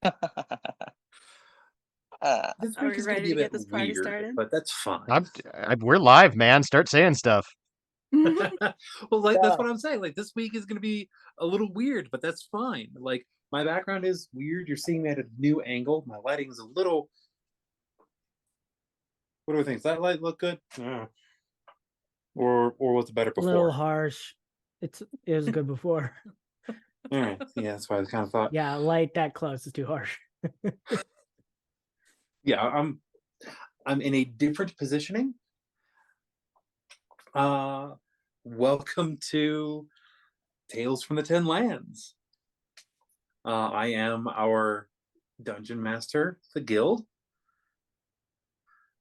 This Are week we is going to ready be a to get bit this party weird, started? but that's fine. We're live, man. Start saying stuff. Well, like that's what I'm saying. Like this week is going to be a little weird, but that's fine. Like my background is weird. You're seeing me at a new angle. My lighting is a little. What do we think? Does that light look good? Yeah. Or was it better A before? little harsh. It was good before. All right. Yeah, that's why I kind of thought. Yeah, light that close is too harsh. Yeah, I'm in a different positioning. Welcome to Tales from the Ten Lands. I am our dungeon master, of the guild.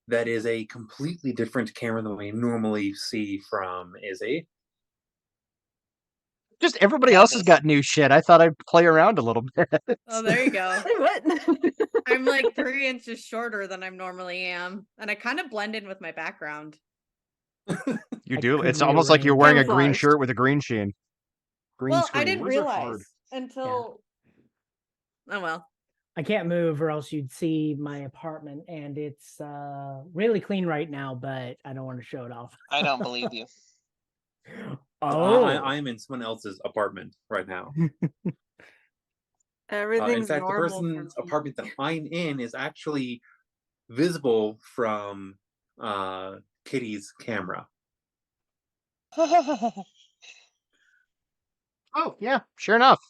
That is a completely different camera than we normally see from Izzy. Just everybody else has got new shit. I thought I'd play around a little bit. Oh, there you go. What? I'm like 3 inches shorter than I normally am, and I kind of blend in with my background. You I do. It's couldn't almost like you're rearrange. wearing a green Camouflaged. shirt with a green sheen. Green Well, screen. I didn't Words are hard. realize until. Oh well. I can't move or else you'd see my apartment, and it's really clean right now, but I don't want to show it off. I don't believe you. Oh. I'm in someone else's apartment right now. Everything's in fact, the normal person's for me. apartment that I'm in is actually visible from Kitty's camera. Oh yeah, sure enough.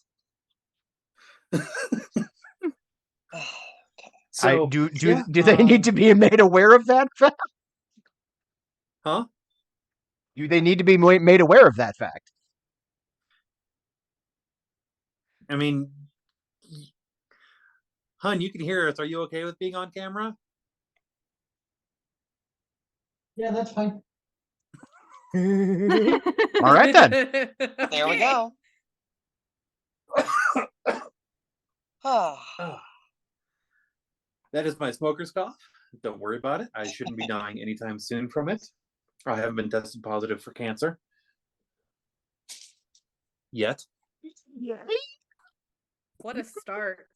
So do they need to be made aware of that fact? Huh? Do they need to be made aware of that fact? I mean, hun, you can hear us. Are you okay with being on camera? Yeah, that's fine. All right then. There we go. That is my smoker's cough. Don't worry about it. I shouldn't be dying anytime soon from it. I haven't been tested positive for cancer yet. What a start.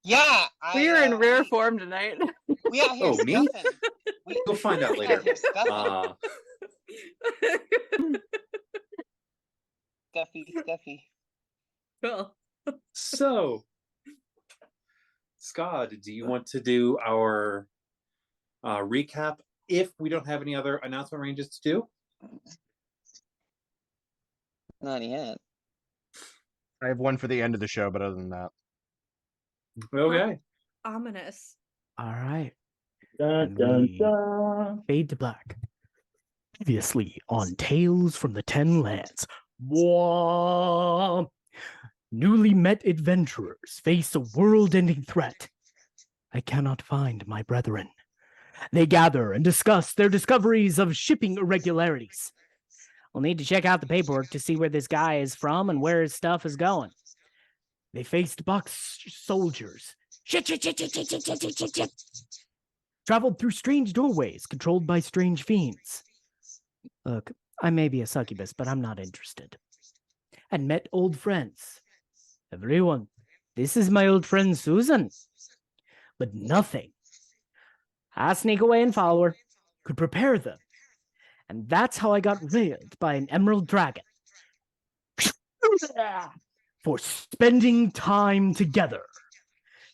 Yeah, We are in rare form tonight. We out here Oh, me? stuffing. You'll find out We later. out here stuffing. Stuffy. Cool. So, Skad, do you want to do our recap if we don't have any other announcement ranges to do? Not yet. I have one for the end of the show, but other than that. Okay. Ominous. All right. Dun, dun, dun. Fade to black. Previously on Tales from the Ten Lands. Whoa. Newly met adventurers face a world-ending threat. I cannot find my brethren. They gather and discuss their discoveries of shipping irregularities. We'll need to check out the paperwork to see where this guy is from and where his stuff is going. They faced box soldiers. Shit. Traveled through strange doorways controlled by strange fiends. Look, I may be a succubus, but I'm not interested. And met old friends. Everyone, this is my old friend Susan. But nothing. I sneak away and follow her. Could prepare them. And that's how I got railed by an emerald dragon. For spending time together.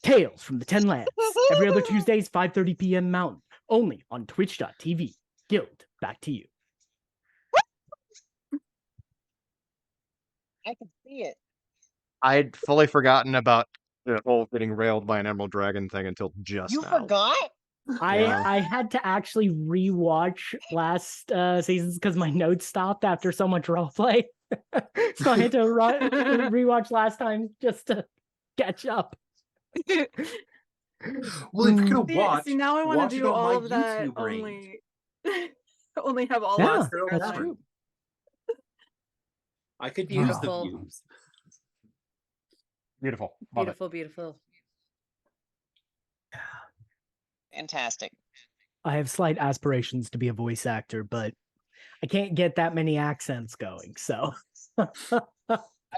Tales from the Ten Lands. Every other Tuesdays, 5:30 p.m. Mountain. Only on twitch.tv. Guild, back to you. I can see it. I'd fully forgotten about the whole getting railed by an emerald dragon thing until just You now. forgot? I had to actually rewatch last seasons because my notes stopped after so much roleplay. So I had to rewatch last time just to catch up. Well, if you're gonna watch, See, now I want watch to it do on all my of that YouTube only. Only have all Yeah, last that's time. true. I could use the Beautiful. views. Beautiful. Love it. Beautiful. Fantastic. I have slight aspirations to be a voice actor, but I can't get that many accents going, so. I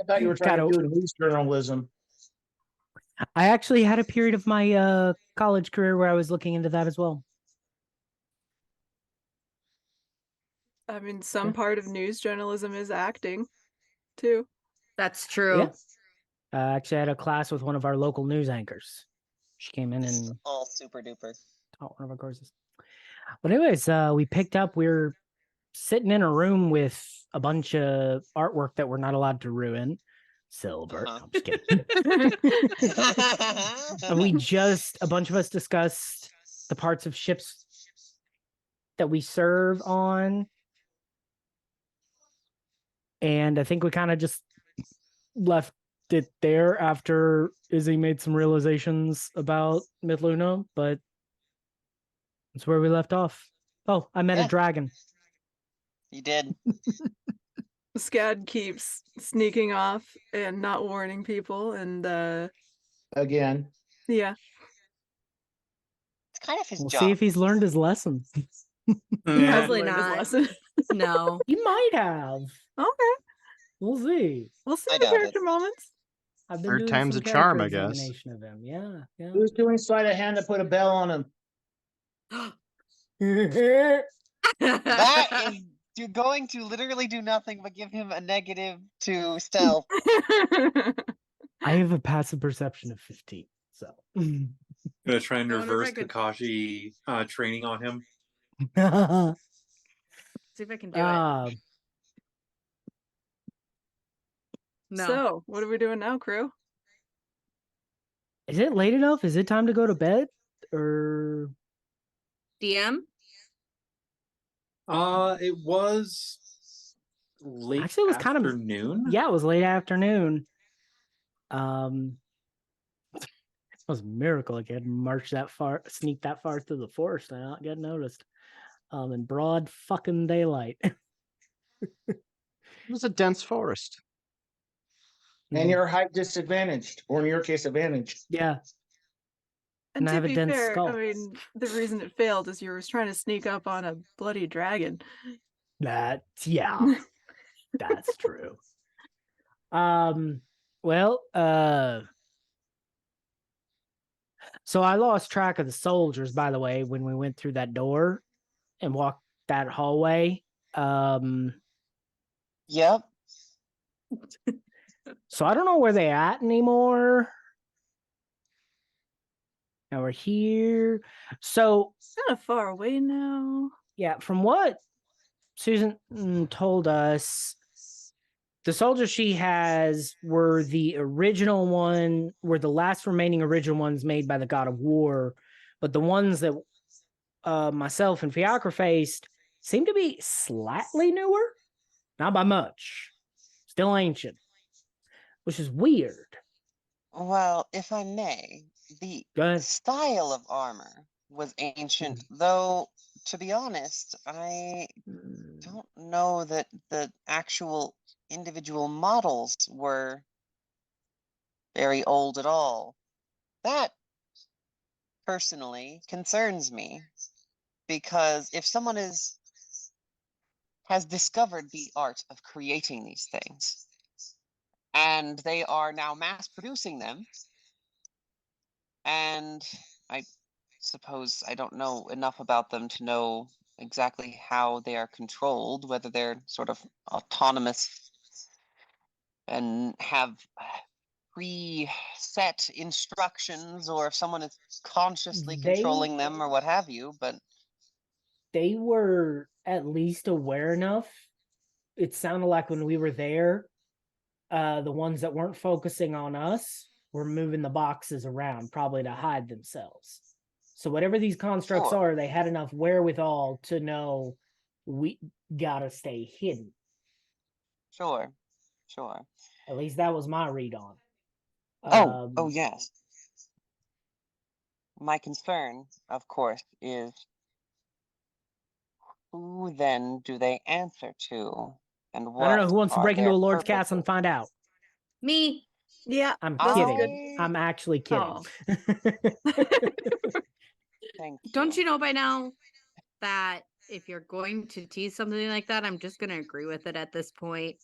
thought you were trying to do news journalism. I actually had a period of my college career where I was looking into that as well. I mean, some Yeah. part of news journalism is acting, too. That's true. Yeah. I actually had a class with one of our local news anchors. She came in This is and all super duper. taught one of our courses. But anyways, we picked up. We're sitting in a room with a bunch of artwork that we're not allowed to ruin. Silver. Uh-huh. No, I'm just kidding. And a bunch of us discussed the parts of ships that we serve on. And I think we kind of just left it there after Izzy made some realizations about Mithluna, but that's where we left off. Oh, I met a Yeah. dragon. You did. Skad keeps sneaking off and not warning people, and Again. yeah. It's kind of his We'll job. see if he's learned his lesson. He Yeah. has Probably learned his not. lesson. No. He might have. Okay. We'll see. We'll see I the doubt it. character moments. I've been Third doing time's some a charm, character I guess. examination of him. Yeah, Who's doing sleight of hand to put a bell on him? yeah. That is, you're going to literally do nothing but give him a negative to stealth. I have a passive perception of 15, so. Gonna try and I wonder if reverse I could- Kakashi training on him. See if I can do it. No. So, what are we doing now, crew? Is it late enough? Is it time to go to bed? Or DM? It was late Actually, it was kind of- afternoon. yeah, it was late afternoon. It was a miracle I could march that far, sneak that far through the forest and not get noticed. In broad fucking daylight. It was a dense forest. And you're height disadvantaged, or in your case, advantaged. Yeah. And And I to have a be dense fair, skull. I mean, the reason it failed is you were trying to sneak up on a bloody dragon. Yeah. That's true. Well, so I lost track of the soldiers, by the way, when we went through that door and walked that hallway. Yep. So I don't know where they at anymore. Now we're here. So Kind of far away now. yeah, from what Susan told us, the soldiers she has were the last remaining original ones made by the God of War, but the ones that myself and Fiacre faced seem to be slightly newer, not by much, still ancient, which is weird. Well, if I may, the Go ahead. style of armor was ancient, though, to be honest, I don't know that the actual individual models were very old at all. That personally concerns me, because if someone has discovered the art of creating these things and they are now mass producing them, and I suppose I don't know enough about them to know exactly how they are controlled, whether they're sort of autonomous and have pre-set instructions, or if someone is consciously controlling them or what have you, but They were at least aware enough. It sounded like when we were there, the ones that weren't focusing on us were moving the boxes around, probably to hide themselves. So whatever these constructs Sure. are, they had enough wherewithal to know we gotta stay hidden. sure. At least that was my read on. Oh yes. My concern, of course, is who then do they answer to, and what I don't know who wants to are break into their a lord's castle and purposes? find out. Me. Yeah, I'm that's kidding. good. I'm actually kidding. Oh. Thank you. Don't you know by now that if you're going to tease something like that, I'm just going to agree with it at this point?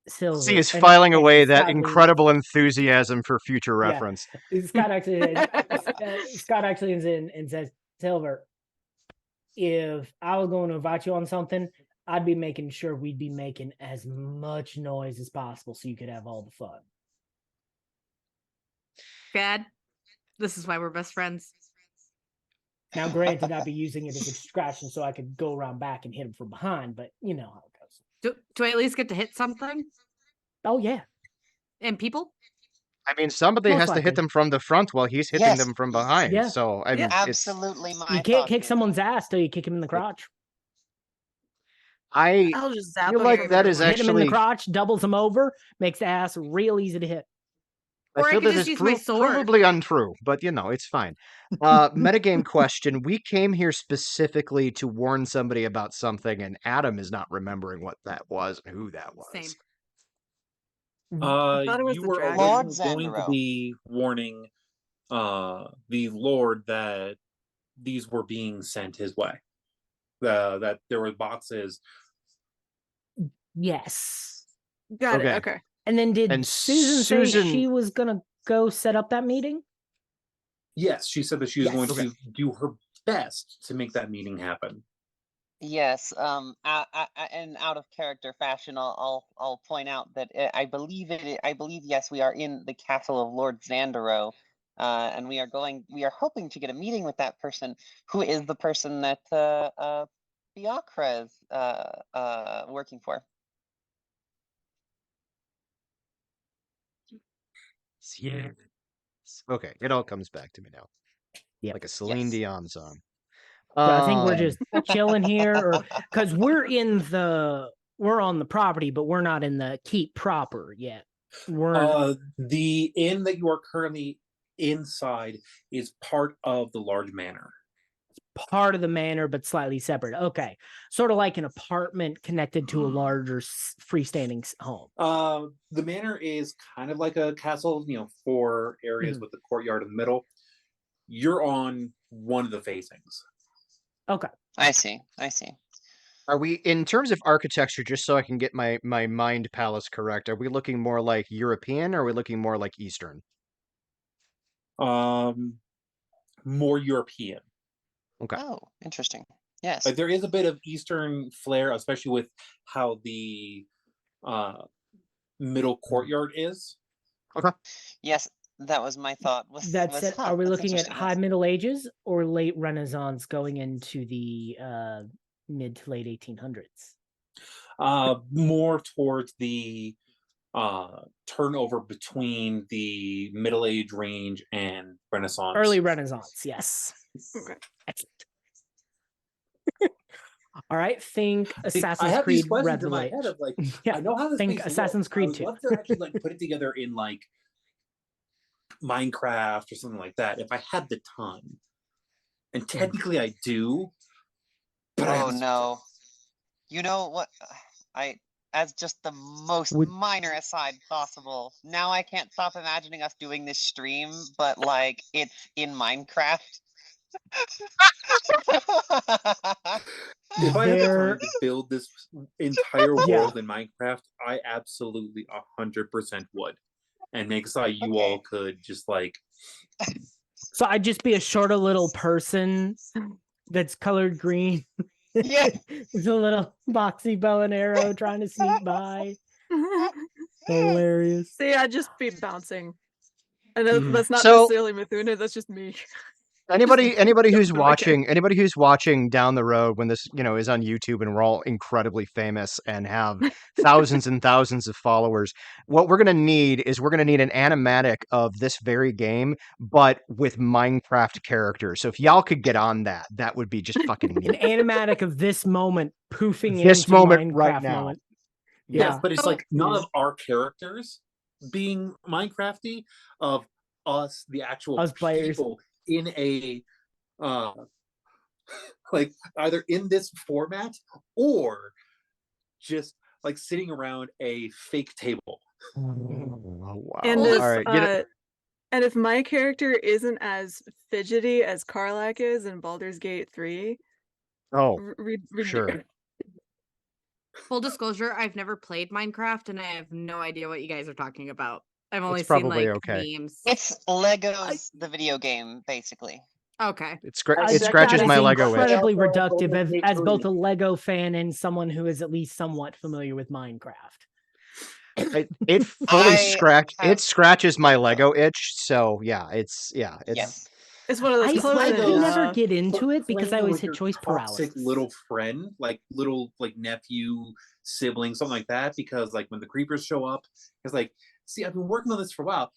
Silver. See, is and- filing and away that Scott leans- incredible enthusiasm for future Yeah. reference. Scott actually, Scott actually leans in and says, "Silver, if I was going to invite you on something, I'd be making sure we'd be making as much noise as possible so you could have all the fun." Skad, this is why we're best friends. Now, granted, I'd be using it as a distraction so I could go around back and hit him from behind, but you know how it goes. Do I at least get to hit something? Oh yeah, And people? I mean, somebody Most has to likely. hit them from the front while he's hitting Yes. them from behind. Yeah. So I mean, it's Absolutely my you can't thought kick too. someone's ass till you kick him in the crotch. I I'll just zap feel him like from that is everywhere. Hit him in the actually. crotch, doubles him over, makes the ass real easy to hit. I Or I feel could that just is use my sword. provably untrue, but you know, it's fine. Metagame question. We came here specifically to warn somebody about something, and Adam is not remembering what that was and who that was. Same. thought it was You the were dragon. Lord originally going to Xandero. be warning the Lord that these were being sent his way. That there were boxes. Yes. Got Okay. it. Okay. And then did And Susan say Susan- she was gonna go set up that meeting? Yes, she said that she was Yes. going to do her best to make that meeting happen. Yes, in out of character fashion, I'll point out that I believe yes, we are in the castle of Lord Xandero, and we are hoping to get a meeting with that person, who is the person that Fiacre is working for. Yeah. Okay, it all comes back to me now. Yep. Like a Celine Yes. Dion song. So I think we're Um, just chilling here, or because we're on the property, but we're not in the keep proper yet. We're The inn that you are currently inside is part of the large manor. part of the manor, but slightly separate. Okay, sort of like an apartment connected to a larger freestanding home. The manor is kind of like a castle, 4 areas with the courtyard in the middle. You're on one of the facings. Okay. I see. Are we, in terms of architecture, just so I can get my mind palace correct, are we looking more like European or are we looking more like Eastern? More European. Okay. Oh, interesting. Yes. Like there is a bit of Eastern flair, especially with how the middle courtyard is. Yes, that was my thought. That said, are we That's looking at interesting, high yes. Middle Ages or late Renaissance going into the mid to late 1800s? More towards the turnover between the Middle Age range and Renaissance. Early Renaissance, yes. Okay. Excellent. All right, think I Assassin's have Creed these questions Red in my Village. head of like, Yeah, I know how this think makes Assassin's Creed 2. I would love to actually like put it together in like Minecraft or something like that if I had the time. And technically I do. But I Oh have no. You know what? As just the most Would- minor aside possible, now I can't stop imagining us doing this stream, but like it's in Minecraft. If I had the There- time to build this entire Yeah. world in Minecraft, I absolutely 100% would. And make so you Okay. all could just like So I'd just be a shorter little person that's colored green. Yeah. With a little boxy bow and arrow trying to sneak by. Hilarious. See, I'd just be bouncing. And Mhm. that's not So- necessarily Mithluna, that's just me. Anybody who's Okay. watching down the road when this, is on YouTube and we're all incredibly famous and have thousands and thousands of followers, what we're going to need an animatic of this very game, but with Minecraft characters. So if y'all could get on that, that would be just fucking An neat. animatic of this moment poofing This into moment Minecraft right now. moment. yes, Yeah. but it's Oh, like none of our characters being Minecrafty, of us, the actual Us players. people in a like either in this format or just like sitting around a fake table. Oh, wow. And Well, if, All right. and if my character isn't as fidgety as Karlak is in Baldur's Gate 3, Oh, we'd sure. Full disclosure, I've never played Minecraft and I have no idea what you guys are talking about. I've only seen probably like okay. memes. It's Legos, the video game, basically. Okay. It I it second scratches that my is Lego itch. incredibly Also, reductive Golden as both a Age Lego fan and someone who is at least somewhat familiar with Minecraft. It fully have scratches my played Lego those. itch. So yeah, it's Yes. It's one of those I close can never enough. get into it because I Playing always with hit your choice toxic paralysis. little friend, like little nephew, sibling, something like that. Because like when the creepers show up, it's like, see, I've been working on this for a while.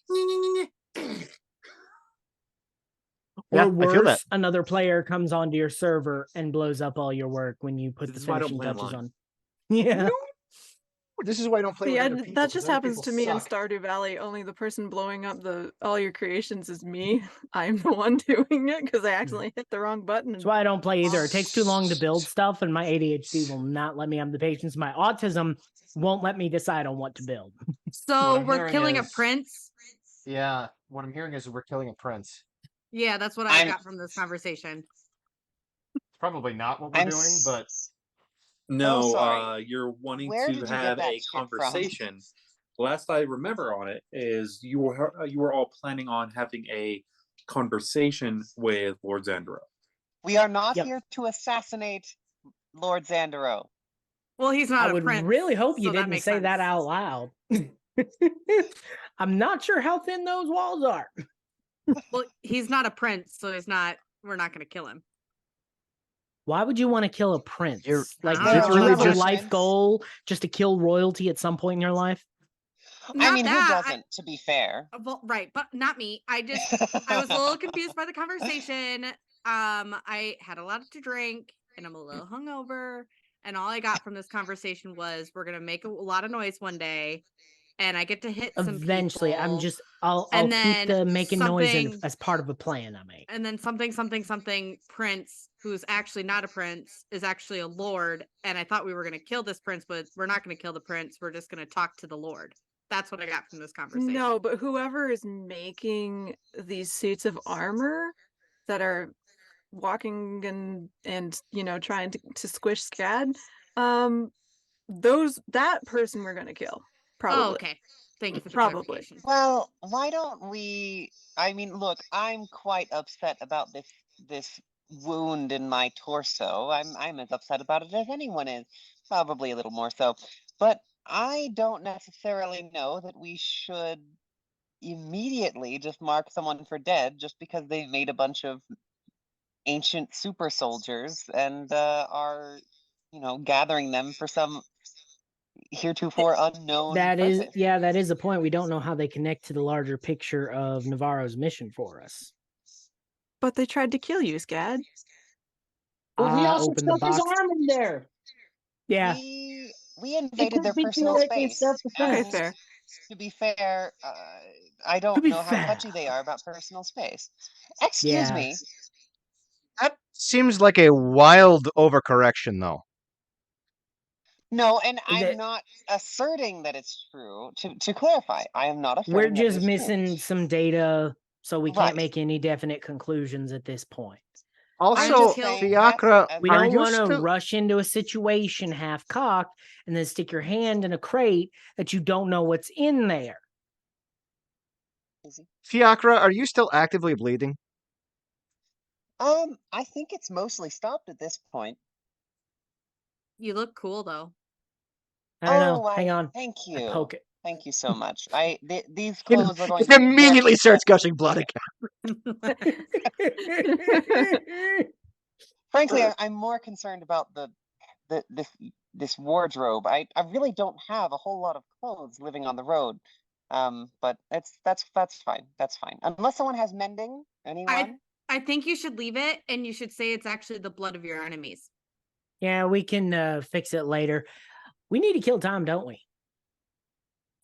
Yeah, Or I feel that. worse, another player comes onto your server and blows up all your work when you put This the is why I don't finishing play touches online. on. Yeah. This is why I don't play But with yeah, other people. that 'cause just other happens people to me in suck. Stardew Valley. Only the person blowing up all your creations is me. I'm the one doing it because I accidentally hit the wrong button. That's why I don't play either. It takes too long to build stuff, and my ADHD will not let me have the patience. My autism won't let me decide on what to build. So I'm we're hearing killing a is- prince. Yeah, what I'm hearing is we're killing a prince. Yeah, that's what I I'm- got from this conversation. It's probably not what we're I'm doing, but No, sorry. you're wanting Where to did you get have that a shit from? conversation. Last I remember on it is you were all planning on having a conversation with Lord Zandro. We are not Yep. here to assassinate Lord Zandero. Well, he's not I a would prince. really hope you so that didn't makes say that sense. out loud. I'm not sure how thin those walls are. Well, he's not a prince, so we're not going to kill him. Why would you want to kill a prince? Like, I don't did you know. have a Literally life just- goal just to kill royalty at some point in your life? I Not mean, who that. doesn't, to be fair? Well, right, but not me. I was a little confused by the conversation. I had a lot to drink and I'm a little hungover, and all I got from this conversation was we're gonna make a lot of noise one day, and I get to hit some Eventually, people, I'll and keep then the making noise in something- as part of a plan I make. and then something prince, who's actually not a prince, is actually a lord, and I thought we were gonna kill this prince, but we're not gonna kill the prince. We're just gonna talk to the lord. That's what I got from this conversation. No, but whoever is making these suits of armor that are walking and trying to squish Skad, that person we're gonna kill. Probably. Oh, okay. Thank you for the Probably. clarification. Well, why don't we? I mean, look, I'm quite upset about this wound in my torso. I'm as upset about it as anyone is, probably a little more so. But I don't necessarily know that we should immediately just mark someone for dead just because they made a bunch of ancient super soldiers and are, gathering them for some heretofore unknown That is purpose. the point. We don't know how they connect to the larger picture of Navarro's mission for us. But they tried to kill you, Skad. Well, he also Opened the stuck his box. arm in there. Yeah. We invaded their could be personal theoretically space. self-defense. Okay, fair. To be fair, I don't be know how fair. touchy they are about personal space. Excuse Yeah. me. that seems like a wild overcorrection, though. No, and I'm That- not asserting that it's true. To clarify, I am not asserting We're that just it is true. missing some data, so we can't Right. make any definite conclusions at this point. Also, just saying Fiacre, that's- We are don't you want to still? rush into a situation half-cocked and then stick your hand in a crate that you don't know what's in there. Fiacre, are you still actively bleeding? I think it's mostly stopped at this point. You look cool though. I don't know. Oh, Hang on. Thank I you. poke it. Thank you so much. These It, clothes are going it to be immediately very starts accessible. gushing blood again. Frankly, I'm more concerned about this wardrobe. I really don't have a whole lot of clothes living on the road. But that's fine. That's fine. Unless someone has mending. Anyone? I think you should leave it, and you should say it's actually the blood of your enemies. Yeah, we can fix it later. We need to kill time, don't we?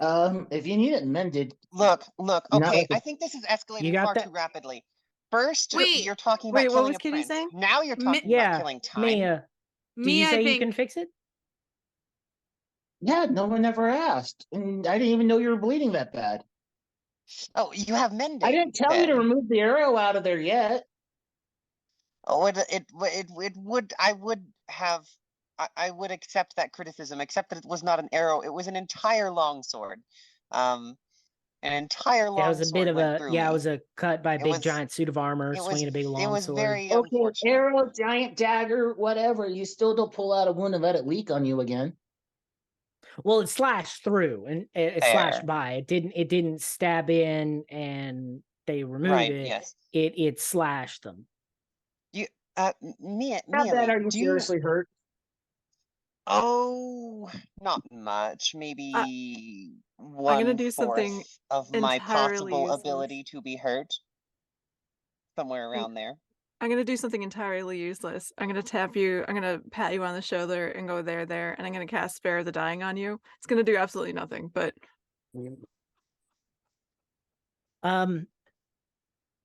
If you need it mended, Look. Not Okay, like a- I think this is escalating You got far that? too rapidly. First, Wait, you're talking about wait, what killing was a Katy prince. saying? Now you're talking Yeah, about killing time. Mia, did Me, you I say you think can fix it? yeah, no one ever asked, and I didn't even know you were bleeding that bad. Oh, you have mending. I didn't tell you to then. remove the arrow out of there yet. Oh, it would. I would have I would accept that criticism, except that it was not an arrow. It was an entire longsword. An entire Yeah, it was a bit longsword of went a through yeah, it me. was a cut by a It big was giant suit of armor, it was swinging a big it long was sword. very Okay, unfortunate. arrow, giant dagger, whatever. You still don't pull out a wound and let it leak on you again. Well, it slashed through and it Fair. slashed by. It didn't stab in and they removed Right, it. yes. It slashed them. You How bad Mealy, are you do you seriously hurt? Oh, not much. Maybe I'm gonna do 1/4 something of my entirely possible useless. ability to be hurt. Somewhere around there. I'm gonna do something entirely useless. I'm gonna tap you. I'm gonna pat you on the shoulder and go there, and I'm gonna cast Spare the Dying on you. It's gonna do absolutely nothing, but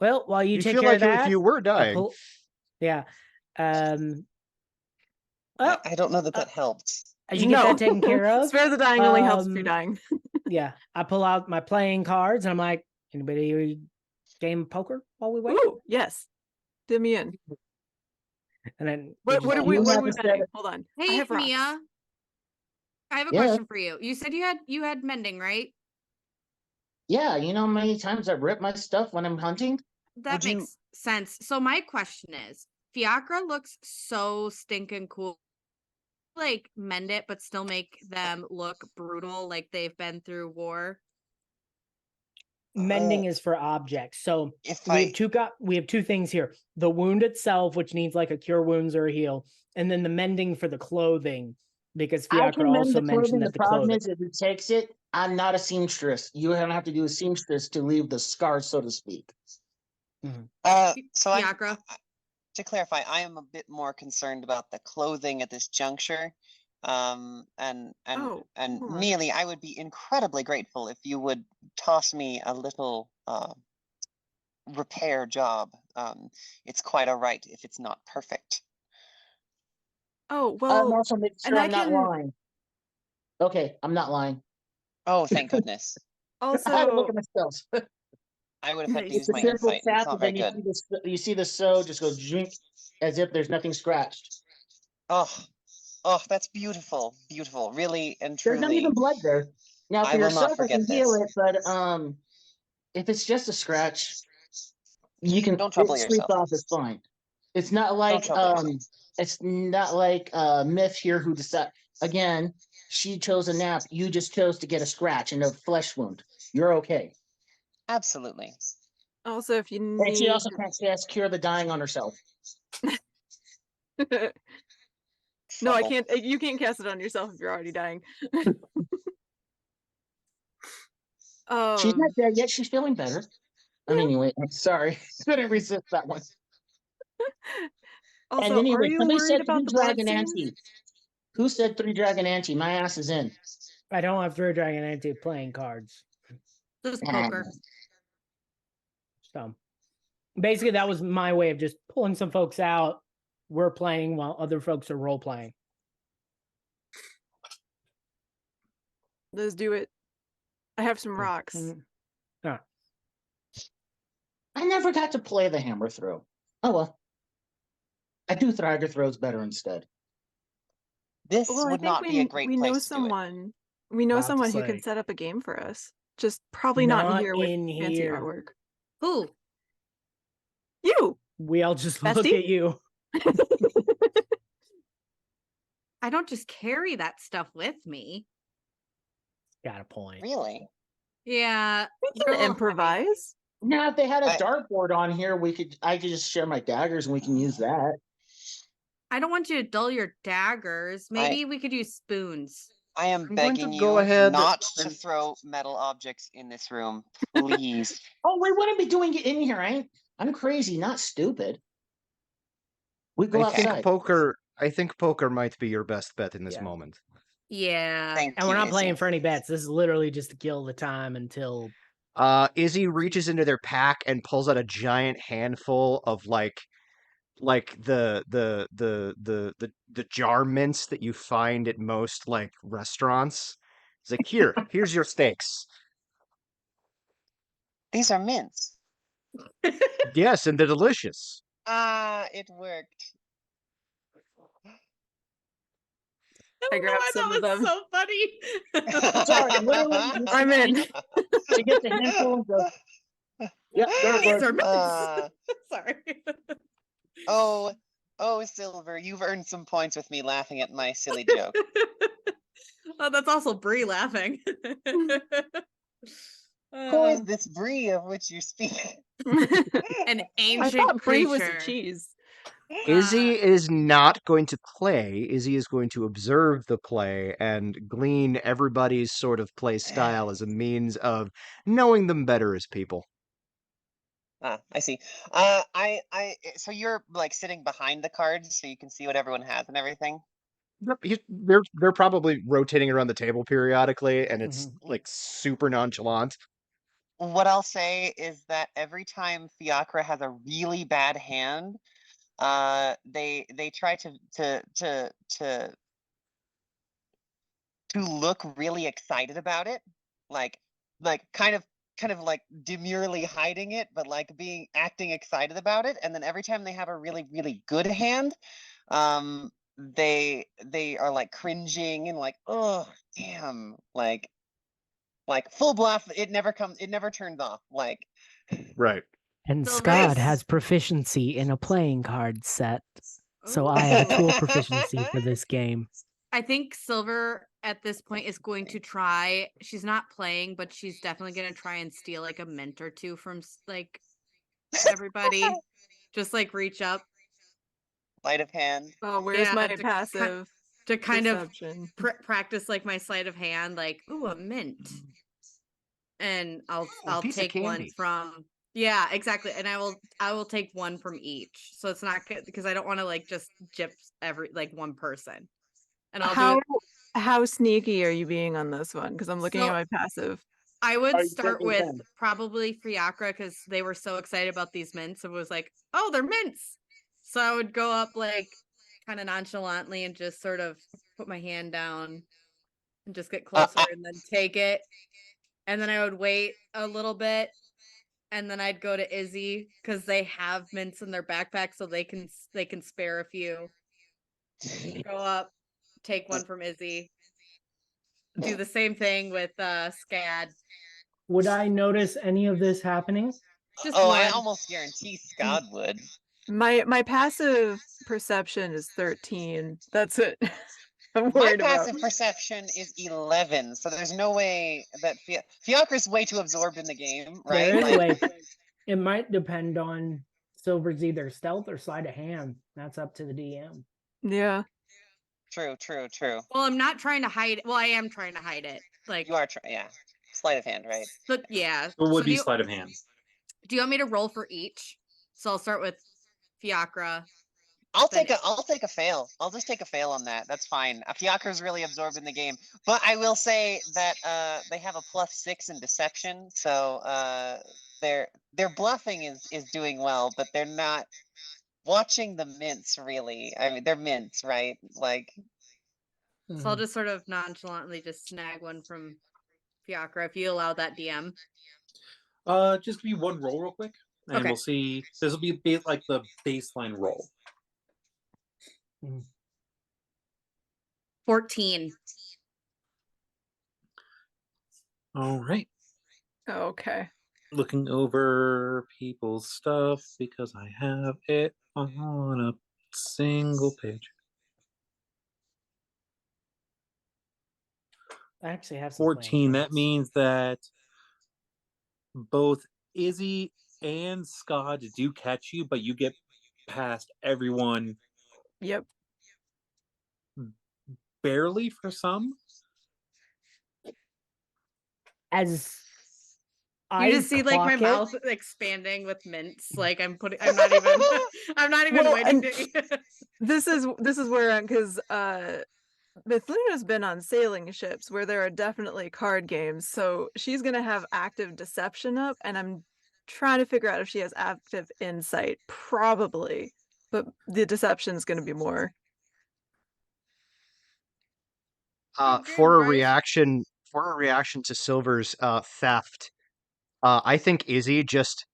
Well, while you You take feel care like of that, if you were I dying. pull, yeah. Oh, I don't know that that helped. as you get that taken care of, Spare the Dying only helps if you're dying. yeah, I pull out my playing cards and I'm like, anybody game poker while we wait? Ooh, yes. Dip me in. And then What are You we have to betting? set Hold on. I Hey, have rocks. Mia. I have a Yeah. question for you. You said you had mending, right? Yeah, you know how many times I rip my stuff when I'm hunting? That Would you- makes sense. So my question is, Fiacre looks so stinking cool. Like mend it, but still make them look brutal, like they've been through war. Mending is for objects. So If we have two things here: the wound itself, which needs like a cure wounds or a heal, and then the mending for the clothing, because I Fiacre can mend also the clothing. mentioned The that the problem clothing. is if it takes it, I'm not a seamstress. You don't have to do a seamstress to leave the scar, so to speak. so Fiacre. to clarify, I am a bit more concerned about the clothing at this juncture. And hold on. Mealy, I would be incredibly grateful if you would toss me a little repair job. It's quite all right if it's not perfect. Oh, I'm well, also making and sure I I'm not can lying. Okay, I'm not lying. Oh, thank goodness. I had to look also at myself. I would have had to Nice. use It's a my simple insight. And it's tap, not and very then good. you see the sew just go drink as if there's nothing scratched. Oh, that's beautiful. Beautiful. Really and There's not even truly. blood there. Now I for will not yourself, I can forget heal this. it, but if it's just a scratch, you can Don't trouble it sleep yourself. off. It's fine. It's not Don't like trouble yourself. it's not like Myth here who decide again. She chose a nap. You just chose to get a scratch and a flesh wound. You're okay. Absolutely. Also if you And she need also can't cast Cure the Dying on herself. No, I Trouble. can't. You can't cast it on yourself if you're already dying. She's not dead yet. She's feeling better. I mean, anyway, I'm sorry. Couldn't resist that one. Also, And are anyway, you somebody worried said about 3 the blood Dragon stains? Ante. Who said 3 Dragon Ante? My ass is in. I don't have Through Dragon Ante playing cards. Just poker. So basically that was my way of just pulling some folks out. We're playing while other folks are role playing. Let's do it. I have some rocks. I never got to play the hammer throw. Oh well. I do Thriger throws better instead. This Well, I would think not be a great we know place to do it. someone. We know About to someone who can say. set up a game for us. Just probably not in Not here with in fancy here. artwork. Who? You. We all just look Bestie? at you. I don't just carry that stuff with me. Got a point. Really? Yeah. We they're a can little heavy. improvise. Now, if they had a I- dartboard on here, I could just share my daggers and we can use that. I don't want you to dull your daggers. Maybe we could use spoons. I am I'm going to begging go you ahead not to and- throw metal objects in this room. Please. Oh, we wouldn't be doing it in here. I'm crazy, not stupid. We go Okay. outside. I think poker might be your best bet in this Yeah. moment. Yeah. Thank And you, we're not Izzy. playing for any bets. This is literally just to kill the time until Izzy reaches into their pack and pulls out a giant handful of like the jar mints that you find at most like restaurants. It's like, here's your steaks. These are mints. Yes, and they're delicious. Ah, it worked. I don't know grabbed why some of that them. was so funny. Sorry, literally. I'm in. She gets a handful and goes, "Yep, there it These goes." are mints. Uh, Sorry. oh, Silver, you've earned some points with me laughing at my silly joke. Oh, that's also Brie laughing. Who is this Brie of which you speak? An I ancient thought brie was a creature. cheese. Izzy is not going to play. Izzy is going to observe the play and glean everybody's sort of play style as a means of knowing them better as people. Ah, I see. So you're like sitting behind the cards so you can see what everyone has and everything? Yep, they're probably rotating around the table periodically, and it's like super nonchalant. What I'll say is that every time Fiacre has a really bad hand, they try to look really excited about it, like kind of like demurely hiding it, but like acting excited about it. And then every time they have a really good hand, they are like cringing and like, oh damn, like full bluff. It never turns off. Like, Right. And So Skad this- has proficiency in a playing card set, so I have Ooh. full proficiency for this game. I think Silver at this point is going to try. She's not playing, but she's definitely going to try and steal like a mint or two from like everybody. Just like reach up. sleight of hand. Oh, where's my to passive to kind perception? of practice like my sleight of hand, like ooh, a mint, and I'll piece of take one candy. from. Yeah, exactly, and I will take one from each, so it's not good because I don't want to like just gyp one person, and I'll do it. How sneaky are you being on this one? Because I'm looking So- at my passive. I Are would you start taking with them? probably Fiacre because they were so excited about these mints. It was like, oh, they're mints. So I would go up like kind of nonchalantly and just sort of put my hand down and just get closer and then take it. And then I would wait a little bit and then I'd go to Izzy because they have mints in their backpack so they can spare a few. Go up, take one from Izzy. Do the same thing with Skad. Would I notice any of this happening? Just Oh, one. I almost guarantee Scott would. My passive perception is 13. That's it. I'm My worried about. passive perception is 11, so there's no way that Fiacre's way too absorbed in the game, right? There is a Like, way. It might depend on Silver's either stealth or sleight of hand. That's up to the DM. Yeah. true. Well, I'm not trying to hide it. Well, I am trying to hide it. Like You are yeah. Sleight of hand, right? but yeah. It would So be sleight of hand. do you want me to roll for each? So I'll start with Fiacre. I'll Then- take a fail. I'll just take a fail on that. That's fine. Fiacre's really absorbed in the game. But I will say that they have a +6 in deception, so their bluffing is doing well, but they're not watching the mints really. I mean, they're mints, right? Like, So I'll just sort of nonchalantly just snag one from Fiacre if you allow that DM. Just give me one roll real quick, and Okay. we'll see. This will be like the baseline roll. 14. All right. Okay. Looking over people's stuff because I have it on a single page. I actually have some 14. playing That cards. means that both Izzy and Scott do catch you, but you get past everyone Yep. barely for some. As You I just see like my clock it, mouth expanding with mints. Like I'm not even I'm not even Well, waiting and- to This is where, because Mithluna's been on sailing ships where there are definitely card games, so she's gonna have active deception up, and I'm trying to figure out if she has active insight. Probably, but the deception's gonna be more. For a Right. reaction to Silver's theft, I think Izzy just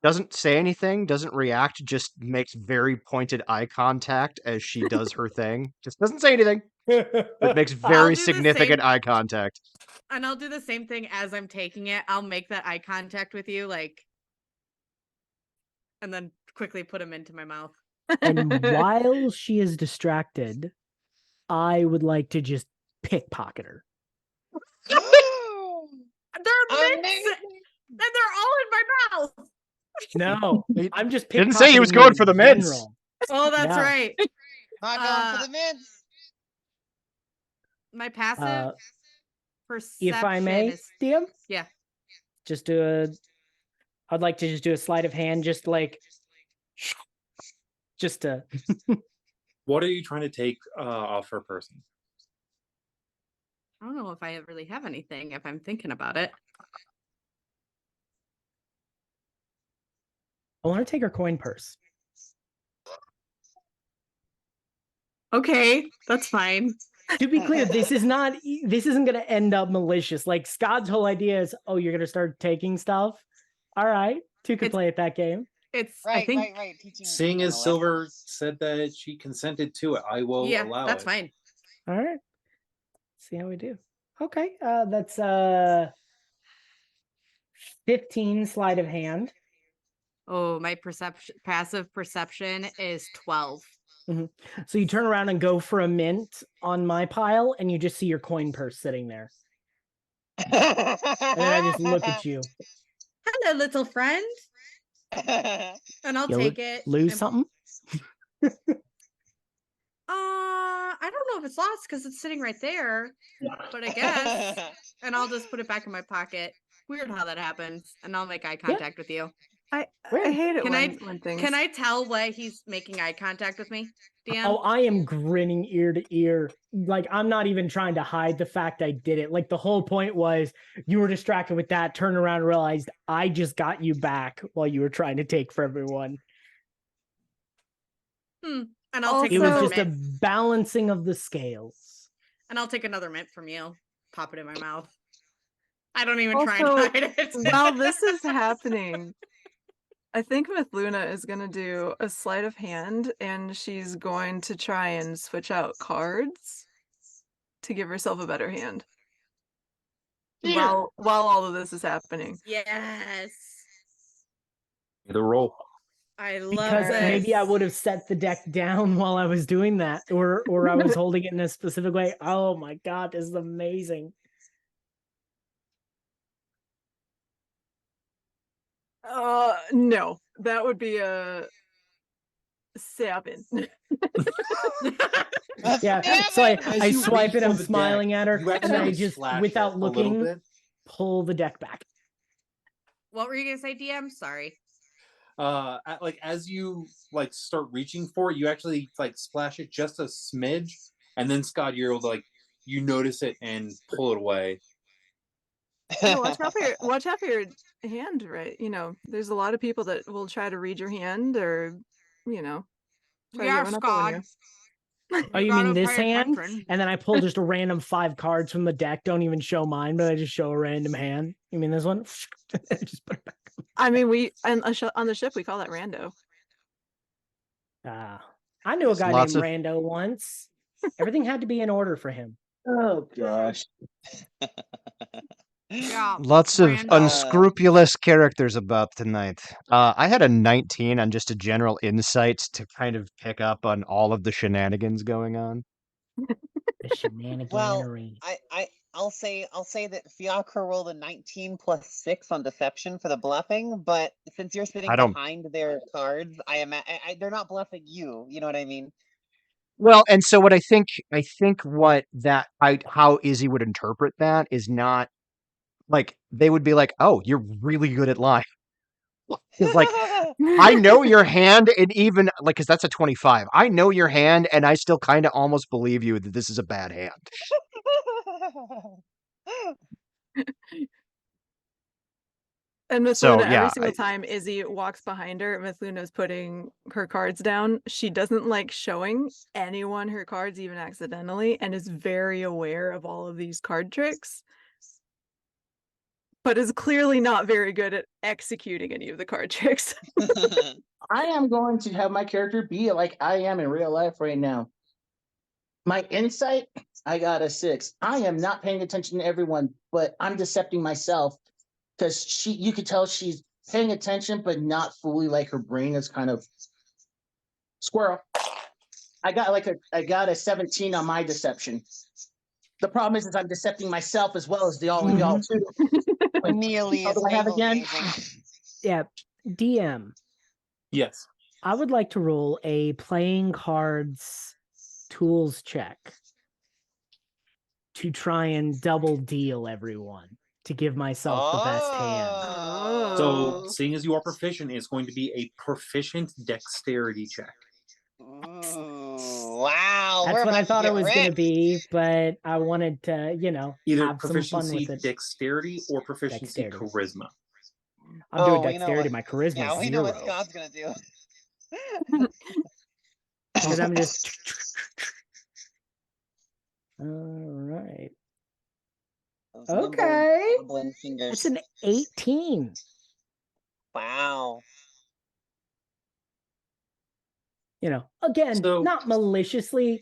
doesn't say anything, doesn't react, just makes very pointed eye contact as she does her thing. Just doesn't say anything. It makes I'll very do the significant same- eye contact. And I'll do the same thing as I'm taking it. I'll make that eye contact with you, like, and then quickly put them into my mouth. And while she is distracted, I would like to just pickpocket her. They're mints, and they're all in my mouth. No, He I'm just didn't say he was pickpocketing going you for the in mints. general. Oh, that's Yeah. right. Not going for the mints. My passive Uh, perception if I may, is DM, yeah. just do a. I'd like to just do a sleight of hand, just to. What are you trying to take off her person? I don't know if I really have anything. If I'm thinking about it, I want to take her coin purse. okay, that's fine. To be clear, this isn't going to end up malicious. Like Scott's whole idea is, oh, you're going to start taking stuff. All right, two could It's- play at that game. It's Right, I think right. Teaching Seeing them as a Silver said that she consented to it, I will yeah, allow that's it. fine. All right, see how we do. Okay, that's 15 sleight of hand. Oh, my passive perception is 12. So you turn around and go for a mint on my pile, and you just see your coin purse sitting there. lesson. And then I just look at you. Hello, little friend. And I'll You take it. lose and- something? I don't know if it's lost because it's sitting right there, but I guess. And I'll just put it back in my pocket. Weird how that happens. And I'll make eye contact with you. I Weird. hate it Can when things. Can I tell why he's making eye contact with me, DM? Oh, I am grinning ear to ear. Like, I'm not even trying to hide the fact I did it. Like, the whole point was you were distracted with that, turned around and realized I just got you back while you were trying to take for everyone. And I'll take It was another just a mint. balancing of the scales. And I'll take another mint from you. Pop it in my mouth. I don't even try and Also, hide it. While this is happening, I think Mithluna is going to do a sleight of hand, and she's going to try and switch out cards to give herself a better hand. While all of this is happening. Yes. The roll. I love Because this. maybe I would have set the deck down while I was doing that, or I was holding it in a specific way. Oh my god, this is amazing. No, that would be a 7. Yeah, Damn so it! I you swipe reach it, for I'm the smiling deck, at her, you and then I accidentally just, slash without it a little looking, bit. pull the deck back. What were you gonna say, DM? Sorry. As you start reaching for it, you actually splash it just a smidge, and then Scott, you're able to you notice it and pull it away. Yeah, watch out for your hand, right? You know, there's a lot of people that will try to read your hand, or try to We get are one up on you. Scad. Oh, you gotta mean this pay hand? attention. And then I pull just a random 5 cards from the deck. Don't even show mine, but I just show a random hand. You mean this one? Just put it back. I mean, on the ship we call that rando. I knew a There's guy lots named of- Rando once. Everything had to be in order for him. Oh gosh. Yeah. Lots of Randall. unscrupulous characters about tonight. I had a 19 on just a general insight to kind of pick up on all of the shenanigans going on. The shenaniganery. I'll say that Fiacre rolled a 19 plus 6 on deception for the bluffing, but since you're sitting I don't- behind their cards, they're not bluffing you. You know what I mean? Well, and so what I think how Izzy would interpret that is not they would be like, "Oh, you're really good at lying." It's like, I know your hand, and even because that's a 25. I know your hand, and I still kind of almost believe you that this is a bad hand. And Mithluna, So, yeah, every single time Izzy walks behind her, Mithluna's putting her cards down. She doesn't like showing anyone her cards, even accidentally, and is very aware of all of these card tricks, but is clearly not very good at executing any of the card tricks. I am going to have my character be like I am in real life right now. My insight, I got a 6. I am not paying attention to everyone, but I'm decepting myself because you could tell she's paying attention, but not fully. Like her brain is kind of squirrel. I got a 17 on my deception. The problem is I'm decepting myself as well as all of y'all too. Nearly How as do I have again? navel-gazing. Yeah, DM. Yes. I would like to roll a playing cards tools check to try and double deal everyone to give myself the best hand. So, Oh. seeing as you are proficient, it's going to be a proficient dexterity check. Ooh, wow. That's we're what I about to thought it get was going to rich. be, but I wanted to, Either have some fun proficiency with it. dexterity or proficiency Dexterity. charisma. I'm doing Oh, you know dexterity. what? My charisma Yeah, is we know what 0. Scott's gonna do. Because I'm just. All right. Those nimble, Okay. wobbling It's fingers. an 18. Wow. Again, So- not maliciously.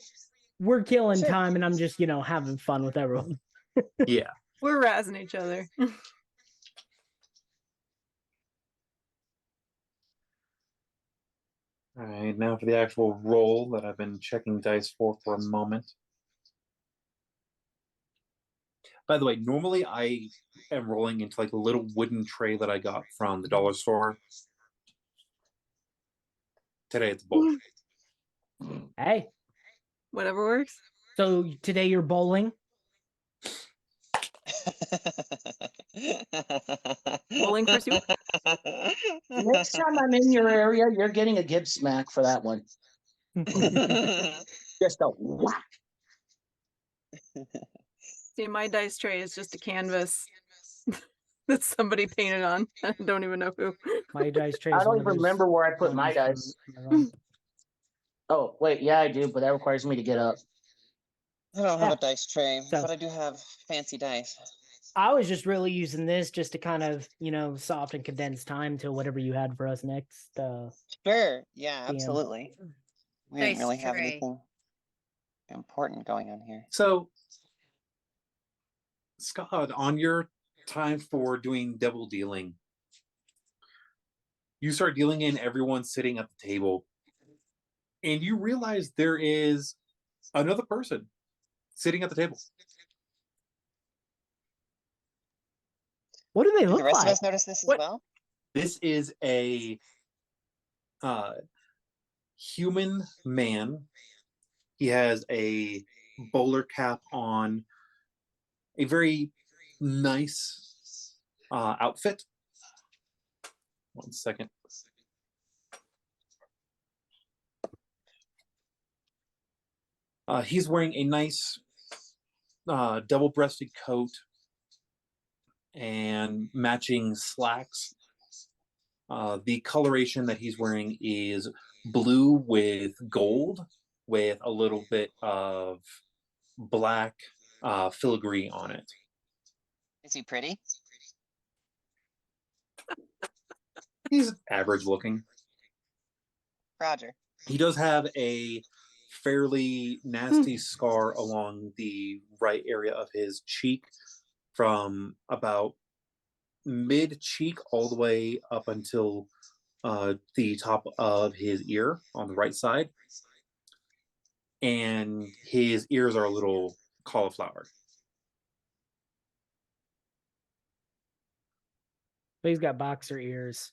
We're killing Sure. time, and I'm just, having fun with everyone. Yeah. We're razzing each other. All right, now for the actual roll that I've been checking dice for a moment. By the way, normally I am rolling into like a little wooden tray that I got from the dollar store. Today it's a bowl. Hey, Whatever works. so today you're bowling? Bowling for soup? Next time I'm in your area, you're getting a Gibbs smack for that one. Just a whack. See, my dice tray is just a canvas that somebody painted on. I don't even know who. My dice tray. I don't even remember where I put my dice. Oh, wait, yeah, I do, but that requires me to get up. I don't have Yeah. a dice tray, So- but I do have fancy dice. I was just really using this just to kind of, soft and condense time to whatever you had for us next. Sure. Yeah, DM. absolutely. We Dice didn't really have tray. anything important going on here. So, Scott, on your time for doing double dealing, you start dealing in everyone sitting at the table, and you realize there is another person sitting at the table. What do they Did the look rest of like? us notice this as What? well? This is a human man. He has a bowler cap on, a very nice outfit. 1 second. He's wearing a nice double-breasted coat and matching slacks. The coloration that he's wearing is blue with gold, with a little bit of black filigree on it. Is he pretty? He's average looking. Roger. He does have a fairly nasty scar along the right area of his cheek from about mid cheek all the way up until the top of his ear on the right side. And his ears are a little cauliflower. But he's got boxer ears.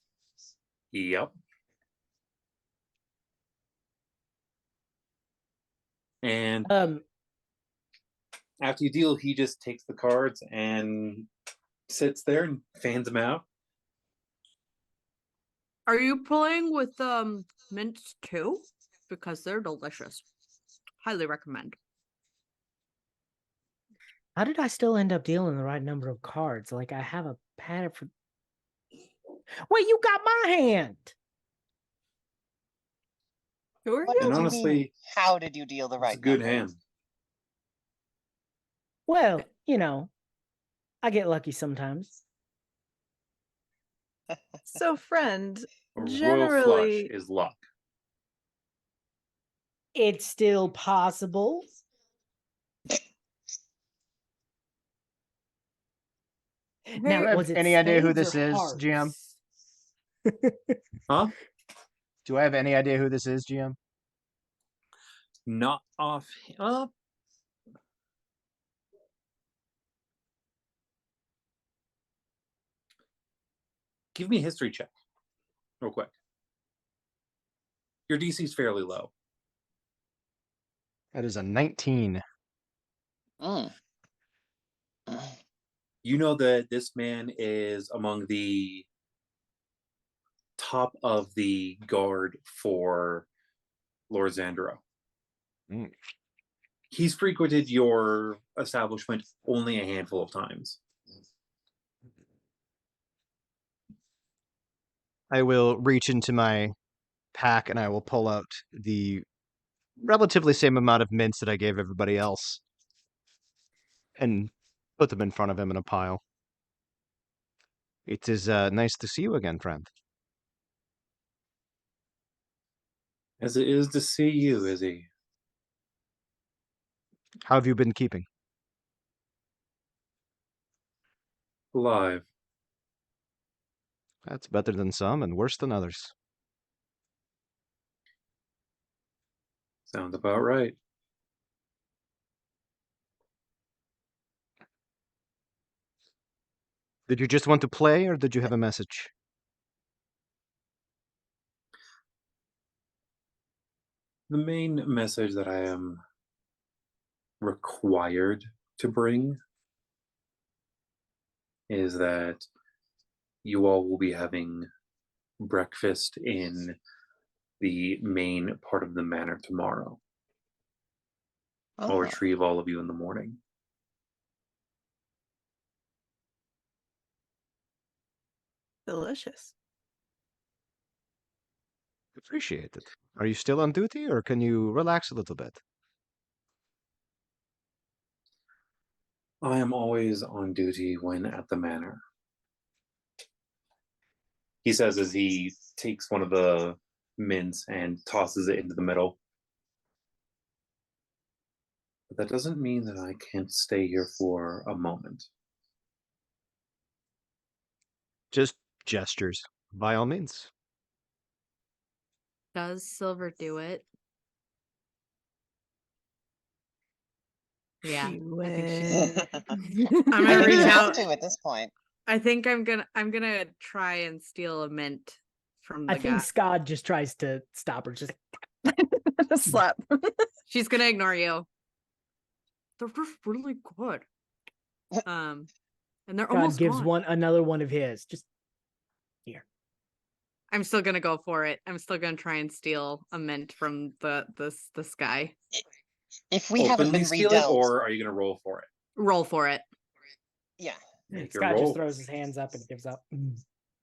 Yep. And after you deal, he just takes the cards and sits there and fans them out. Are you playing with mints too? Because they're delicious. Highly recommend. How did I still end up dealing the right number of cards? Like I have a pattern for. Wait, you got my hand. Who are What you? And do you honestly, mean, how did you deal the it's right a good number? hand. Well, I get lucky sometimes. So, friend, A royal flush generally, is luck. It's still possible. Now, Do I have was it any idea who spades this or is, hearts? GM? Huh? Do I have any idea who this is, GM? Not off. Give me a history check, real quick. Your DC is fairly low. That is a 19. Mm. You know that this man is among the top of the guard for Lord Xandro. Mm. He's frequented your establishment only a handful of times. I will reach into my pack and I will pull out the relatively same amount of mints that I gave everybody else and put them in front of him in a pile. It is nice to see you again, friend. As it is to see you, Izzy. How have you been keeping? Alive. That's better than some and worse than others. Sounds about right. Did you just want to play or did you have a message? The main message that I am required to bring is that you all will be having breakfast in the main part of the manor tomorrow. I'll Oh. retrieve all of you in the morning. Delicious. Appreciate it. Are you still on duty or can you relax a little bit? I am always on duty when at the manor. He says as he takes one of the mints and tosses it into the middle. But that doesn't mean that I can't stay here for a moment. Just gestures, by all means. Does Silver do it? Yeah, Do I think she. it. I'm I gonna think reach you have out. to at this point. I think I'm gonna try and steal a mint from the I think guy. Skad just tries to stop her. Just Slap. She's gonna ignore you. They're just really good. And they're God almost gives gone. another one of his. Just here. I'm still gonna go for it. I'm still gonna try and steal a mint from this guy. If we haven't Openly been steal it, redealt, or are you going to roll for it? Roll for it. yeah. Make your Skad roll. just throws his hands up and gives up.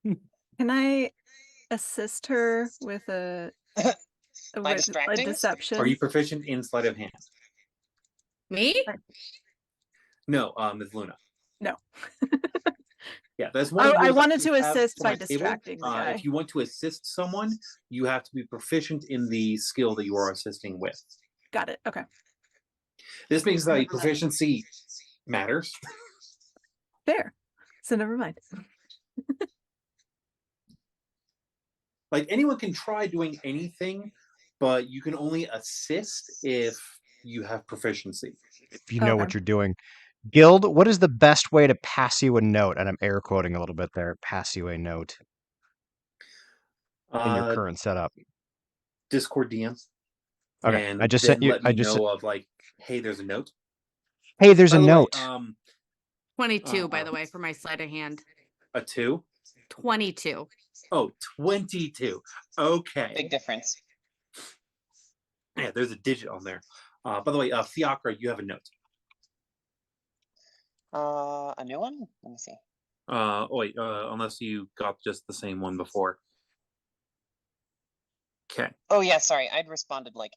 Can I assist her with a By with a distracting? deception? Are you proficient in sleight of hand? Me? No, Mithluna. No. Yeah, that's one. I rule that wanted you to have assist for by my table. distracting the guy. If you want to assist someone, you have to be proficient in the skill that you are assisting with. Got it. Okay. This means that proficiency matters. Fair. So never mind. Like anyone can try doing anything, but you can only assist if you have proficiency. If you know what Okay. you're doing. Guild, what is the best way to pass you a note? And I'm air quoting a little bit there. Pass you a note in your current setup. Discord DM. Okay, And I just then sent you. let me know of like, hey, there's a note. Hey, there's By a the way, note. 22, by the way, for my sleight of hand. A 2? 22. Oh, 22. Okay. Big difference. Yeah, there's a digit on there. By the way, Fiacre, you have a note. A new one? Let me see. Wait, unless you got just the same one before. Okay. Oh yeah, sorry. I'd responded like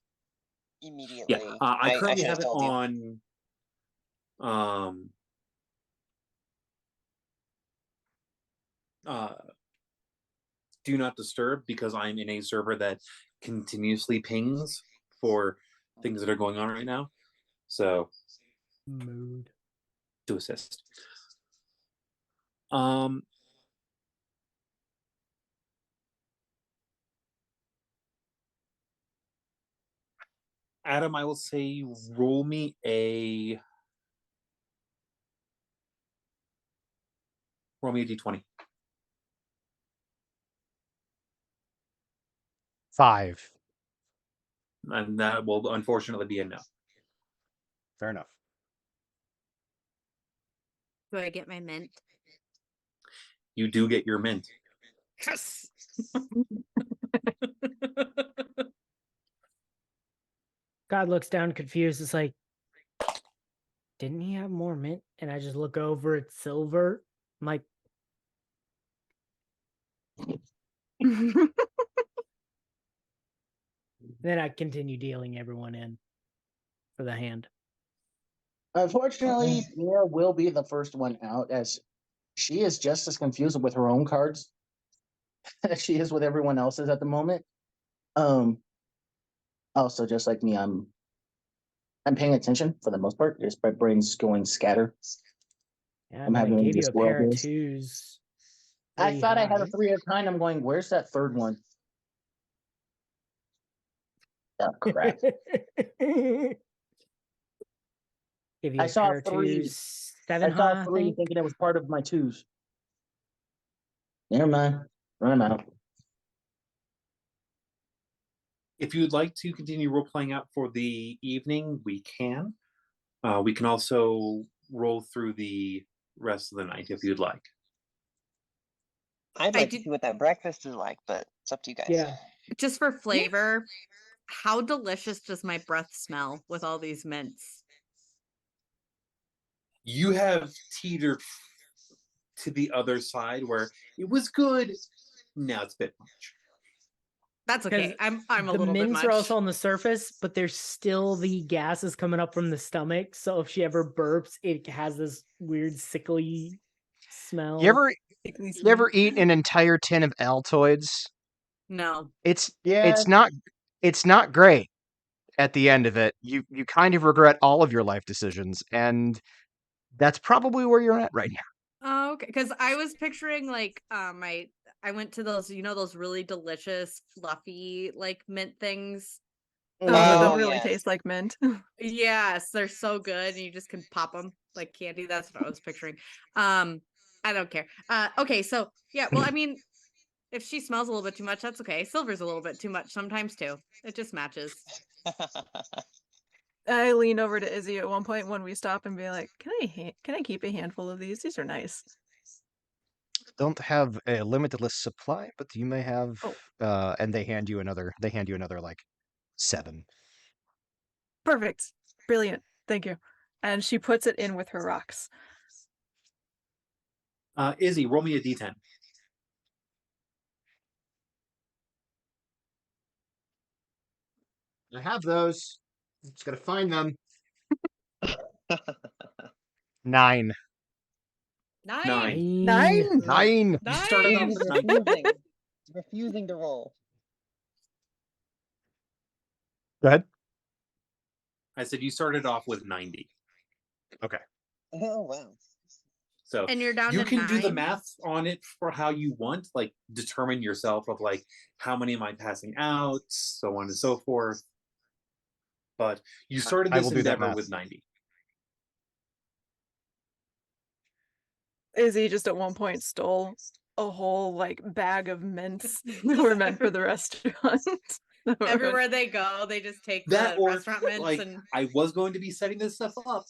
immediately. Yeah, I currently should have it told you. on do not disturb because I'm in a server that continuously pings for things that are going on right now. So Mood. to assist. Um, Adam, I will say roll me a d20. 5. And that will unfortunately be a no. Fair enough. Do I get my mint? You do get your mint. Yes. God looks down confused. It's like, didn't he have more mint? And I just look over at Silver. I'm like, then I continue dealing everyone in for the hand. Unfortunately, Mia will be the first one out, as she is just as confused with her own cards as she is with everyone else's at the moment. Also, just like me, I'm paying attention for the most part. Just my brain's going scatter. Yeah, I'm I having gave you this a pair of world. 2s. I pretty thought I had a high. 3 of kind. I'm going, where's that third one? Oh, crap. Give you I a saw pair of 3. 2s, 7 I saw high, I 3 think. thinking it was part of my 2s. Never mind. Run them out. If you'd like to continue role playing out for the evening, we can. We can also roll through the rest of the night if you'd like. I'd I like to did- see what that breakfast is like, but it's up to you guys. Yeah. Just for flavor, how delicious does my breath smell with all these mints? You have teetered to the other side where it was good. Now it's a bit much. That's okay. I'm a the little bit mints much. are also on the surface, but there's still the gases coming up from the stomach. So if she ever burps, it has this weird sickly smell. You ever eat an entire tin of Altoids? No. It's Yeah. it's not great at the end of it. You kind of regret all of your life decisions, and that's probably where you're at right now. Oh, okay. Because I was picturing like I went to those, those really delicious, fluffy, like mint things. Oh, that Oh, don't really yes. taste like mint. Yes, they're so good, and you just can pop them like candy. That's what I was picturing. I don't care. Okay, so yeah, well, I mean, if she smells a little bit too much, that's okay. Silver's a little bit too much sometimes too. It just matches. I lean over to Izzy at one point when we stop and be like, "Can I keep a handful of these? These are nice." Don't have a limitless supply, but you may have. Oh. And they hand you another. They hand you another like 7. Perfect. Brilliant. Thank you. And she puts it in with her rocks. Izzy, roll me a d10. I have those. Just gotta find them. 9. 9. 9. You started off Izzy's with 9. refusing to roll. Go ahead. I said you started off with 90. Okay. Oh, wow. So And you're down you to can do the 9? math on it for how you want, like determine yourself of like how many am I passing out, so on and so forth. But you started I this will do that endeavor math. with 90. Izzy just at one point stole a whole like bag of mints that were meant for the restaurant. Everywhere they go, they just take That the or restaurant mints like and I was going to be setting this stuff up,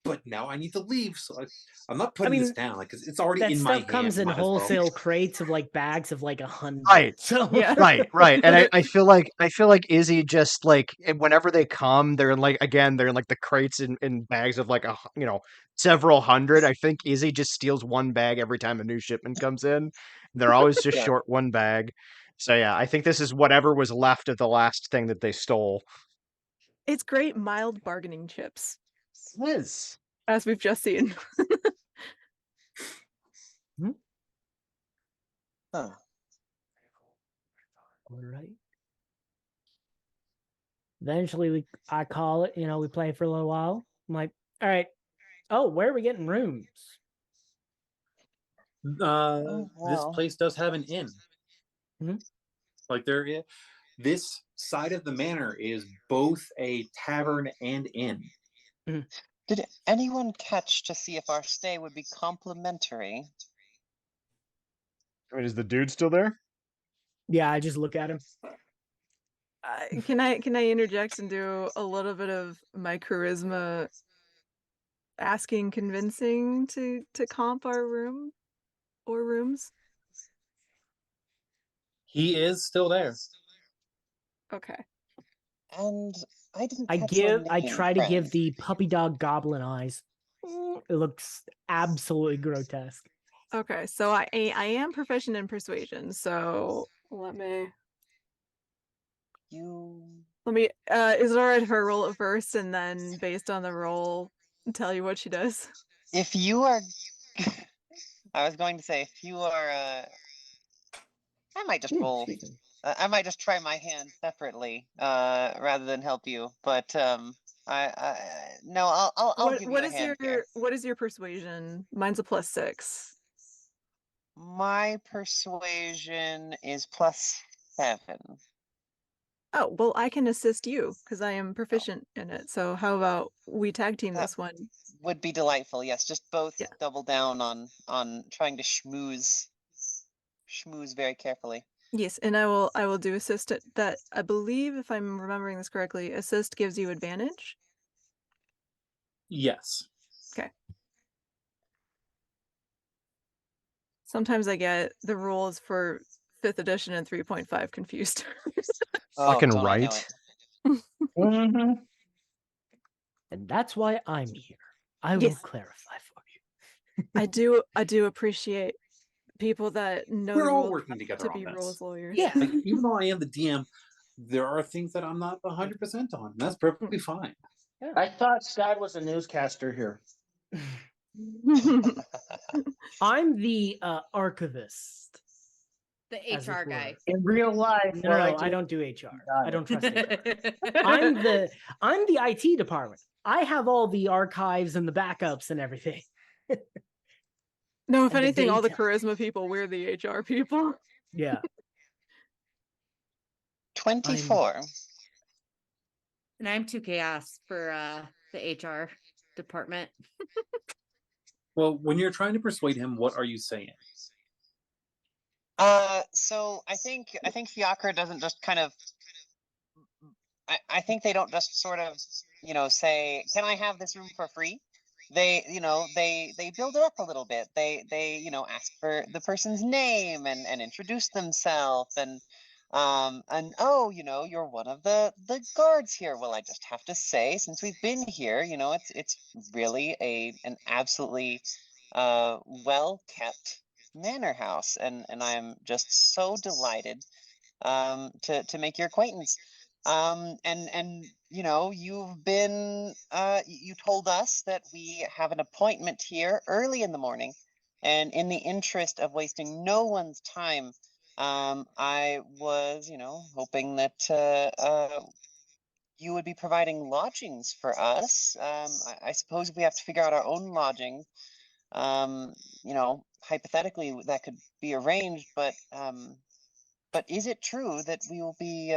but now I need to leave, so I'm not putting this down, like 'cause it's already that in my stuff comes hand. in Might as well. wholesale crates of like bags of like 100. Right. So Yeah. Right. And I feel like Izzy just like whenever they come, they're in like they're in like the crates in bags of like several hundred. I think Izzy just steals one bag every time a new shipment comes in. They're always just Yeah. short one bag. So yeah, I think this is whatever was left of the last thing that they stole. It's great mild bargaining chips, Liz. as we've just seen. Huh. all right. Eventually, I call it. We play for a little while. I'm like, all right. Oh, where are we getting rooms? Oh, This well. place does have an inn. Mhm. Like this side of the manor is both a tavern and inn. Did anyone catch to see if our stay would be complimentary? I mean, is the dude still there? Yeah, I just look at him. Can I interject and do a little bit of my charisma asking convincing to comp our room or rooms? He is still there. Okay. And I didn't catch your name, I try to give friend. the puppy dog goblin eyes. It looks absolutely grotesque. Okay, so I am proficient in persuasion, so let me is it alright if I roll it first and then based on the roll tell you what she does? If you are I was going to say if you are I might just roll. I might just try my hand separately, rather than help you. But no, I'll give you a hand here. What is your persuasion? Mine's a +6. My persuasion is +7. Oh, well, I can assist you because I am proficient in it. So how about we tag team That this one? would be delightful. Yes, just both Yeah. double down on trying to schmooze very carefully. Yes, and I will do assist it that I believe if I'm remembering this correctly, assist gives you advantage. Yes. Okay. Sometimes I get the rules for 5th edition and 3.5 confused. Fucking don't I know right. it. Mhm. And that's why I'm here. I will Yes. clarify for you. I do appreciate people that know We're the all rules working together to on be this. rules lawyers. Yeah. Like, even though I am the DM, there are things that I'm not 100% on. And that's perfectly fine. I thought Skad was a newscaster here. I'm the archivist. The as it HR were. guy. In real life, No, I don't do HR. Got I it. don't trust HR. I'm the IT department. I have all the archives and the backups and everything. No, if And the anything, all the data. charisma people, we're the HR people. Yeah. 24. And I'm 2 chaos for the HR department. Well, when you're trying to persuade him, what are you saying? So I think Fiacre doesn't just kind of. I think they don't just sort of, say, "Can I have this room for free?" They, they build it up a little bit. They, ask for the person's name and introduce themselves and oh, you're one of the guards here. Well, I just have to say, since we've been here, it's really an absolutely well kept manor house, and I'm just so delighted to make your acquaintance. And you've been you told us that we have an appointment here early in the morning, and in the interest of wasting no one's time, I was hoping that you would be providing lodgings for us. I suppose we have to figure out our own lodging. Hypothetically that could be arranged, but is it true that we will be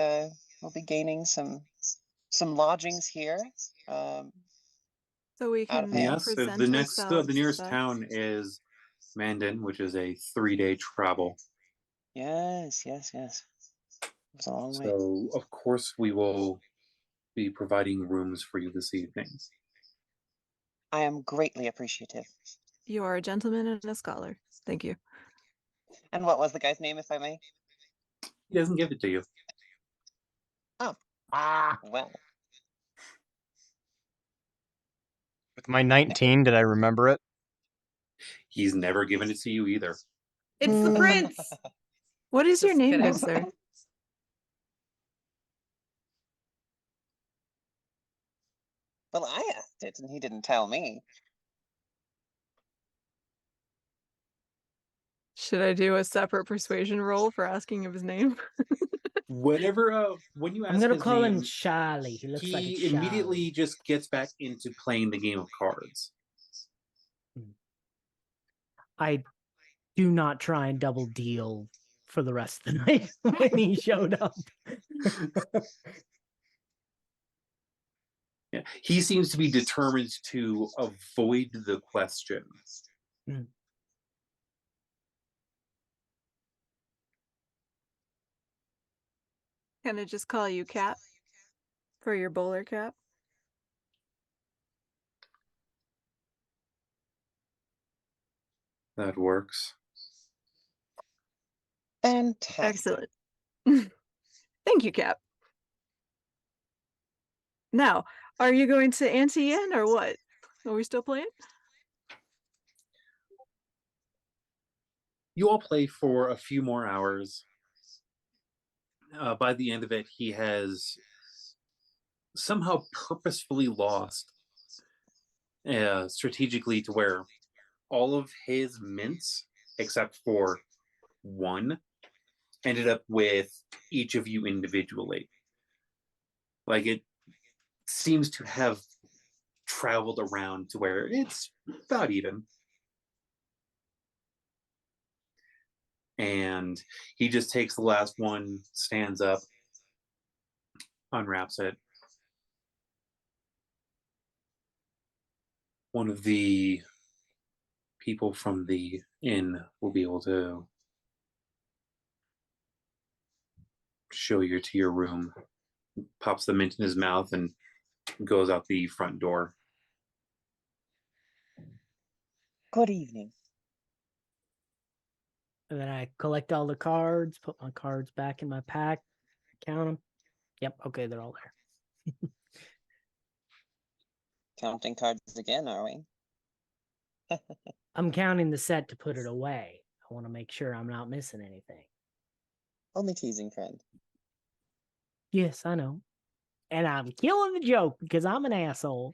gaining some lodgings here? So we Out of can hand. Yes, present the ourselves. nearest town is Mandan, which is a 3-day travel. Yes. It's a long way. So, of course, we will be providing rooms for you this evening. I am greatly appreciative. You are a gentleman and a scholar. Thank you. And what was the guy's name, if I may? He doesn't give it to you. Oh. Well. With my 19, did I remember it? He's never given it to you either. It's the prince. What is your Just name, kidding. good sir? Well, I asked it, and he didn't tell me. Should I do a separate persuasion roll for asking of his name? When you ask I'm gonna his call name, him Charlie. He looks like a he immediately just gets back into playing the game of cards. I do not try and double deal for the rest of the night when he showed up. Yeah. He seems to be determined to avoid the question. Can I just call you Cap for your bowler cap? That works. Fantastic. Excellent. Thank you, Cap. Now, are you going to ante in or what? Are we still playing? You all play for a few more hours. By the end of it, he has somehow purposefully lost strategically to where all of his mints, except for one, ended up with each of you individually. Like, it seems to have traveled around to where it's about even. And he just takes the last one, stands up, unwraps it. One of the people from the inn will be able to show you to your room. Pops the mint in his mouth and goes out the front door. Good evening. And then I collect all the cards, put my cards back in my pack, count them. Yep, okay, they're all there. Counting cards again, are we? I'm counting the set to put it away. I want to make sure I'm not missing anything. Only teasing, friend. Yes, I know. And I'm killing the joke because I'm an asshole.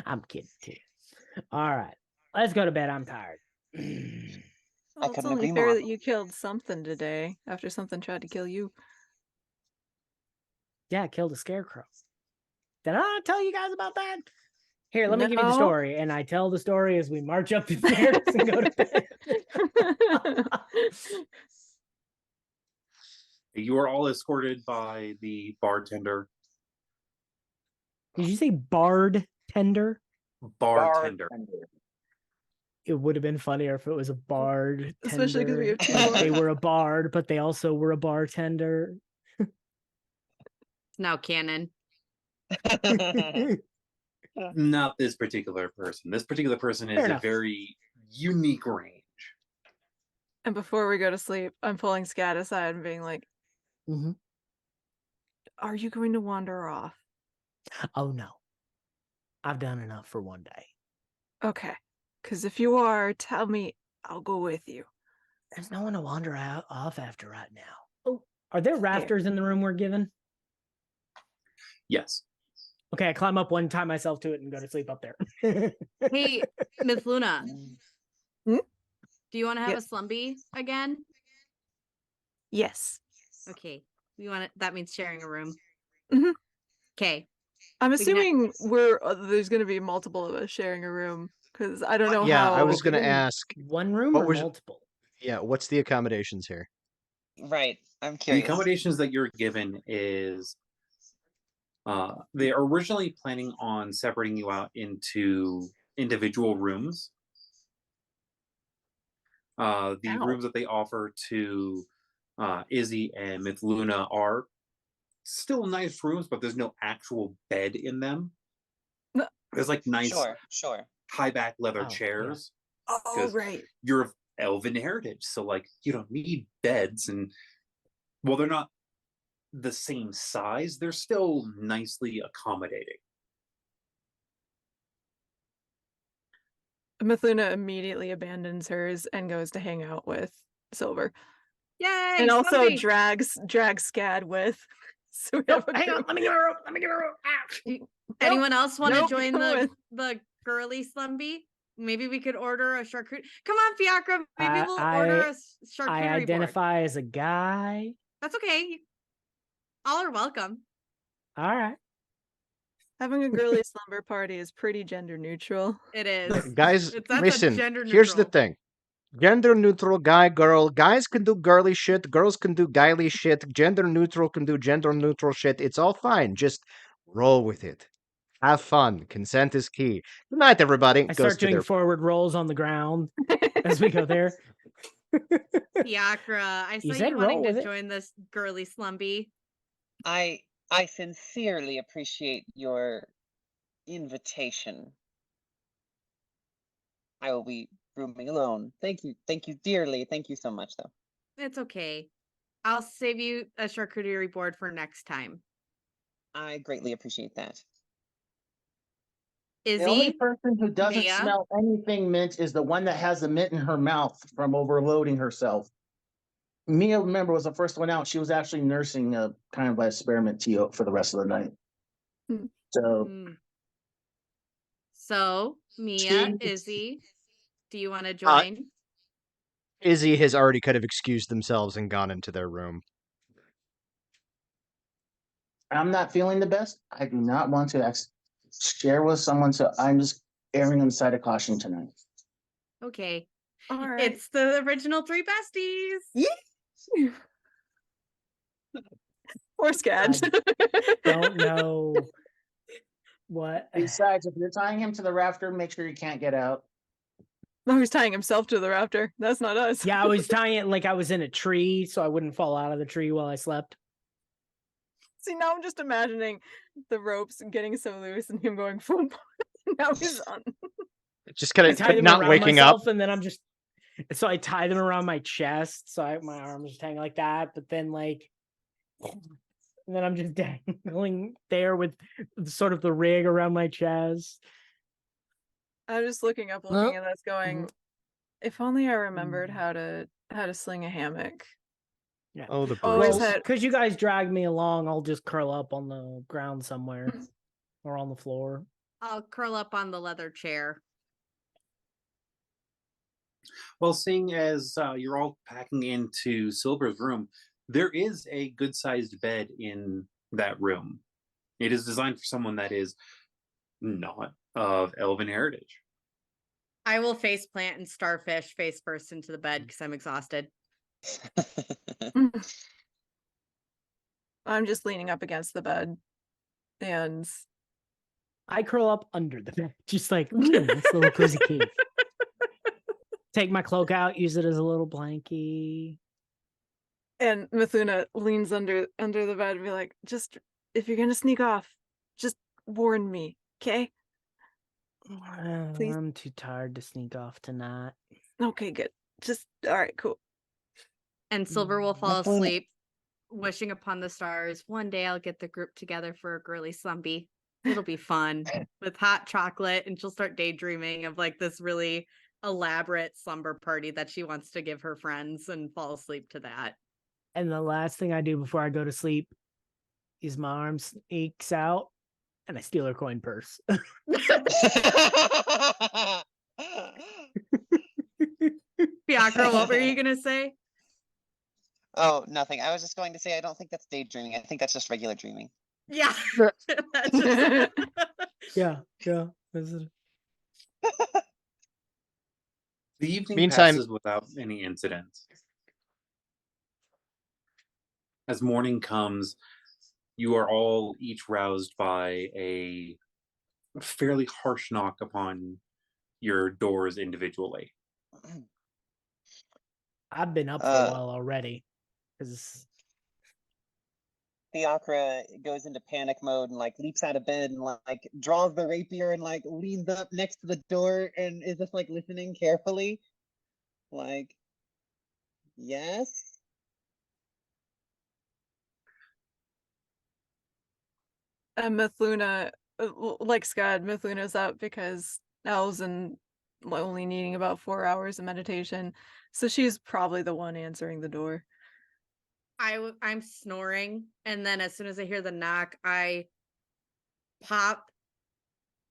I'm kidding too. All right, let's go to bed. I'm tired. Well, it's couldn't only agree fair more. that you killed something today after something tried to kill you. Yeah, I killed a scarecrow. Did I not tell you guys about that? Here, let me give you the No. story. And I tell the story as we march up the stairs and go to bed. You are all escorted by the bartender. Did you say bard tender? Bartender. It would have been funnier if it was a bard Especially 'cause we have two like they bards. were a bard, but they also were a bartender. It's now canon. Not this particular person. This particular person is Fair a enough. very unique range. And before we go to sleep, I'm pulling Skad aside and being like, Mhm. are you going to wander off? Oh no. I've done enough for one day. Okay. Because if you are, tell me, I'll go with you. There's no one to wander off after right now. Oh, are there rafters in the room we're given? Yes. Okay, I climb up one, tie myself to it, and go to sleep up there. Hey, Mithluna, Hmm? do you want to have Yes. a slumbie again? Yes. Okay, you want it? That means sharing a room. Mhm. Okay. I'm We can assuming there's going to be multiple of us sharing a room because I don't know Yeah, how. I was going to Given ask. one room what or was- multiple? Yeah, what's the accommodations here? Right. I'm The curious. accommodations that you're given is they are originally planning on separating you out into individual rooms. The Ow. rooms that they offer to Izzy and Mithluna are still nice rooms, but there's no actual bed in them. No. There's like nice Sure. high back leather Oh, yeah. chairs. Oh, 'Cause right. You're of elven heritage, so like you don't need beds, and well, they're not the same size. They're still nicely accommodating. Mithluna immediately abandons hers and goes to hang out with Silver. Yay! And also slumbie! drags Skad with. So we have a Hang on, group. let me give her a rope. Let me give her a rope. Anyone else want to nope, join come the girly slumbie? Maybe we could order a charcuterie. Come on, Fiacre. Maybe we'll order a charcuterie I board. identify as a guy. That's okay. All are welcome. All right. Having a girly slumber party is pretty gender neutral. It is. Guys, That's a listen, gender here's the neutral. thing. Gender neutral guy, girl. Guys can do girly shit. Girls can do guyly shit. Gender neutral can do gender neutral shit. It's all fine. Just roll with it. Have fun. Consent is key. Good night, everybody. I Goes start to doing their forward rolls on the ground as we go there. Fiacre, I saw You you said wanting roll to with it. join this girly slumbie. I sincerely appreciate your invitation. I will be rooming alone. Thank you dearly. Thank you so much, though. It's okay. I'll save you a charcuterie board for next time. I greatly appreciate that. The only Izzy, person who doesn't Mia? smell anything mint is the one that has the mint in her mouth from overloading herself. Mia, remember, was the first one out. She was actually nursing a kind of like spearmint tea for the rest of the night. Hmm. So So, Mia, She- Izzy, do you want to Uh, join? Izzy has already kind of excused themselves and gone into their room. I'm not feeling the best. I do not want to share with someone, so I'm just erring on the side of caution tonight. Okay. All right. It's the original three besties. Or Skad. Don't know what. Besides, if you're tying him to the rafter, make sure he can't get out. No, he's tying himself to the raptor. That's not us. Yeah, I was tying it like I was in a tree, so I wouldn't fall out of the tree while I slept. See, now I'm just imagining the ropes getting so loose and him going boom. Now he's on. Just kind I tie of them not around waking myself, up. and then I'm just. So I tie them around my chest, so my arms just hang like that. But then, like, and then I'm just dangling there with sort of the rig around my chest. I'm just looking up, looking at this, going, if only I remembered how to sling a hammock. Yeah. Oh, the Always Bruce. had Because you guys drag me along, I'll just curl up on the ground somewhere or on the floor. I'll curl up on the leather chair. Well, seeing as you're all packing into Silver's room, there is a good-sized bed in that room. It is designed for someone that is not of elven heritage. I will face plant and starfish face first into the bed because I'm exhausted. I'm just leaning up against the bed. And I curl up under the bed, just like, it's a little cozy cave. Take my cloak out, use it as a little blankie. and Mithluna leans under the bed and be like, just if you're gonna sneak off, just warn me, okay? Please. I'm too tired to sneak off tonight. Okay, good. Just all right, cool. And Silver will fall Mithluna- asleep, wishing upon the stars. One day I'll get the group together for a girly slumpy. It'll be fun with hot chocolate, and she'll start daydreaming of like this really elaborate slumber party that she wants to give her friends and fall asleep to that. And the last thing I do before I go to sleep is my arm sneaks out and I steal her coin purse. Fiacre, what were you gonna say? Oh, nothing. I was just going to say I don't think that's daydreaming. I think that's just regular dreaming. Yeah. That's just- Yeah. Is it? The evening Meantime- passes without any incidents. As morning comes, you are all each roused by a fairly harsh knock upon your doors individually. I've been up for a while already. Because Fiacre goes into panic mode and like leaps out of bed and like draws the rapier and like leans up next to the door and is just like listening carefully. Like, yes. And Mithluna, like Skad, Mithluna's up because Elle's and only needing about 4 hours of meditation. So she's probably the one answering the door. I'm snoring, and then as soon as I hear the knock, I pop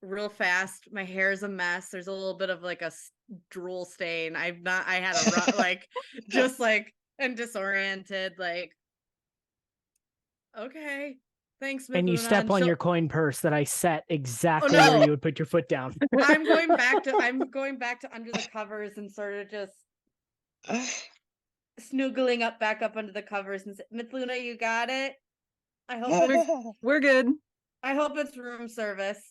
real fast. My hair's a mess. There's a little bit of like a drool stain. I had a like just like and disoriented. Like, okay, Thanks, And you Mithluna, step on she'll- your coin purse that I set exactly no. where you would put your foot down. I'm going back to under the covers and sort of just snoogling back up under the covers and say, Mithluna, you got it. I hope We're good. I hope it's room service.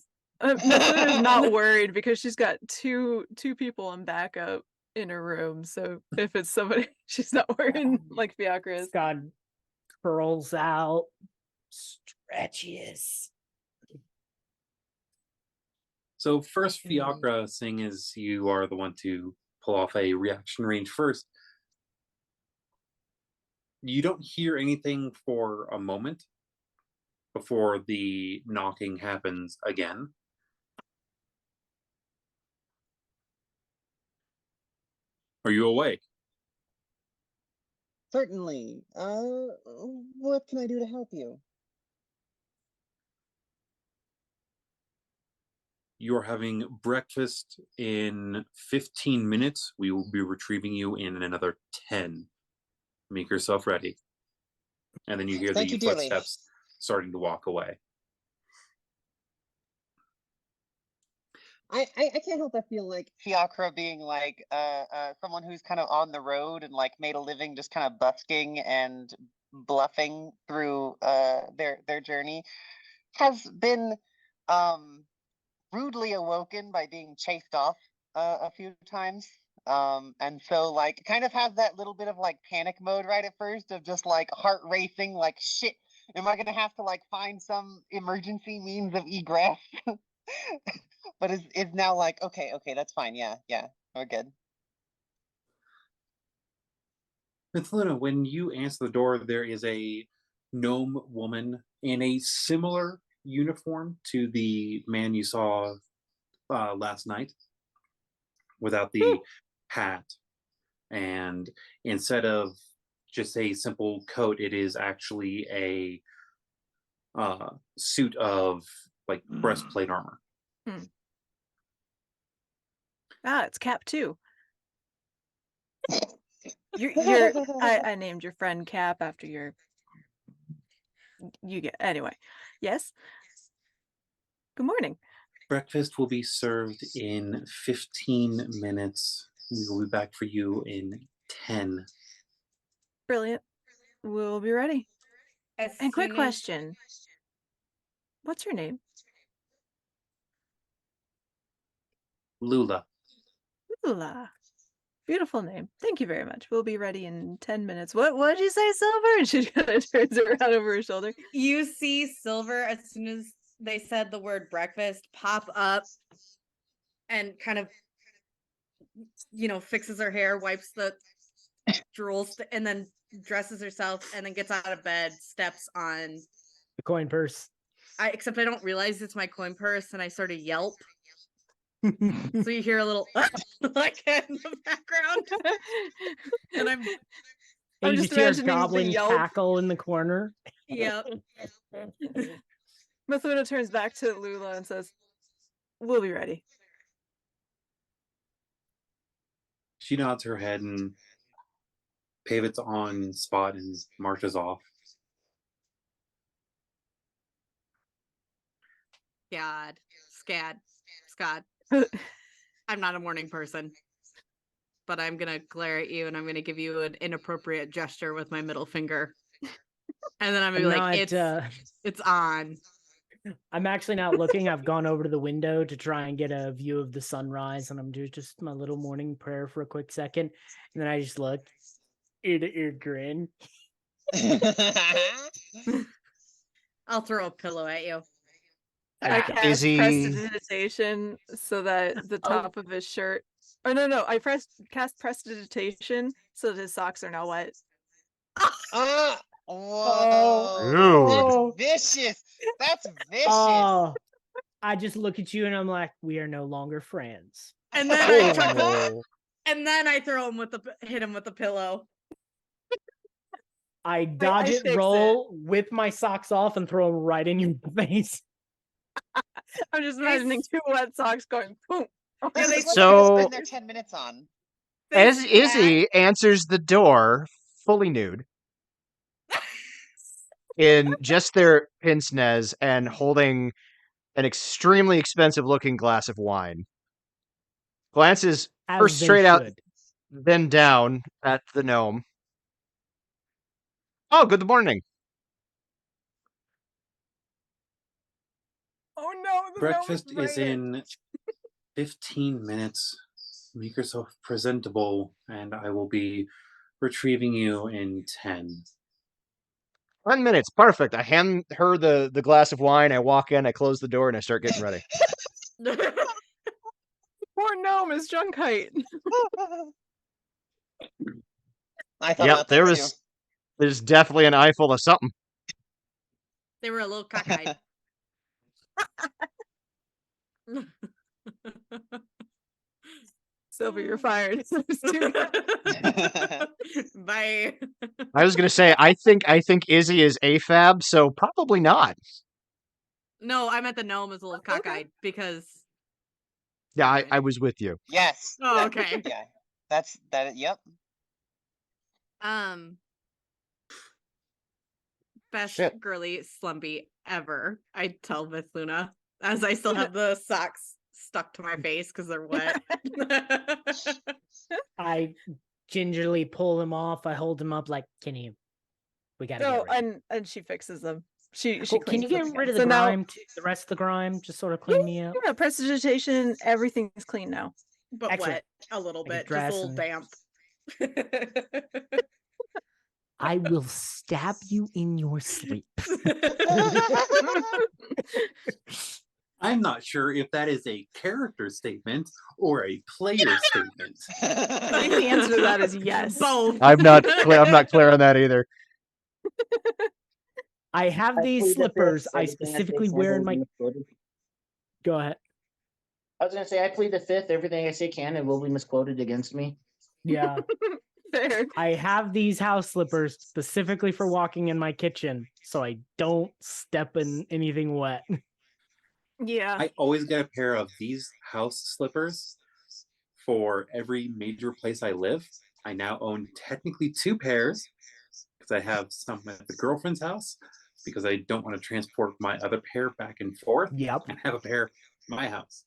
Mithluna's not worried because she's got two people on backup in her room. So if it's somebody, she's not worried like Fiacre is. Skad curls out, stretches. So first, Fiacre, seeing as you are the one to pull off a reaction range first, you don't hear anything for a moment before the knocking happens again. Are you awake? Certainly. What can I do to help you? You're having breakfast in 15 minutes. We will be retrieving you in another 10. Make yourself ready. And then you hear Thank the you dearly. footsteps starting to walk away. I can't help but feel like Fiacre being like someone who's kind of on the road and like made a living just kind of busking and bluffing through their journey has been rudely awoken by being chased off a few times. And so like kind of has that little bit of like panic mode right at first of just like heart racing, like shit, am I gonna have to like find some emergency means of egress? But is now like, okay, that's fine. Yeah, we're good. Mithluna, when you answer the door, there is a gnome woman in a similar uniform to the man you saw last night, without the hat. And instead of just a simple coat, it is actually a suit of like breastplate armor. Ah, it's Cap 2. I named your friend Cap after you get anyway. Yes. Good morning. Breakfast will be served in 15 minutes. We will be back for you in 10. Brilliant. We'll be ready. And quick question. What's your name? Lula. Lula. Beautiful name. Thank you very much. We'll be ready in 10 minutes. What did you say, Silver? And she kind of turns around over her shoulder. You see Silver, as soon as they said the word breakfast, pop up and kind of, fixes her hair, wipes the drools, and then dresses herself, and then gets out of bed, steps on The coin purse. except I don't realize it's my coin purse, and I sort of yelp. So you hear a little like in the background, and I'm just imagining the goblin yelp. cackle in the corner. Yep. Mithluna turns back to Lula and says, "We'll be ready." She nods her head and pivots on spot and marches off. God, Skad. I'm not a morning person, but I'm gonna glare at you and I'm gonna give you an inappropriate gesture with my middle finger, and then I'm gonna be like, "It's on." I'm actually not looking. I've gone over to the window to try and get a view of the sunrise, and I'm doing just my little morning prayer for a quick second, and then I just look, ear to ear grin. I'll throw a pillow at you. I cast Izzy- prestidigitation so that the top of his shirt. Oh no! I cast prestidigitation so that his socks are now wet. Whoa! That's vicious. That's vicious. Oh, I just look at you and I'm like, we are no longer friends. And then I throw him hit him with the pillow. I dodge it, roll, whip my socks off, and throw them right in your face. I'm just imagining two wet socks going boom. So- spend their 10 minutes on. As Izzy answers the door, fully nude. in just their pince nez and holding an extremely expensive looking glass of wine. Glances first As they straight out, should. then down at the gnome. Oh, good morning. Oh no, the Breakfast gnome is in 15 minutes. Make yourself presentable, and I will be retrieving you in 10. 10 minutes, perfect. I hand her the glass of wine. I walk in, I close the door, and I start getting ready. Poor gnome is drunk height. I thought Yep, about that too. there's definitely an eye full of something. They were a little cockeyed. Sylvie, you're fired. Bye. I was gonna say, I think Izzy is AFAB, so probably not. No, I meant the gnome is a little Okay. cockeyed because. Yeah, Never mind. I was with you. Yes. Oh, okay. Yeah. That's that. Yep. Best Shit. girly slumpy ever. I tell Mithluna as I still have the socks stuck to my face because they're wet. I gingerly pull him off. I hold him up like, we gotta No, get rid. and she fixes them. She Cool. Can cleans you them get again. rid of the So now, grime, the rest of the grime? Just sort of clean me up. yeah, prestidigitation, everything is clean now. But Excellent. wet a little I can bit, just a dress little and- damp. I will stab you in your sleep. I'm not sure if that is a character statement or a player statement. I think the answer to that is yes. Both. I'm not clear on that either. I have I these plead the fifth, slippers so I everything I say specifically can wear in will my. be misquoted. Go ahead. I was gonna say I plead the fifth. Everything I say can and will be misquoted against me. Yeah. Fair. I have these house slippers specifically for walking in my kitchen, so I don't step in anything wet. Yeah. I always get a pair of these house slippers for every major place I live. I now own technically 2 pairs because I have some at the girlfriend's house because I don't want to transport my other pair back and forth, Yep. and have a pair at my house.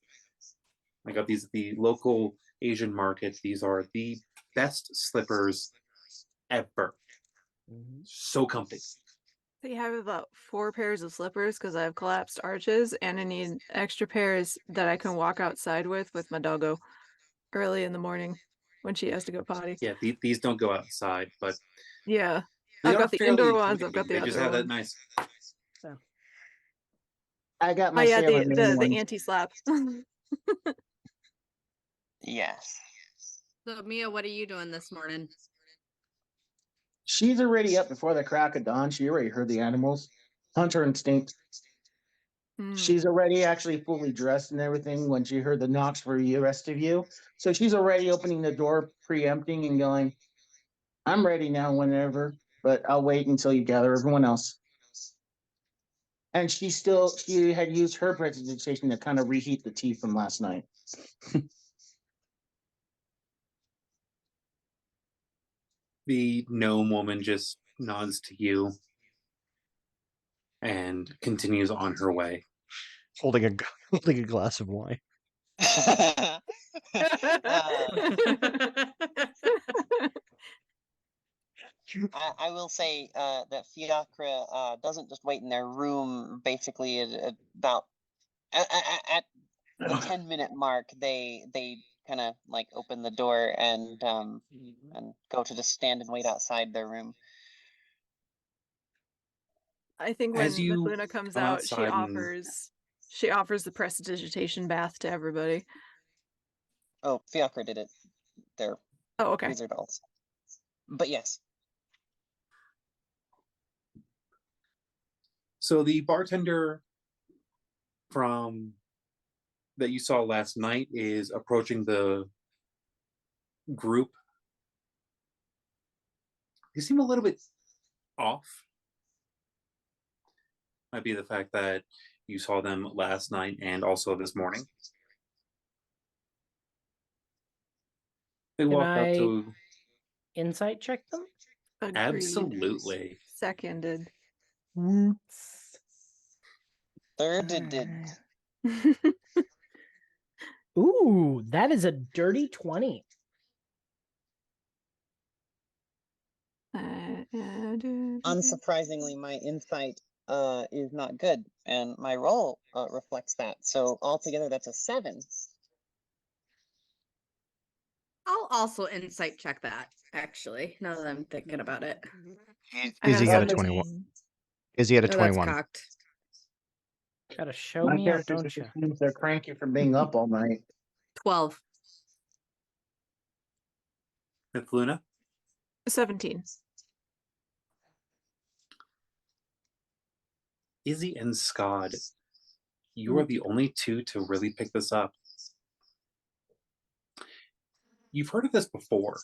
I got these at the local Asian market. These are the best slippers ever. So comfy. I have about 4 pairs of slippers because I have collapsed arches, and I need extra pairs that I can walk outside with my doggo early in the morning when she has to go potty. Yeah, these don't go outside, but Yeah. they I've are got the fairly indoor ones, I've got intimidating. the They just other have that ones. nice. I got Oh my yeah, Sailor the Moon ones. anti-slap. Yes. So Mia, what are you doing this morning? She's already up before the crack of dawn. She already heard the animals. Hunter instinct. Hmm. She's already actually fully dressed and everything when she heard the knocks for the rest of you. So she's already opening the door, preempting and going, I'm ready now whenever, but I'll wait until you gather everyone else. And she had used her presentation to kind of reheat the tea from last night. The gnome woman just nods to you and continues on her way. Holding a glass of wine. I will say that Fiacre doesn't just wait in their room. Basically, about at the 10-minute mark, they kind of like open the door and go to just stand and wait outside their room. I think when As you Mithluna comes come out, she outside and- offers the prestidigitation bath to everybody. Oh, Fiacre did it. They're Oh, okay. wizard also. But yes. So the bartender from that you saw last night is approaching the group. They seem a little bit off. Might be the fact that you saw them last night and also this morning. They Can walk up I to insight check them? Agreed. absolutely. Seconded. Whoops. Third did. Ooh, that is a dirty 20. Unsurprisingly, my insight is not good, and my roll reflects that. So altogether, that's a 7. I'll also insight check that, actually, now that I'm thinking about it. I got Izzy got a 17. 21. Izzy had a No, that's 21. cocked. Gotta show My me out, characters don't you? they're cranky for being up all night. 12. Mithluna? 17. Izzy and Skad, you are the only two to really pick this up. You've heard of this before,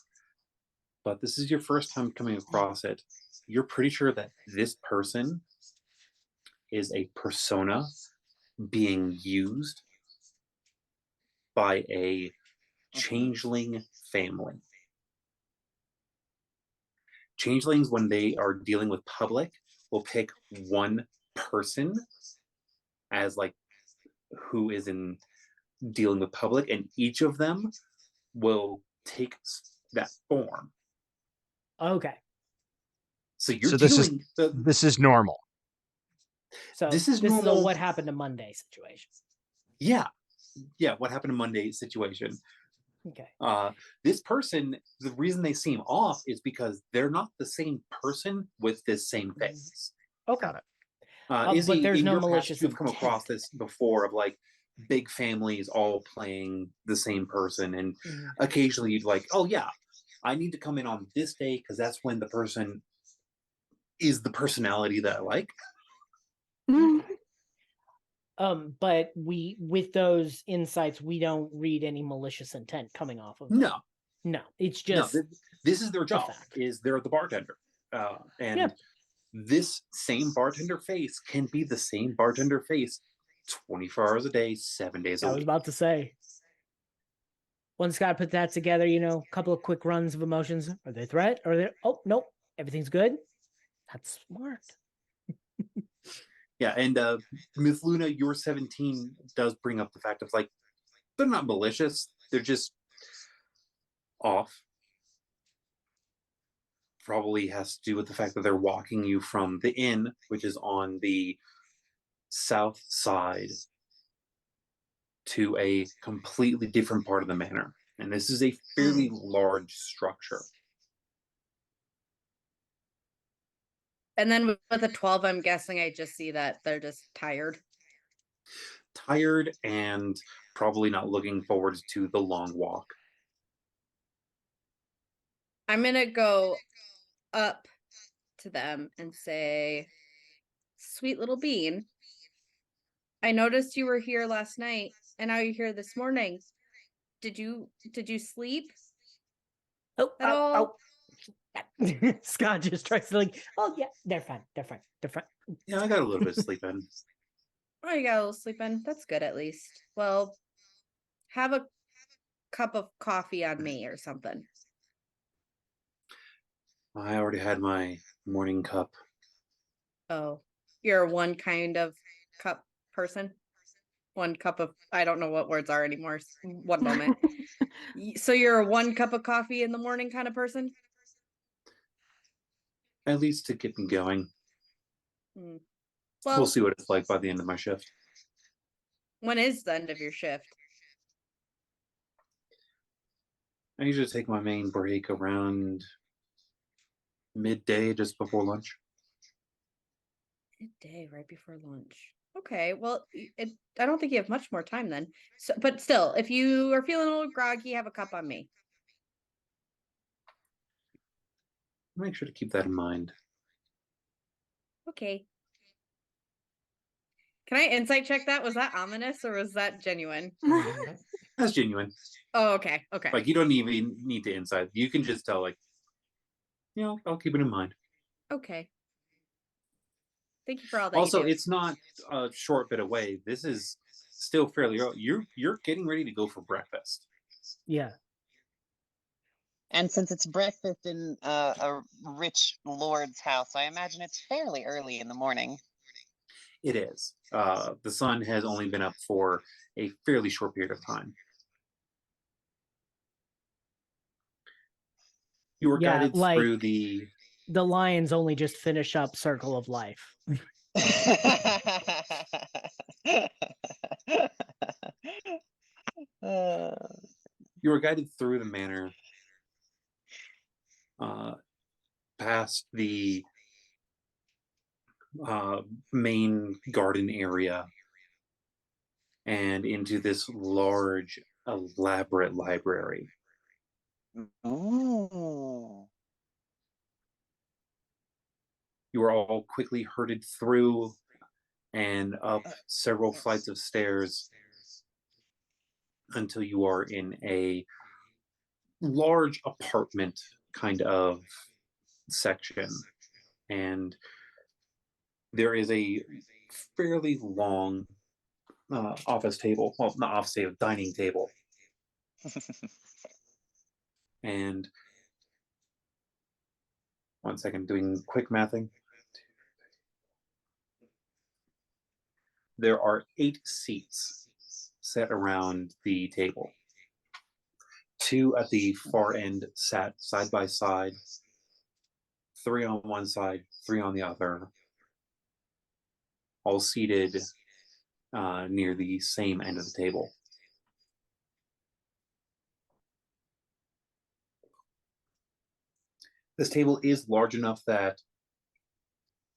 but this is your first time coming across it. You're pretty sure that this person is a persona being used by a changeling family. Changelings, when they are dealing with public, will pick one person as like who is in dealing with public, and each of them will take that form. Okay. So you're So this is dealing. this is normal. So This is a normal. what happened to Monday situation. Yeah, what happened to Monday situation. Okay. This person, the reason they seem off is because they're not the same person with this same face. Okay. Got it. Izzy, but there's in no your past, malicious you've come across intent. this before of like big families all playing the same person, and occasionally you'd like, oh yeah, I need to come in on this day because that's when the person is the personality that I like. But with those insights, we don't read any malicious intent coming off of them. No, it's just this is their job. fact. Is they're the bartender, and this same bartender face can be the same bartender face 24 hours a day, 7 days a week. I was about to say. Once Scott put that together, a couple of quick runs of emotions. Are they a threat? Are they? Oh, nope. Everything's good. That's smart. Yeah, and Mithluna, your 17 does bring up the fact of like, they're not malicious. They're just off. Probably has to do with the fact that they're walking you from the inn, which is on the south side, to a completely different part of the manor. And this is a fairly large structure. And then with a 12, I'm guessing I just see that they're just tired. Tired and probably not looking forward to the long walk. I'm going to go up to them and say, sweet little bean, I noticed you were here last night and now you're here this morning. Did you sleep? At all? Scott just tries to oh yeah, they're fine. Yeah, I got a little bit of sleep in. Oh, you got a little sleep in. That's good at least. Well, have a cup of coffee on me or something. I already had my morning cup. Oh, you're one kind of cup person? One cup of, I don't know what words are anymore. One moment. So you're a 1 cup of coffee in the morning kind of person? At least to get me going. Well, we'll see what it's like by the end of my shift. When is the end of your shift? I usually take my main break around midday, just before lunch. Midday, right before lunch. Okay, well, I don't think you have much more time then. So, but still, if you are feeling a little groggy, have a cup on me. Make sure to keep that in mind. Okay. Can I insight check that? Was that ominous or was that genuine? That's genuine. Oh, okay. Like, you don't even need to insight. You can just tell, like, I'll keep it in mind. Okay. Thank you for all that. Also, you do. it's not a short bit away. This is still fairly early. You're getting ready to go for breakfast. Yeah. And since it's breakfast in a rich lord's house, I imagine it's fairly early in the morning. It is. The sun has only been up for a fairly short period of time. You were Yeah, guided like- through the. The lions only just finish up Circle of Life. You were guided through the manor, past the main garden area, and into this large, elaborate library. Ooh. You are all quickly herded through and up several flights of stairs until you are in a large apartment kind of section. And there is a fairly long office table. Well, not office table, dining table. And 1 second, doing quick mathing. There are 8 seats set around the table. 2 at the far end sat side by side, 3 on one side, 3 on the other, all seated near the same end of the table. This table is large enough that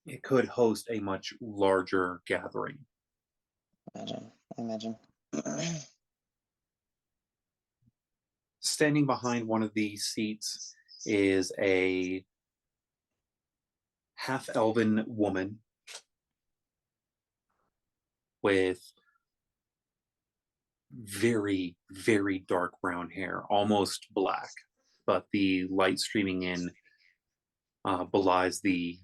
it could host a much larger gathering. I imagine. Standing behind one of the seats is a half-elven woman with very, very dark brown hair, almost black, but the light streaming in belies the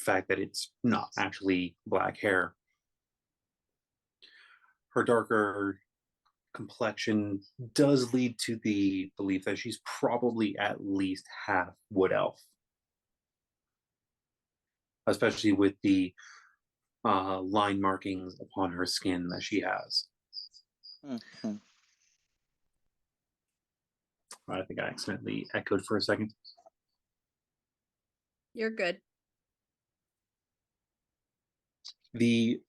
fact that it's not actually black hair. Her darker complexion does lead to the belief that she's probably at least half wood elf, especially with the line markings upon her skin that she has. Mm-hmm. I think I accidentally echoed for a second. You're good. The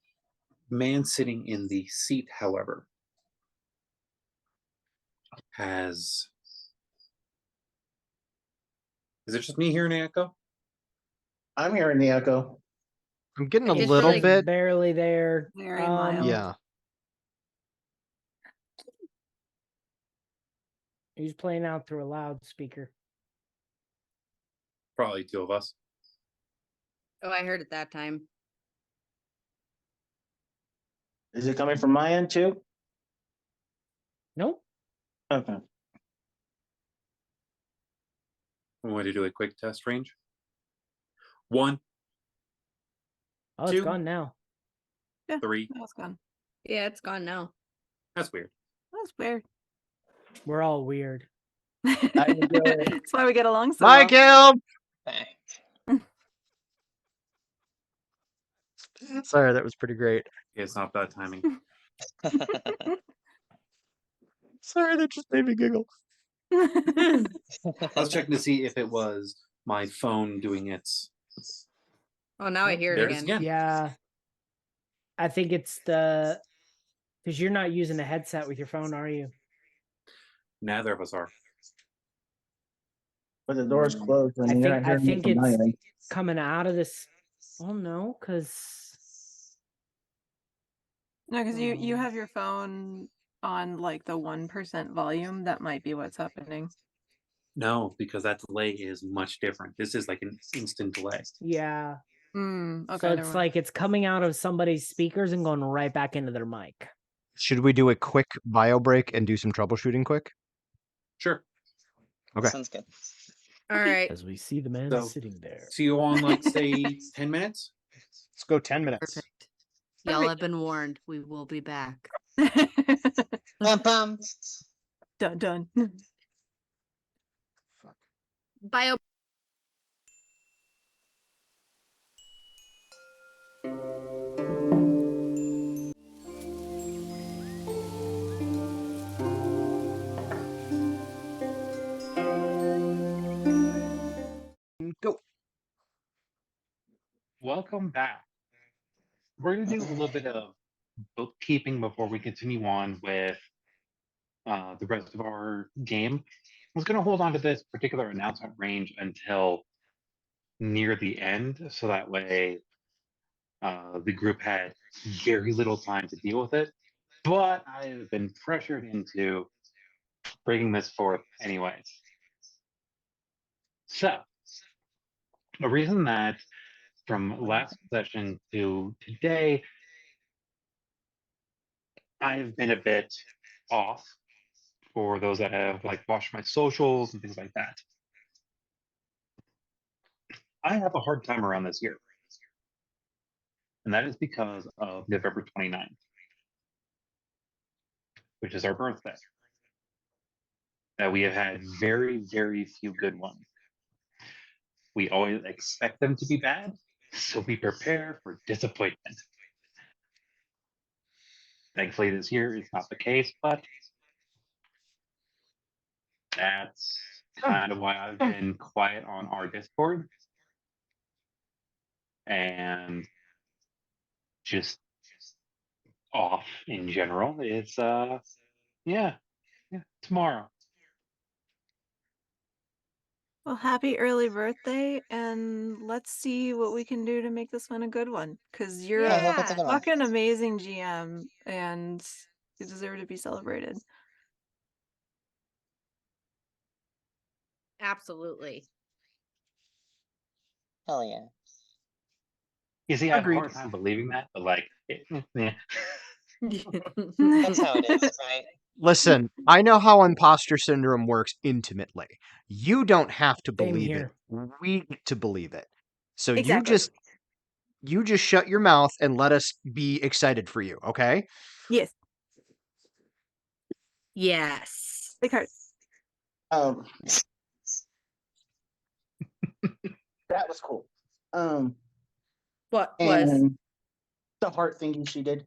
man sitting in the seat, however, has. Is it just me hearing an echo? I'm hearing the echo. I'm getting I a just little feel like bit. Barely there. Very mild. Yeah. He's playing out through a loudspeaker. Probably 2 of us. Oh, I heard it that time. Is it coming from my end too? Nope. Okay. I'm going to do a quick test range. 1, Oh, it's 2, gone now. 3. That's gone. Yeah, it's gone now. That's weird. That's weird. We're all weird. That's why we get along so Bye, well. Kim! Thanks. Sorry, that was pretty great. It's not bad timing. Sorry, that just made me giggle. I was checking to see if it was my phone doing its. Oh, now I hear it There it is again. again. Yeah. I think it's the because you're not using a headset with your phone, are you? Neither of us are. But the door's closed and I you're think not hearing it from my it's end. coming out of this. Oh no, because No, because you have your phone on like the 1% volume. That might be what's happening. No, because that delay is much different. This is like an instant delay. yeah. Okay. So it's like it's coming out of somebody's speakers and going right back into their mic. Should we do a quick bio break and do some troubleshooting quick? Sure. Okay. Sounds good. All right. As we see the man So- sitting there. See you on like say 10 minutes. Let's go 10 minutes. Perfect. Y'all have been warned. We will be back. Bum, bum. Dun dun. bio. Go. Welcome back. We're going to do a little bit of bookkeeping before we continue on with the rest of our game. I was going to hold on to this particular announcement range until near the end, so that way the group had very little time to deal with it. But I have been pressured into bringing this forth anyways. So, the reason that from last session to today, I've been a bit off for those that have like watched my socials and things like that. I have a hard time around this year. And that is because of November 29th, which is our birthday. That we have had very, very few good ones. We always expect them to be bad, so we prepare for disappointment. Thankfully, this year is not the case, but that's kind of why I've been quiet on our Discord and just off in general. It's yeah, tomorrow. Well, happy early birthday, and let's see what we can do to make this one a good one. Because you're I a hope it's a good one. fucking amazing GM, and you deserve to be celebrated. Absolutely. Hell yeah. You see, I have a Agreed. hard time believing that, but like, yeah. That's how it is, right? Listen, I know how imposter syndrome works intimately. You don't have to Same believe here. it. We get to believe it. So Exactly. you just shut your mouth and let us be excited for you, okay? Yes, Yes. the card. That was cool. What was? And the heart thingy she did.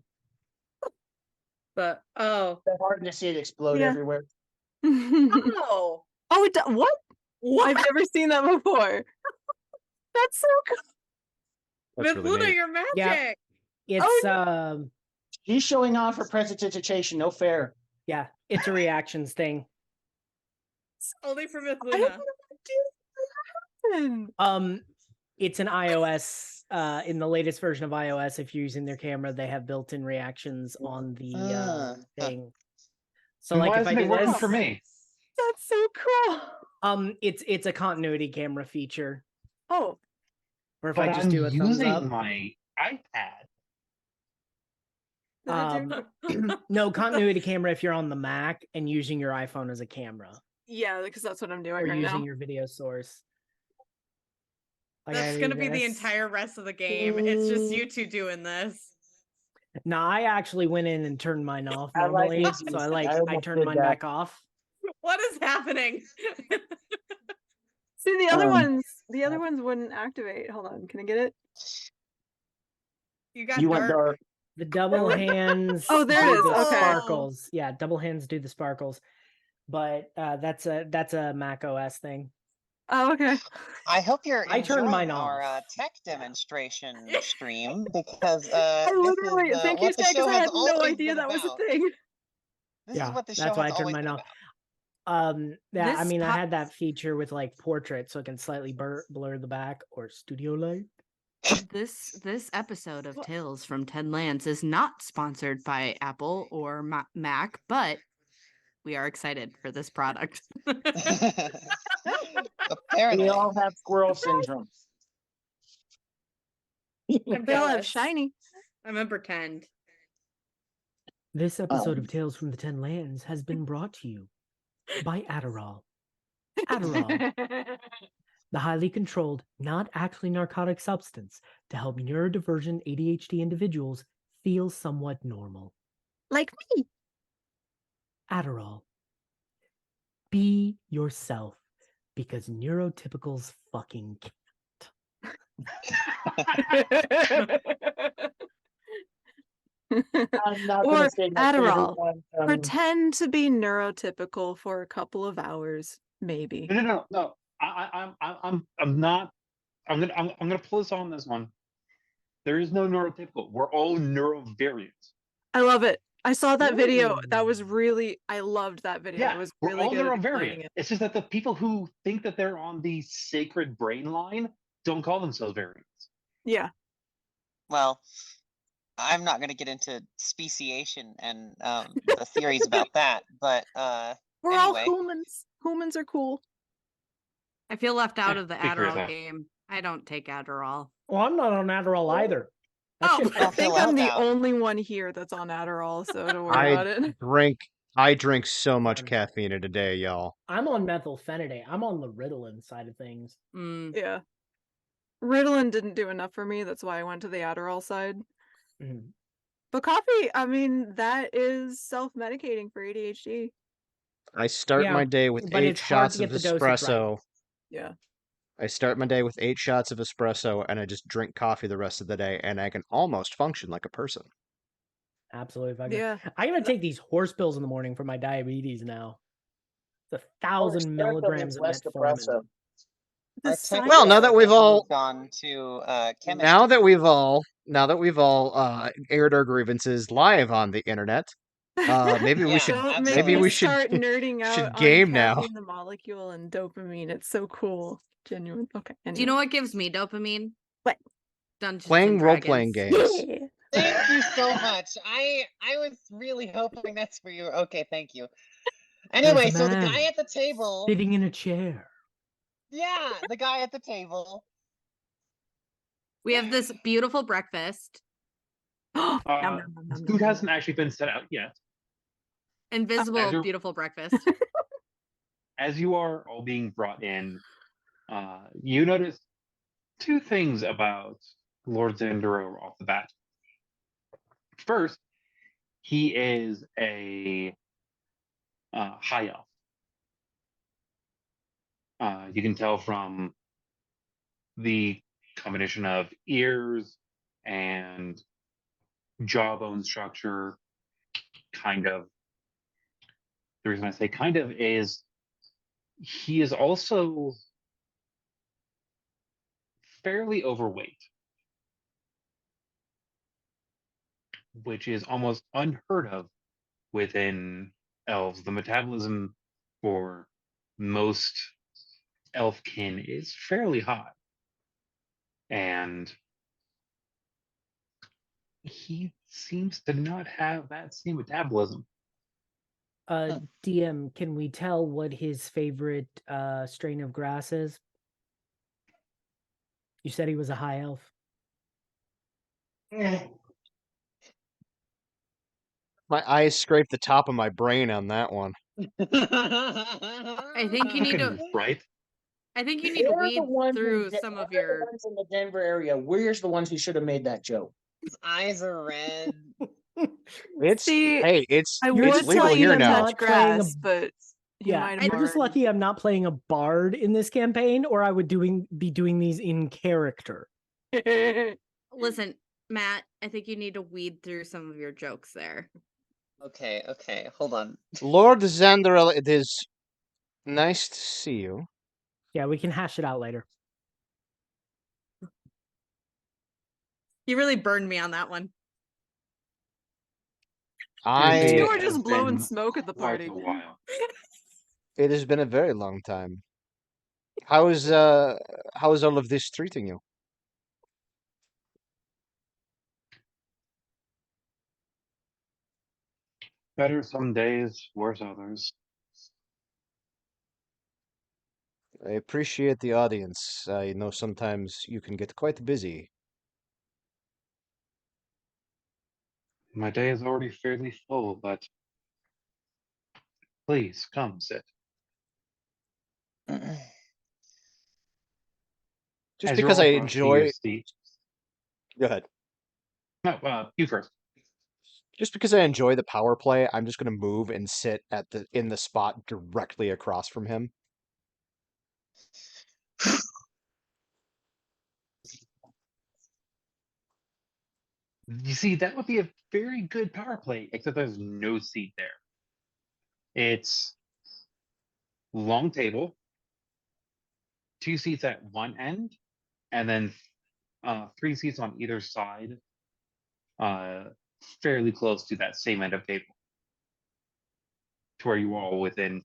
But oh. The heart and to see it explode Yeah. everywhere. Oh. Oh, what? I've never seen that before. That's so cool. That's really Mithluna, neat. your magic. Yeah. It's She's showing off her presentation. No fair. yeah, it's a reactions thing. Only for I don't Mithluna. know what to do. It's an iOS. In the latest version of iOS, if you're using their camera, they have built-in reactions on the thing. So, like, Why if I isn't it do working this, for me? That's so cool. it's a continuity camera feature. Oh, Or if But I just I'm do a thumbs up. using my iPad. does it do? No, continuity camera if you're on the Mac and using your iPhone as a camera. Yeah, because that's what I'm doing Or right using now. your video source. Like, That's I gonna do be the this. entire rest of the game. It's just you two doing this. No, I actually went in and turned mine off I like normally. Izzy. So I I almost turned did mine that. back off. What is happening? See, the other ones wouldn't activate. Hold on, can I get it? You got You went dark. dark. The double hands Oh, there it do is. the Okay. sparkles. Yeah, double hands do the sparkles. But that's a Mac OS thing. Oh, okay. I hope you're I turned mine enjoying our off. tech demonstration stream because I literally, this is thank you, what the Skad, show because I has had no always idea been that was a about. thing. This Yeah, is what the show that's why I has turned always mine been off. about. Yeah, I This mean, I po- had that feature with like portrait, so it can slightly blur the back or studio light. This episode of What? Tales from 10 Lands is not sponsored by Apple or Mac, but we are excited for this product. Apparently. We all have squirrel syndrome. I'm They all have jealous. shiny. I'm gonna pretend. This episode of Tales from the 10 Lands has been brought to you by Adderall. Adderall, the highly controlled, not actually narcotic substance to help neurodivergent ADHD individuals feel somewhat normal. Like me. Adderall. Be yourself. Because neurotypicals fucking I'm not Or gonna say that to Adderall. everyone. Pretend to be neurotypical for a couple of hours, maybe. No. I'm not. I'm gonna pull this on this one. There is no neurotypical. We're all neurovariants. I love it. I saw that video. That was really. I loved that video. It Yeah, was we're really all good at explaining neurovariant. it. It's just that the people who think that they're on the sacred brain line don't call themselves variants. Yeah. Well, I'm not going to get into speciation and the theories about that, but We're anyway. all humans. Humans are cool. I feel left out of the speak for Adderall yourself. game. I don't take Adderall. Well, I'm not on Adderall either. That Oh, shit I Don't think feel I'm left the out. only one here that's on Adderall, so don't worry about it. I drink so much Um, caffeine in a day, y'all. I'm on methylphenidate. I'm on the Ritalin side of things. Yeah. Ritalin didn't do enough for me. That's why I went to the Adderall side. Mhm. But coffee, I mean, that is self-medicating for ADHD. I start Yeah, my day with but 8 it's hard shots to of get the dosage right. espresso. Yeah. I start my day with 8 shots of espresso, and I just drink coffee the rest of the day, and I can almost function like a person. Absolutely fucking. Yeah. I gotta take these horse pills in the morning for my diabetes now. It's 1,000 milligrams of less metformin. espresso. The Our science- Well, now that we've all moved on to chemistry. now that we've all aired our grievances live on the internet, maybe we Yeah, should Don't absolutely. make maybe me we should start nerding out should on game now. caffeine, the molecule, and dopamine. It's so cool. Genuine. Okay. Do you know what gives me dopamine? What? Dungeons Playing and role-playing Dragons. games. Yeah. Thank you so much. I was really hoping that's for you. Okay, thank you. Anyway, There's a so the guy man at the table. sitting in a chair. Yeah, the guy at the table. We have this beautiful breakfast. Nom, Uh, nom, nom, nom, food nom, hasn't actually been set out yet. Invisible, As you're- beautiful breakfast. As you are all being brought in, you notice 2 things about Lord Zandero off the bat. First, he is a high elf. You can tell from the combination of ears and jawbone structure, kind of. The reason I say kind of is he is also fairly overweight, which is almost unheard of within elves. The metabolism for most elfkin is fairly high. And he seems to not have that same metabolism. DM, can we tell what his favorite strain of grass is? You said he was a high elf. My eyes scraped the top of my brain on that one. I think you need to. Right? I think you need to weed through some of your. The ones in the Denver area. We're the ones who should have made that joke. His eyes are red. See, it's I it's would legal tell you here to now. touch Playing a- grass, but he Yeah, might I'm have just already- lucky I'm not playing a bard in this campaign, or I would be doing these in character. Listen, Matt, I think you need to weed through some of your jokes there. Okay, hold on. Lord Zanderel, it is nice to see you. Yeah, we can hash it out later. You really burned me on that one. Izzy You were has just blowing been smoke at the quite party. a while. It has been a very long time. How is all of this treating you? Better some days, worse others. I appreciate the audience. I know sometimes you can get quite busy. My day is already fairly full, but please come sit. Just As you're because all I brought to your enjoy. seat. Go ahead. No, you first. Just because I enjoy the power play, I'm just going to move and sit in the spot directly across from him. You see, that would be a very good power play, except there's no seat there. It's long table, 2 seats at one end, and then 3 seats on either side, fairly close to that same end of table, to where you are all within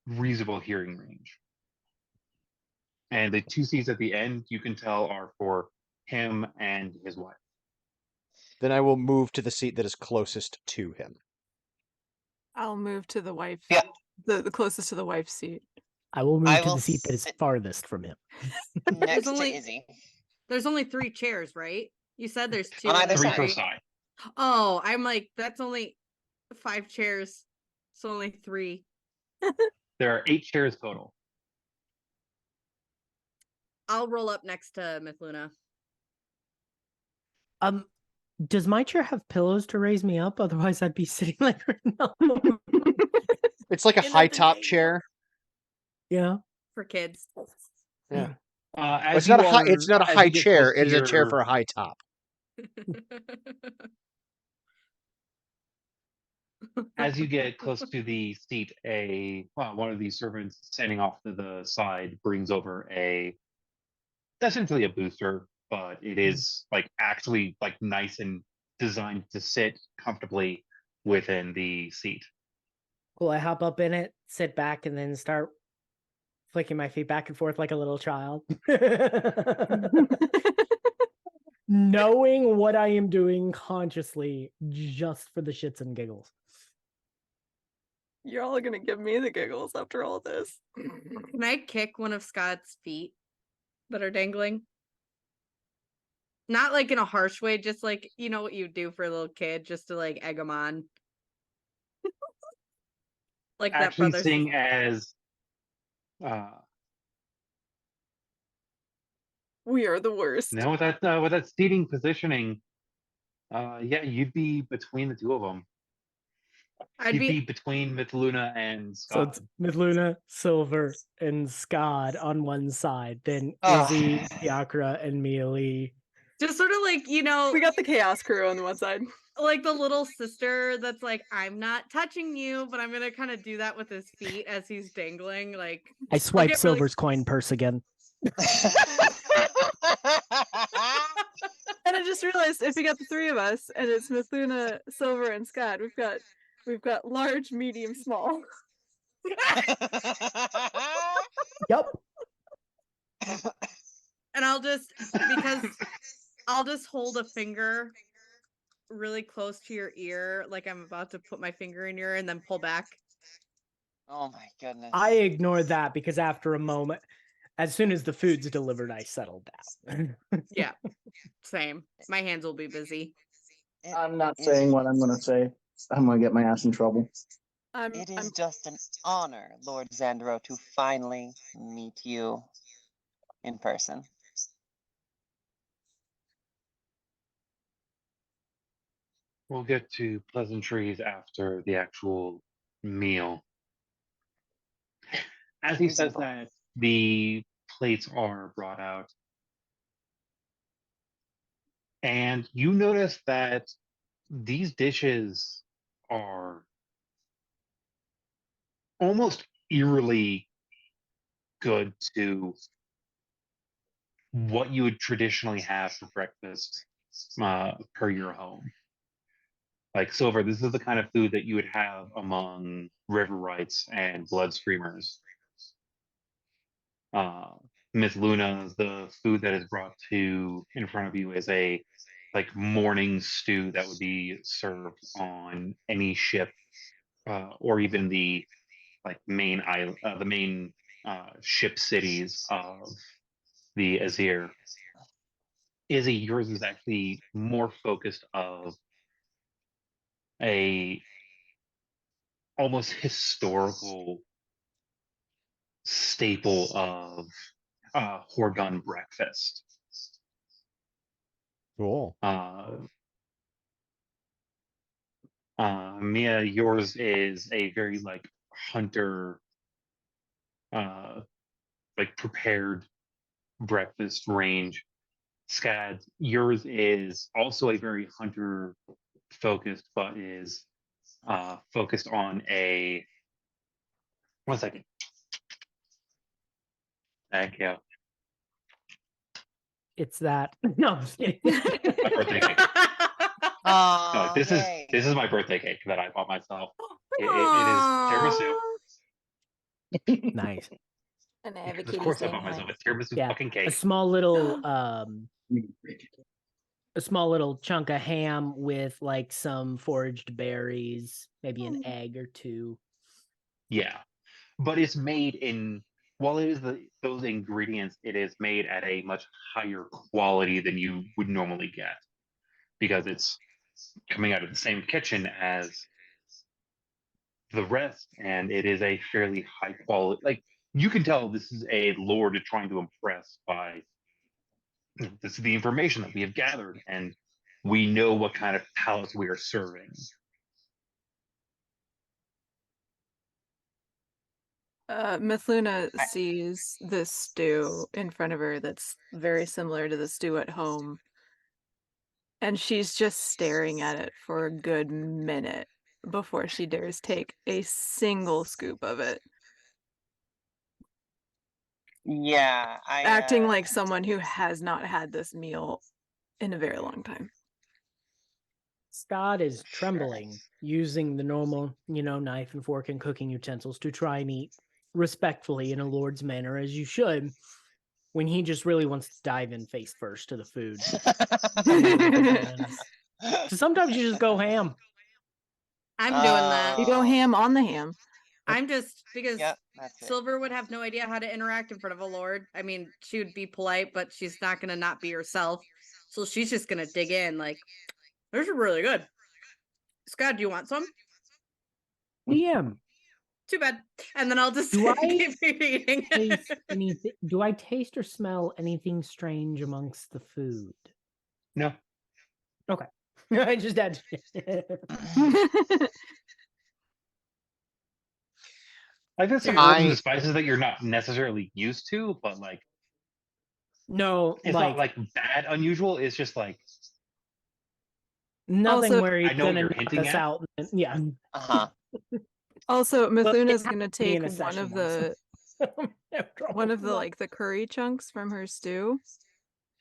reasonable hearing range. And the 2 seats at the end, you can tell, are for him and his wife. Then I will move to the seat that is closest to him. I'll move to the wife. Yeah. The closest to the wife's seat. I will move I to will the seat that is sit farthest from him. next to only- Izzy. There's only 3 chairs, right? You said there's 2 On and either then 3 per three. side. Oh, I'm like, that's only 5 chairs. So only 3. There are 8 chairs total. I'll roll up next to Mithluna. Does my chair have pillows to raise me up? Otherwise, I'd be sitting like right now. It's like a In high the top name. chair. Yeah. For kids. Yeah. As It's not a you high. It's not a as high you get chair. close to It is a chair your- for a high top. As you get close to the seat, one of these servants standing off to the side brings over essentially a booster, but it is like actually like nice and designed to sit comfortably within the seat. Cool. I hop up in it, sit back, and then start flicking my feet back and forth like a little child. Knowing what I am doing consciously just for the shits and giggles. You're all gonna give me the giggles after all this. Can I kick one of Scott's feet that are dangling? Not like in a harsh way, just like, you know what you do for a little kid, just to like egg them on. Like that Actually, brother. seeing as We are the worst. now with that seating positioning, yeah, you'd be between the two of them. I'd You'd be be between Mithluna and So Scott. it's Mithluna, Silver, and Skad on one side, then Ah. Izzy, Fiacre, and Mealy. just sort of like, you know, We got the chaos crew on the one side. like the little sister that's like, I'm not touching you, but I'm gonna kind of do that with his feet as he's dangling. Like, I swipe get really- Silver's coin purse again. And I just realized if we got the 3 of us and it's Mithluna, Silver, and Skad, we've got large, medium, small. Yep. and I'll just hold a finger really close to your ear, like I'm about to put my finger in your ear and then pull back. Oh my goodness. I ignore that because after a moment, as soon as the food's delivered, I settle down. Yeah, same. My hands will be busy. I'm not saying what I'm going to say. I'm going to get my ass in trouble. It is just an honor, Lord Xandro, to finally meet you in person. We'll get to pleasantries after the actual meal. As he says Reasonable. that, the plates are brought out. And you notice that these dishes are almost eerily good to what you would traditionally have for breakfast per your home. Like Silver, this is the kind of food that you would have among river rights and blood screamers. Mithluna, the food that is brought to in front of you is a like morning stew that would be served on any ship, or even the like main island, the main ship cities of the Azir. Izzy, yours is actually more focused of a almost historical staple of Horgun breakfast. Cool. Mia, yours is a very like hunter, like prepared breakfast range. Skad, yours is also a very hunter focused, but is focused on a 1 second. Thank you. It's that. No, I'm just kidding. My birthday cake. No, Oh, this yay. is my birthday cake that I bought myself. It is tiramisu. Nice. And I have a Because of kitty course I saying bought hi. myself a tiramisu Yeah, fucking a cake. small little chunk of ham with like some foraged berries, maybe an egg or two. Yeah, but it's made in. While it is those ingredients, it is made at a much higher quality than you would normally get because it's coming out of the same kitchen as the rest, and it is a fairly high quality. Like you can tell, this is a lord trying to impress by this is the information that we have gathered, and we know what kind of palates we are serving. Mithluna I- sees this stew in front of her that's very similar to the stew at home. And she's just staring at it for a good minute before she dares take a single scoop of it, Yeah, acting like someone who has not had this meal in a very long time. Scott is Sure. trembling, using the normal, knife and fork and cooking utensils to try and eat respectfully in a lord's manner, as you should, when he just really wants to dive in face first to the food. So sometimes you just go ham. I'm doing that. You go ham on the ham. I'm just because Yep, that's it. Silver would have no idea how to interact in front of a lord. I mean, she would be polite, but she's not gonna not be herself. So she's just gonna dig in. Like, those are really good. Scott, do you want some? DM, Too bad. And then I'll just Do I keep eating. taste anything? Do I taste or smell anything strange amongst the food? No, Okay, I just had. like there's some Dude. herbs and spices that you're not necessarily used to, but like No, it's not like bad unusual. It's just like nothing Also- where I he's know what gonna you're knock hinting us at. out. Yeah. Uh-huh. Also, Well, Mithuna's it gonna happened to me take in a one session of once. the like the curry chunks from her stew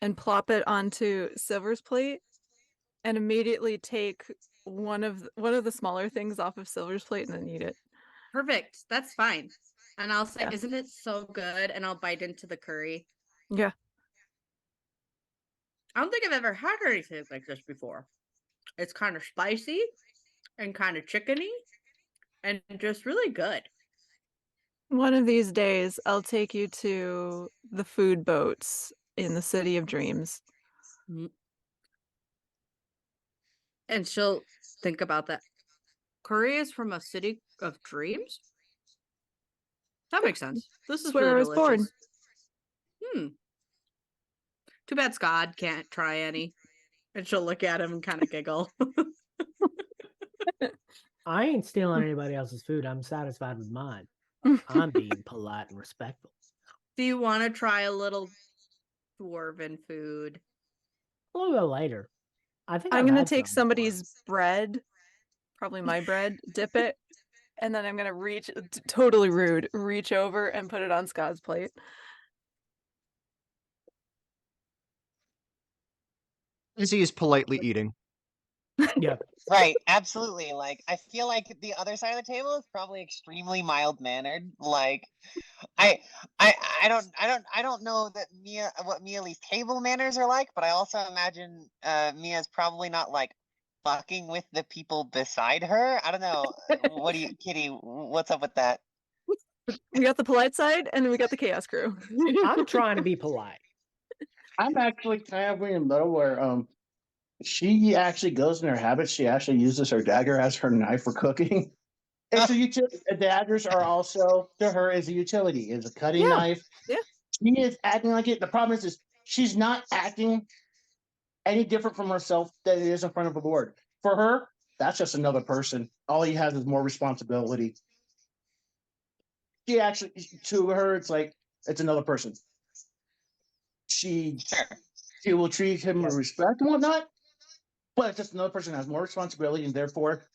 and plop it onto Silver's plate and immediately take one of the smaller things off of Silver's plate and then eat it. Perfect. That's fine. And I'll say, Yeah. isn't it so good? And I'll bite into the curry. Yeah. I don't think I've ever had anything like this before. It's kind of spicy and kind of chickeny and just really good. One of these days I'll take you to the food boats in the City of Dreams. And she'll think about that. Curry is from a city of dreams? That makes sense. This That's is where really I was born. delicious. Too bad Skad can't try any. And she'll look at him and kind of giggle. I ain't stealing anybody else's food. I'm satisfied with mine. I'm being polite and respectful. Do you want to try a little dwarven food? A little bit later. I think I'm I've gonna had take some before. somebody's bread, probably my bread, dip it, and then I'm gonna totally rude, reach over and put it on Scott's plate. Izzy is politely eating. Yeah. Right, absolutely. Like, I feel like the other side of the table is probably extremely mild mannered. Like, I don't know that what Mia's table manners are like, but I also imagine Mia's probably not like fucking with the people beside her. I don't know. What do you, Kitty? What's up with that? We got the polite side, and then we got the chaos crew. I'm trying to be polite. I'm actually kind of in the middle where she actually goes in her habits. She actually uses her dagger as her knife for cooking. It's a utility. Daggers are also to her as a utility. It's a cutting knife. Yeah. She is acting like it. The problem is she's not acting any different from herself than it is in front of a board. For her, that's just another person. All he has is more responsibility. She actually, to her, it's like it's another person. She Sure. she will treat him with Yes. respect and whatnot. But it's just another person has more responsibility and therefore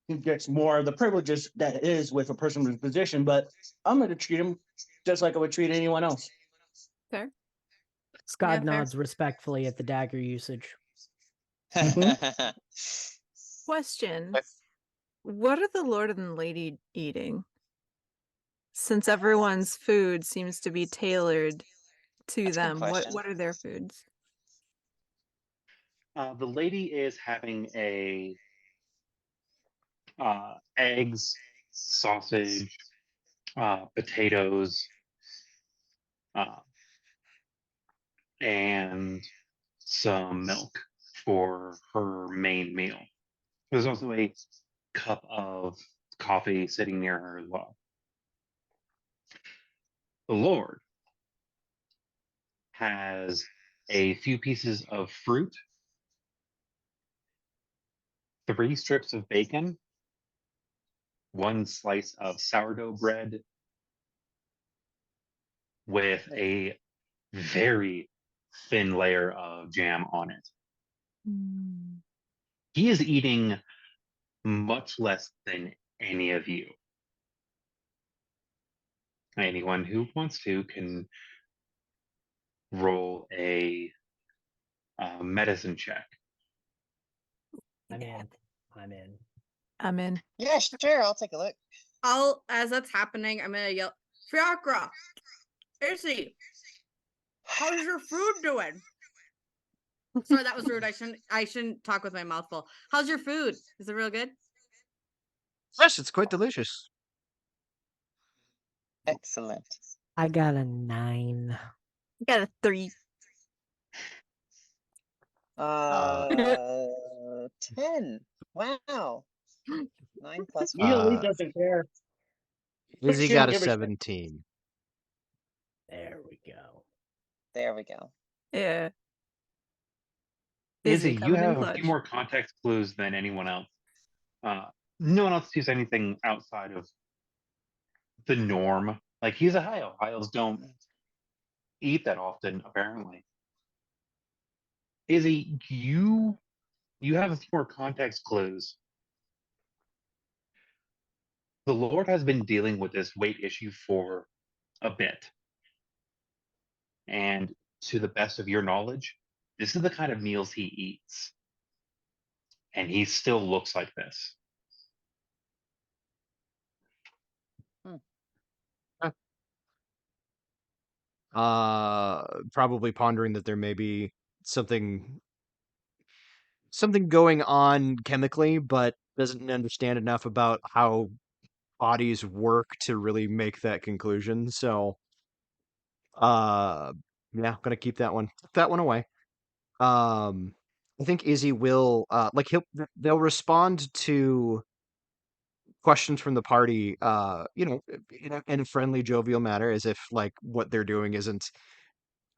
he gets more of the privileges that is with a person with position. But I'm going to treat him just like I would treat anyone else. Fair. Skad Yeah, fair. nods respectfully at the dagger usage. Question. What are the Lord and Lady eating? Since everyone's food seems to be tailored to That's a good them, question. what are their foods? The lady is having a eggs, sausage, potatoes, and some milk for her main meal. There's also a cup of coffee sitting near her as well. The Lord has a few pieces of fruit, 3 strips of bacon, 1 slice of sourdough bread with a very thin layer of jam on it. He is eating much less than any of you. Anyone who wants to can roll a medicine check. I'm in. I'm in. I'm in. Yeah, sure. I'll take a look. As that's happening, I'm gonna yell, Fiacre, Izzy, how's your food doing? Sorry, that was rude. I shouldn't talk with my mouth full. How's your food? Is it real good? Yes, it's quite delicious. Excellent. I got a 9. I got a 3. 10. Wow. 9 plus He really 5. doesn't care. Izzy She got don't a give a shit. 17. There we go. There we go. Yeah. Izzy, you coming in have a clutch. few more context clues than anyone else. No one else sees anything outside of the norm. Like, he's a Hyle. Hyles don't eat that often, apparently. Izzy, you have a few more context clues. The Lord has been dealing with this weight issue for a bit. And to the best of your knowledge, this is the kind of meals he eats. And he still looks like this. Probably pondering that there may be something going on chemically, but doesn't understand enough about how bodies work to really make that conclusion. So, yeah, gonna keep that one away. I think Izzy will like they'll respond to questions from the party, in a friendly, jovial manner, as if like what they're doing isn't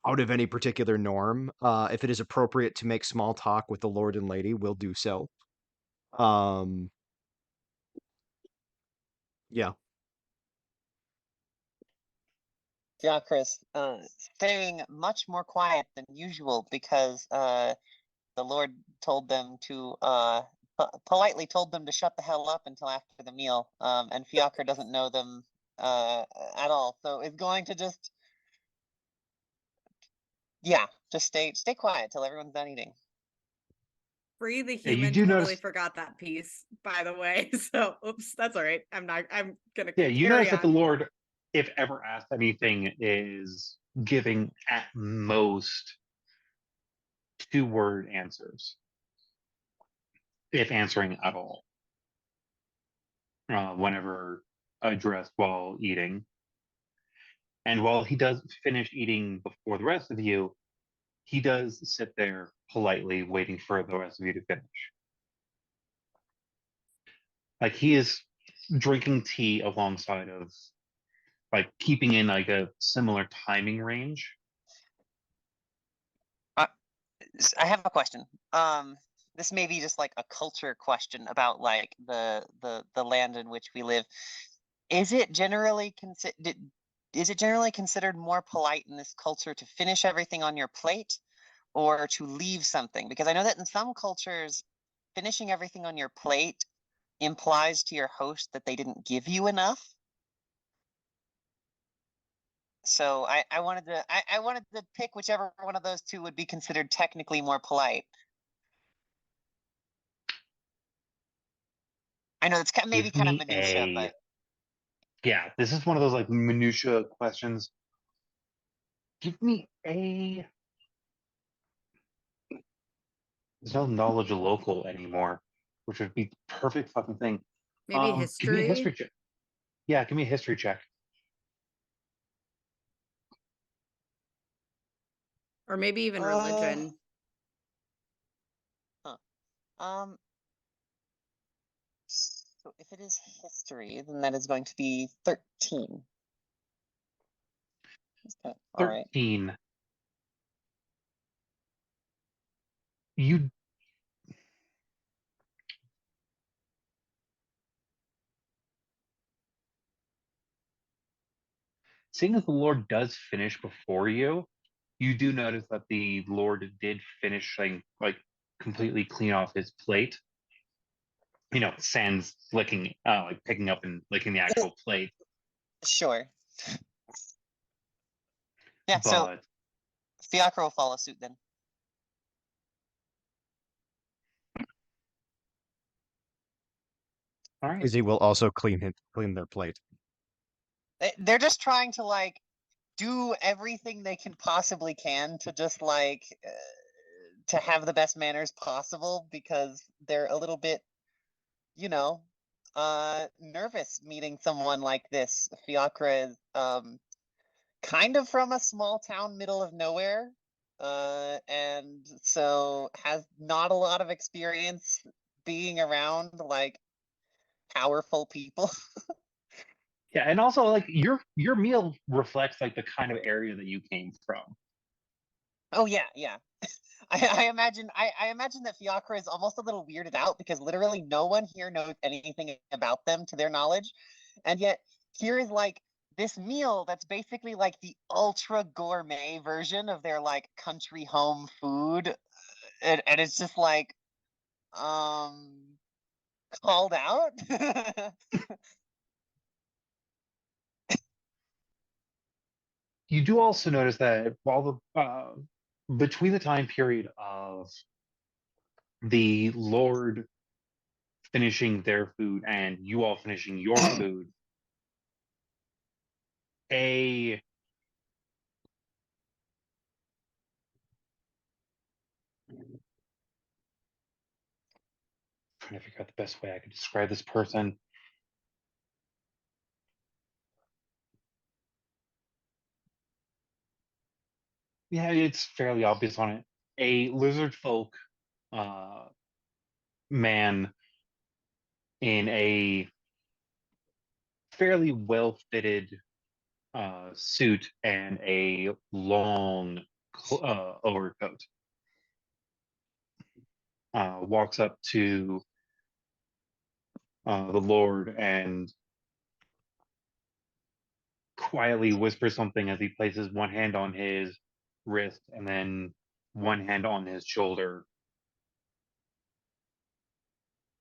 out of any particular norm. If it is appropriate to make small talk with the Lord and Lady, we'll do so. Yeah. Fiacre staying much more quiet than usual because the Lord told them to politely told them to shut the hell up until after the meal. And Fiacre doesn't know them at all, so is going to just stay quiet till everyone's done eating. Free the Yeah, you human do totally notice- forgot that piece, by the way. So, oops, that's all right. I'm gonna Yeah, you carry notice that the on. Lord, if ever asked anything, is giving at most 2-word answers, if answering at all, whenever addressed while eating. And while he does finish eating before the rest of you, he does sit there politely waiting for the rest of you to finish. Like, he is drinking tea alongside of, like, keeping in like a similar timing range. I have a question. This may be just like a culture question about like the land in which we live. Is it generally considered more polite in this culture to finish everything on your plate, or to leave something? Because I know that in some cultures, finishing everything on your plate implies to your host that they didn't give you enough. So I wanted to pick whichever one of those two would be considered technically more polite. I know it's maybe Give kind of me minutia, a. but Yeah, this is one of those like minutia questions. Give me a. There's no knowledge of local anymore, which would be the perfect fucking thing. Maybe Give me a history history check. Yeah, give me a history check. or maybe even religion. Um, so if it is history, then that is going to be 13. All right. 13. You seeing as the Lord does finish before you, you do notice that the Lord did finish like completely clean off his plate. You know, sans licking, like picking up and licking the actual plate. Sure. Yeah, so But Fiacre will follow suit then. all right, Izzy will also clean their plate. They're just trying to like do everything they can possibly can to just like to have the best manners possible because they're a little bit, you know, nervous meeting someone like this. Fiacre is kind of from a small town middle of nowhere, and so has not a lot of experience being around like powerful people. yeah, and also like your meal reflects like the kind of area that you came from. Oh yeah, yeah. I imagine I imagine that Fiacre is almost a little weirded out because literally no one here knows anything about them to their knowledge. And yet here is like this meal that's basically like the ultra gourmet version of their like country home food. And it's just like called out. You do also notice that while the between the time period of the Lord finishing their food and you all finishing your food, a trying to figure out the best way I could describe this person. Yeah, it's fairly obvious on it. A lizard folk uh, man in a fairly well fitted suit and a long overcoat walks up to the Lord and quietly whispers something as he places one hand on his wrist and then one hand on his shoulder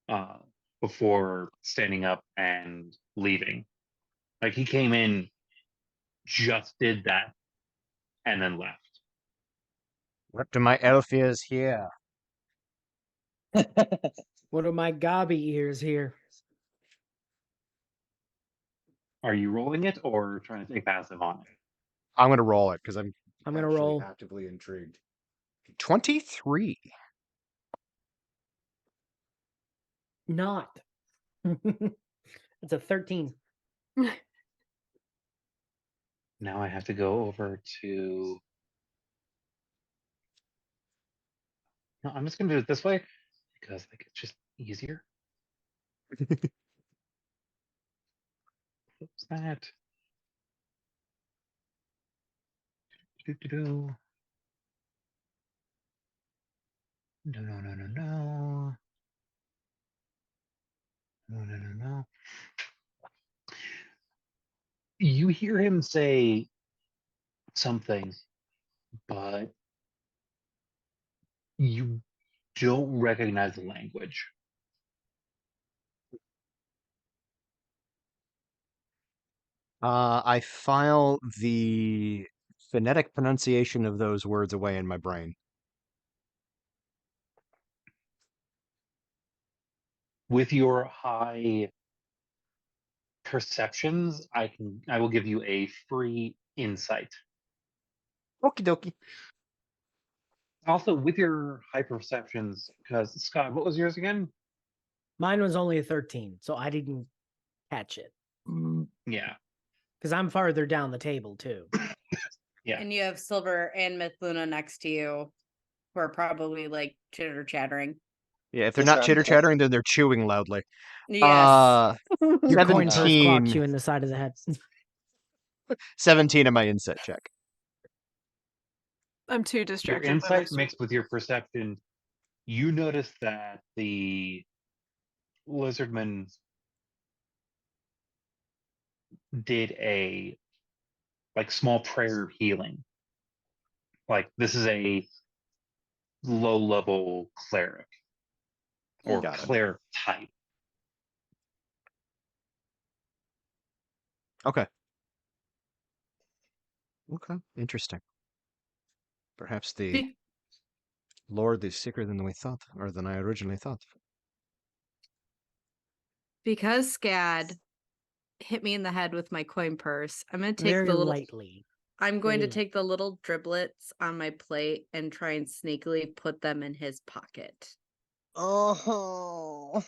uh, before standing up and leaving. Like he came in, just did that, and then left. What do my elf ears hear? What are my gobby ears here? Are you rolling it or trying to stay passive on it? I'm gonna roll it because I'm I'm gonna actually roll. actively intrigued. 23. Not. It's a 13. Now I have to go over to. No, I'm just gonna do it this way because like it's just easier. What's that? Do. No, no, no, no, no. No, no, no, no. You hear him say something, but You don't recognize the language. I file the phonetic pronunciation of those words away in my brain. With your high perceptions, I will give you a free insight. Okie dokie. Also, with your high perceptions, because Scott, what was yours again? Mine was only a 13, so I didn't catch it. Yeah. Because I'm farther down the table too. Yeah. And you have Silver and Mithluna next to you, who are probably like chitter chattering. Yeah, if they're not chitter chattering, then they're chewing loudly. Yes. Your coin purse 17. clocks you in the side of the head. 17 in my insight check. I'm too Your distracted. by my insight sword. mixed with your perception, you notice that the lizardman did a small prayer of healing. Like this is a low level cleric or Got it. cleric type. Okay. Okay. Interesting. Perhaps the Be- Lord is sicker than we thought, or than I originally thought. because Skad hit me in the head with my coin purse, I'm gonna take Very the little lightly. I'm going to Very take the little driblets on my plate and try and sneakily put them in his pocket. Oh.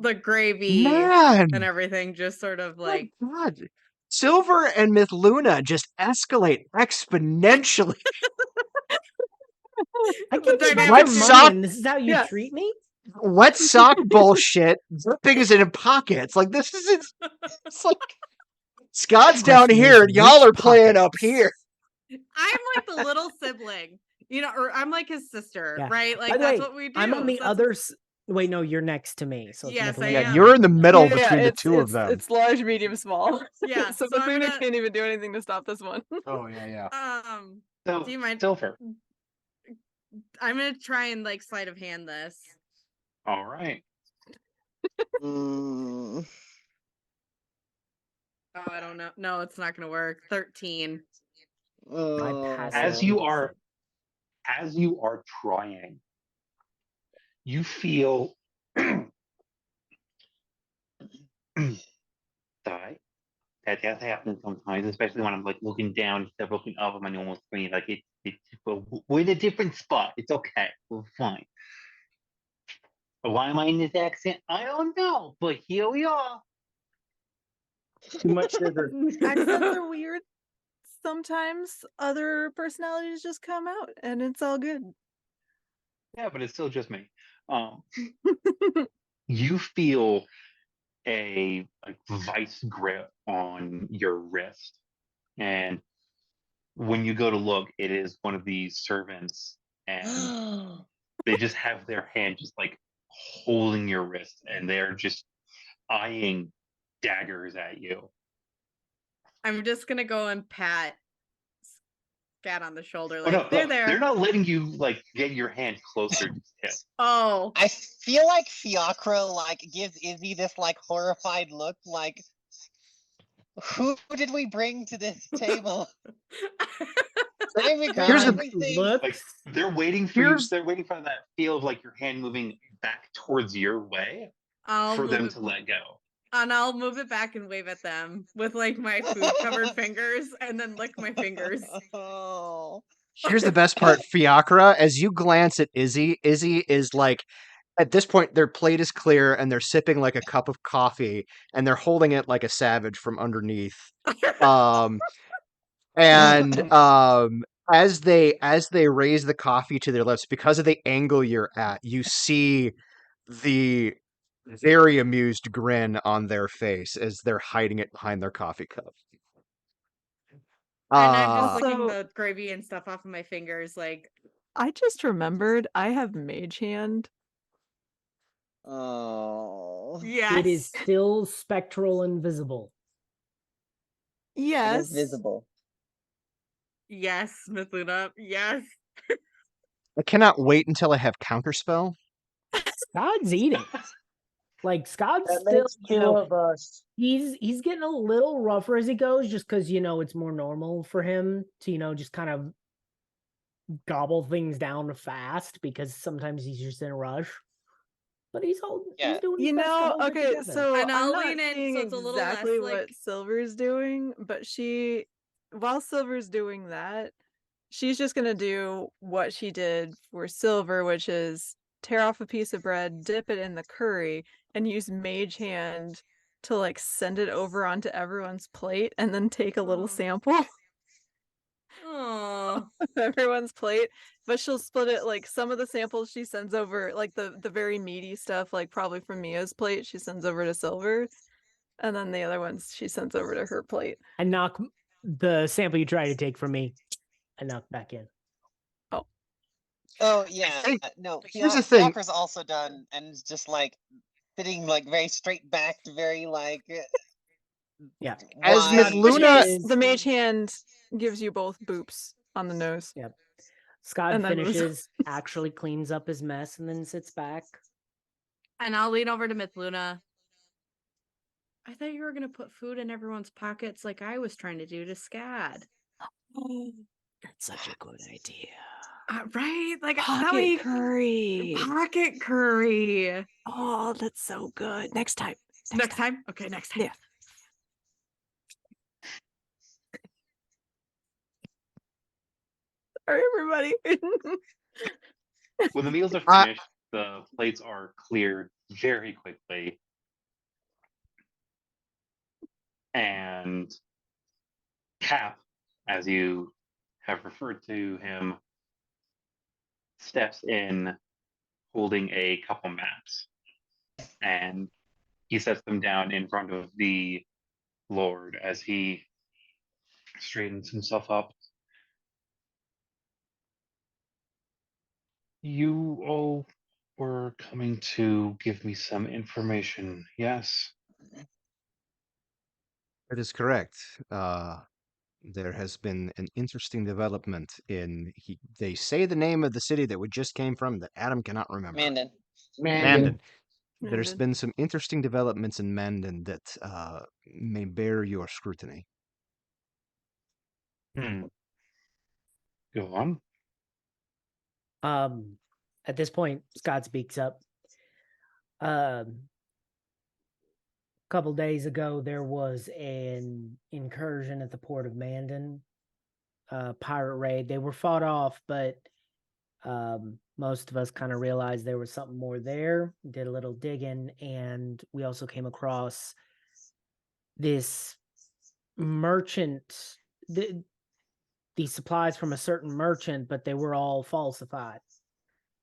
The gravy Man! and everything just sort of like My God. Silver and Mithluna just escalate exponentially. I the give you dynamic Wet money sock, and this is how you Yeah. treat me? wet sock bullshit. Dripping is in pockets. Like this is it's like Scott's down Question here is, and y'all which are playing up pockets? here. I'm like the little sibling, or I'm like his sister, Yeah. right? By Like the that's way, what we do. I'm on the That's- other. Wait, no, you're next to me. So it's Yes, I Mithluna. Yeah, am. you're in the middle Yeah, between the it's, two of it's, them. It's large, medium, small. Yeah, so so I'm Mithluna gonna- can't even do anything to stop this one. Oh yeah. So do you mind? Silver. I'm gonna try and like sleight of hand this. All right. Mm. Oh, I don't know. No, it's not gonna work. 13. My Oh. passive As you ability. are trying, you feel sorry. That does happen sometimes, especially when I'm like looking down instead of looking up on my normal screen. Like we're in a different spot. It's okay. We're fine. Why am I in this accent? I don't know, but here we are. Too much sugar. Accents are weird. Sometimes other personalities just come out, and it's all good. Yeah, but it's still just me. You feel a vice grip on your wrist, and when you go to look, it is one of these servants, and they just have their hand just like holding your wrist, and they're just eyeing daggers at you. I'm just gonna go and pat Skad on the shoulder, Oh, like no, they're no, there. they're not letting you like get your hand closer to him. Oh, I feel like Fiacre like gives Izzy this like horrified look, like who did we bring to this table? Did I regret Here's the- everything? Look, Like they're waiting for you. Here's- They're waiting for that feel of like your hand moving back towards your way I'll for move them it, to let go. and I'll move it back and wave at them with like my food covered fingers, and then lick my fingers. Oh. Here's the best part, Fiacre. As you glance at Izzy is like, at this point, their plate is clear and they're sipping like a cup of coffee and they're holding it like a savage from underneath. And as they raise the coffee to their lips, because of the angle you're at, you see the very amused grin on their face as they're hiding it behind their coffee cup. And I'm just Also- licking the gravy and stuff off of my fingers, like I just remembered I have mage hand. Oh. yes. It is still spectral and visible. It Yes. is visible. Yes, Mithluna. Yes. I cannot wait until I have counterspell. Scott's eating. Like Scott's That still, makes two of us. he's getting a little rougher as he goes, just because it's more normal for him to just kind of gobble things down fast because sometimes he's just in a rush. But he's Yeah. doing his best to hold it Okay, together. so And I'm I'll not lean in seeing so it's a little less, exactly like- what Silver's doing, but while Silver's doing that, she's just gonna do what she did for Silver, which is tear off a piece of bread, dip it in the curry, and use Mage Hand to like send it over onto everyone's plate, and then take a little Oh. sample Oh, of everyone's plate. But she'll split it, like some of the samples she sends over, like the very meaty stuff, like probably from Mia's plate, she sends over to Silver, and then the other ones she sends over to her plate. I knock the sample you try to take from me, I knock back in. Oh yeah. Hey, No, here's the thing. Fiacre's also done and is just like sitting like very straight backed, very like Yeah. As wide. Mithluna- The Mage Hand gives you both boops on the nose. Yep. Scott And then moves on. finishes, actually cleans up his mess, and then sits back. and I'll lean over to Mithluna. I thought you were gonna put food in everyone's pockets like I was trying to do to Skad. That's such a good idea. Right? Like that Pocket way- curry. Pocket curry. Oh, that's so good. Next time. Next time? Okay, next time. Yeah. Sorry, everybody. When the meals are I- finished, the plates are cleared very quickly. And Cap, as you have referred to him, steps in holding a couple maps. And he sets them down in front of the Lord as he straightens himself up. You all were coming to give me some information, yes? That is correct. There has been an interesting development they say the name of the city that we just came from that Adam cannot remember. Mandan. Mandan. There's Mandan. been some interesting developments in Mandan that may bear your scrutiny. Go on. At this point, Scott speaks up. Couple days ago, there was an incursion at the port of Mandan, pirate raid. They were fought off, but most of us kind of realized there was something more there. Did a little digging, and we also came across this merchant, these supplies from a certain merchant, but they were all falsified.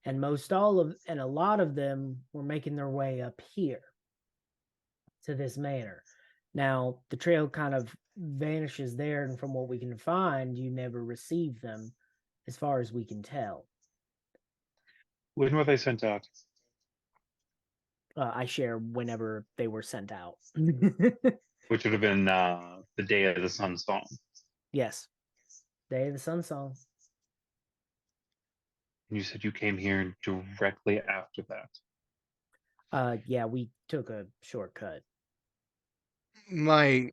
And a lot of them were making their way up here to this manor. Now, the trail kind of vanishes there, and from what we can find, you never received them, as far as we can tell. When were they sent out? I share whenever they were sent out. Which would have been the day of the sun song. Yes. Day of the Sun Song. You said you came here directly after that. Yeah, we took a shortcut. My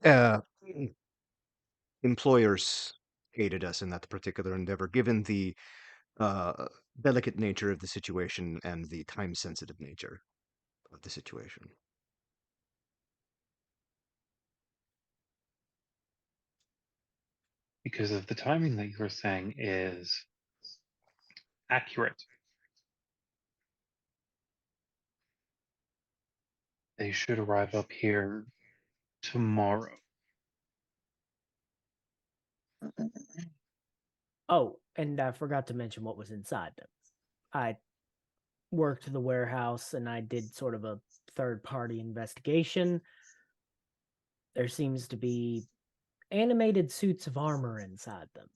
employers aided us in that particular endeavor, given the delicate nature of the situation and the time-sensitive nature of the situation. Because of the timing that you were saying is accurate. They should arrive up here tomorrow. Oh, and I forgot to mention what was inside them. I worked the warehouse and I did sort of a third-party investigation. There seems to be animated suits of armor inside them.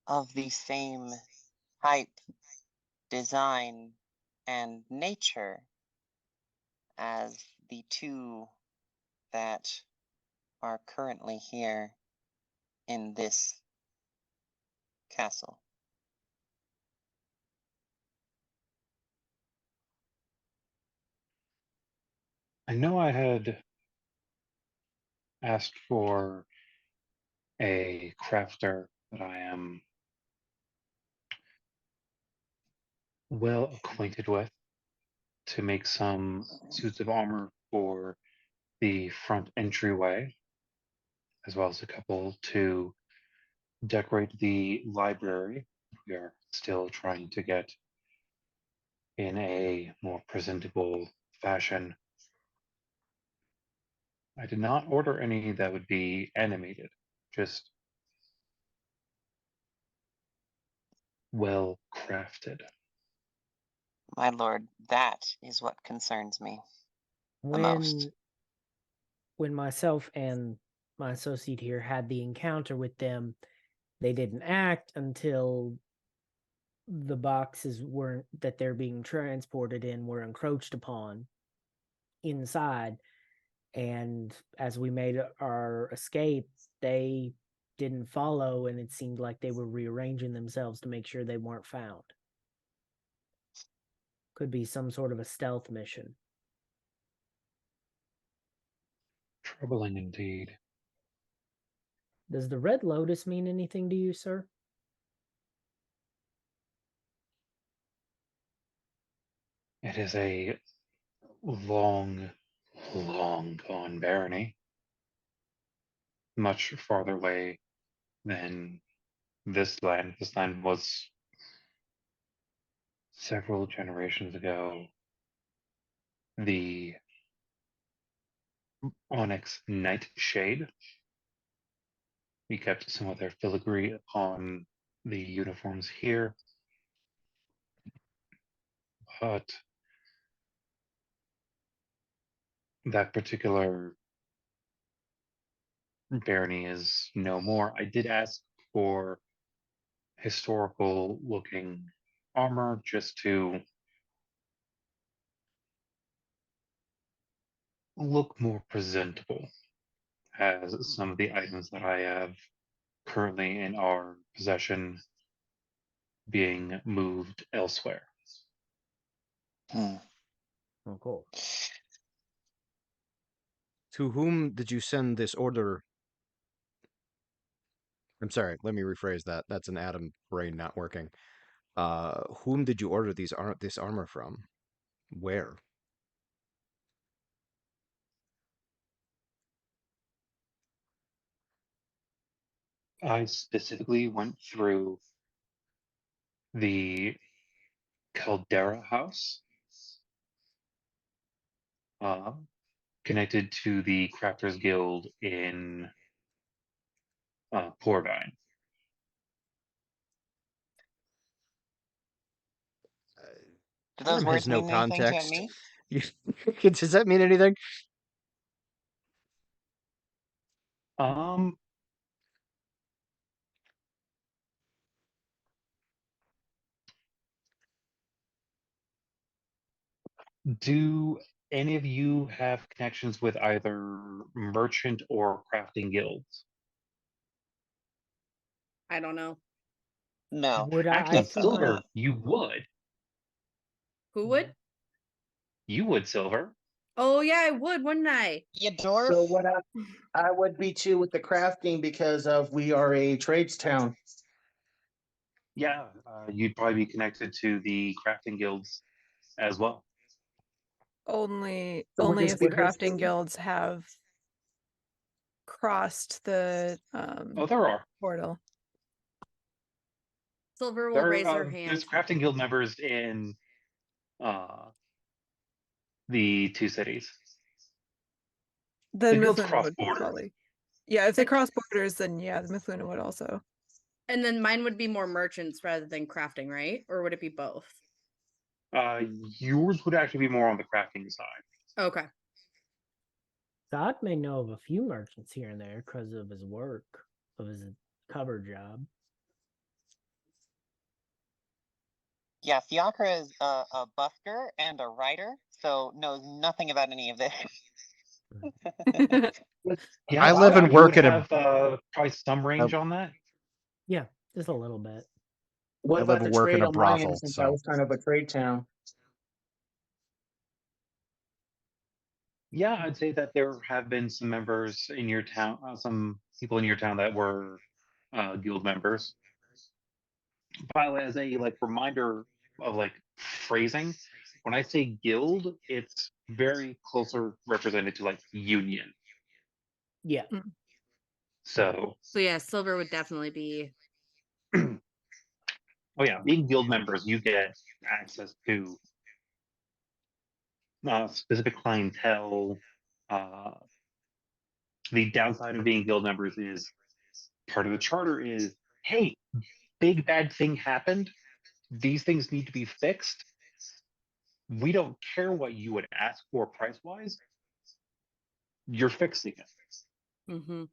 Of the same type, design, and nature as the two that are currently here in this castle. I know I had asked for a crafter that I am well acquainted with to make some suits of armor for the front entryway, as well as a couple to decorate the library. We are still trying to get in a more presentable fashion. I did not order any that would be animated, just well crafted. My lord, that is what concerns me the most. When myself and my associate here had the encounter with them, they didn't act until the boxes weren't that they're being transported in were encroached upon inside, and as we made our escape, they didn't follow, and it seemed like they were rearranging themselves to make sure they weren't found. Could be some sort of a stealth mission. Troubling indeed. Does the Red Lotus mean anything to you, sir? It is a long, long gone barony. Much farther away than this land. This land was several generations ago the Onyx Nightshade. We kept some of their filigree upon the uniforms here, but that particular barony is no more. I did ask for historical looking armor just to look more presentable, as some of the items that I have currently in our possession being moved elsewhere. Oh, cool. To whom did you send this order? I'm sorry, let me rephrase that. That's an Adam brain not working. Whom did you order this armor from? Where? I specifically went through the Caldera house, uh, connected to the Crafters Guild in Porvine. Do those Adam words has no mean anything to context. me? Does that mean anything? Do any of you have connections with either merchant or crafting guilds? I don't know. No. Would I Actually, thought Silver, you would. Who would? You would, Silver. Oh yeah, I would, wouldn't I? You dwarf. So what I would be too with the crafting because of we are a trades town. Yeah, you'd probably be connected to the crafting guilds as well. Only So would only this if be the her crafting city? guilds have crossed the Oh, there are. portal. Silver will raise her There's hand. crafting guild members in the two cities. Then The guilds Mithluna cross would border. probably. Yeah, if they cross borders, then yeah, the Mithluna would also. And then mine would be more merchants rather than crafting, right? Or would it be both? Yours would actually be more on the crafting side. Okay. Skad may know of a few merchants here and there because of his work, of his cover job. Yeah, Fiacre is a busker and a writer, so knows nothing about any of this. Yeah, I live and you work would in a. have probably some range on that. Yeah, Just a little bit. What I live about the and work in trade a on my end brothel, since I so was kind of a trade town? Yeah, I'd say that there have been some members in your town, some people in your town that were guild members. But as a like reminder of like phrasing, when I say guild, it's very closer represented to like union. Yeah. So, So yeah, silver would definitely be. oh yeah, being guild members, you get access to specific clientele. Uh, the downside of being guild members is part of the charter is, hey, big bad thing happened. These things need to be fixed. We don't care what you would ask for price wise. You're fixing it. Mm-hmm.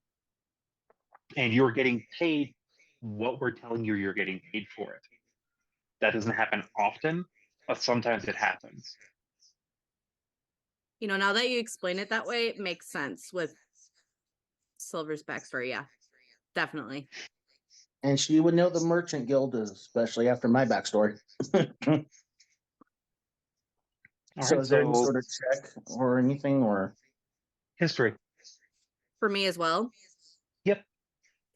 And you're getting paid what we're telling you you're getting paid for it. That doesn't happen often, but sometimes it happens. You know, now that you explain it that way, it makes sense with Silver's backstory. Yeah, definitely. And she would know the merchant guild, especially after my backstory. All So right, is there any so sort of check or anything, or history. For me as well. Yep.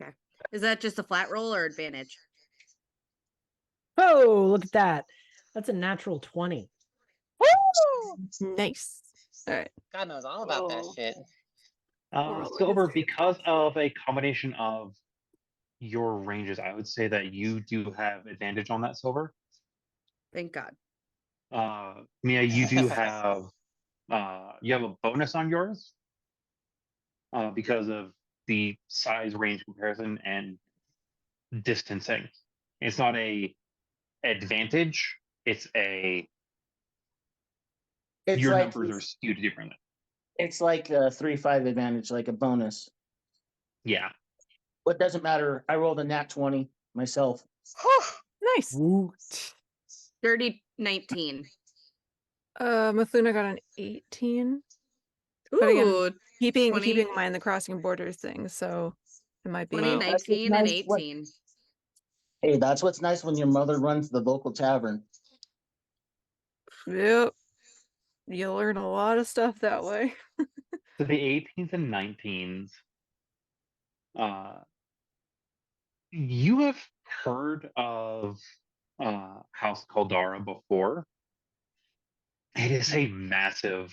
Okay. Is that just a flat roll or advantage? Oh, look at that. That's a natural 20. Woo! Nice. All right. God knows all about that Oh. shit. Silver, because of a combination of your ranges, I would say that you do have advantage on that silver. Thank God. Mia, you do have you have a bonus on yours because of the size range comparison and distancing. It's not a advantage. It's a it's your like numbers are skewed differently. it's like a 3-5 advantage, like a bonus. Yeah. But doesn't matter. I rolled a nat 20 myself. Nice. Woot. Dirty 19. Mithluna got an 18. But again, Ooh, keeping 20, in mind the crossing borders thing, so it might be 20, Well, That's what's 19, and nice. 18. Hey, that's what's nice when your mother runs the local tavern. Yep. You learn a lot of stuff that way. so the 18s and 19s, you have heard of House Caldara before. It is a massive,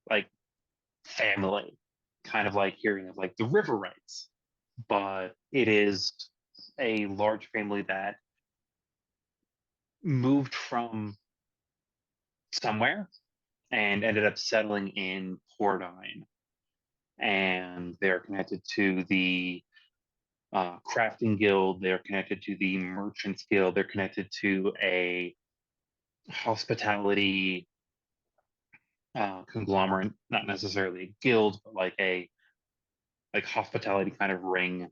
like, family, kind of like hearing of like the River Rights, but it is a large family that moved from somewhere and ended up settling in Pordine, and they're connected to the crafting guild. They're connected to the merchants guild. They're connected to a hospitality conglomerate, not necessarily a guild, but like a like hospitality kind of ring,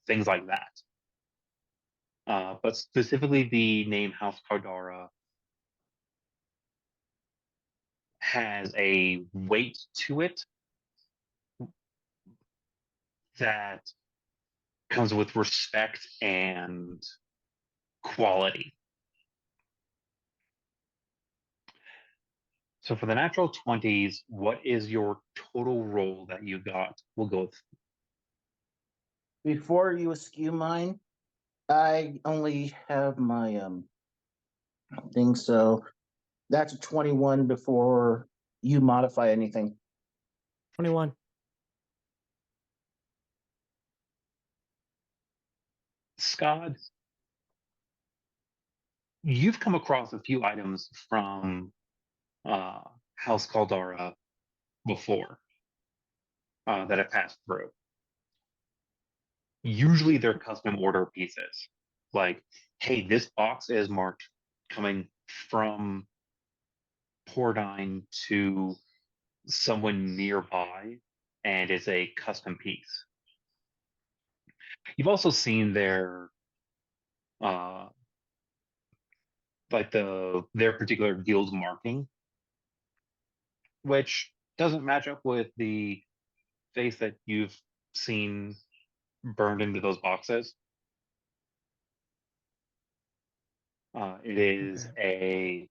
things like that. But specifically, the name House Cardara has a weight to it that comes with respect and quality. So for the natural 20s, what is your total roll that you got? We'll go with Before you askew mine, I only have my thing, so that's a 21 before you modify anything. 21. Skad. You've come across a few items from House Caldara before that have passed through. Usually they're custom order pieces. Like, hey, this box is marked coming from Pordine to someone nearby, and it's a custom piece. You've also seen their like their particular guild marking, which doesn't match up with the face that you've seen burned into those boxes. It is a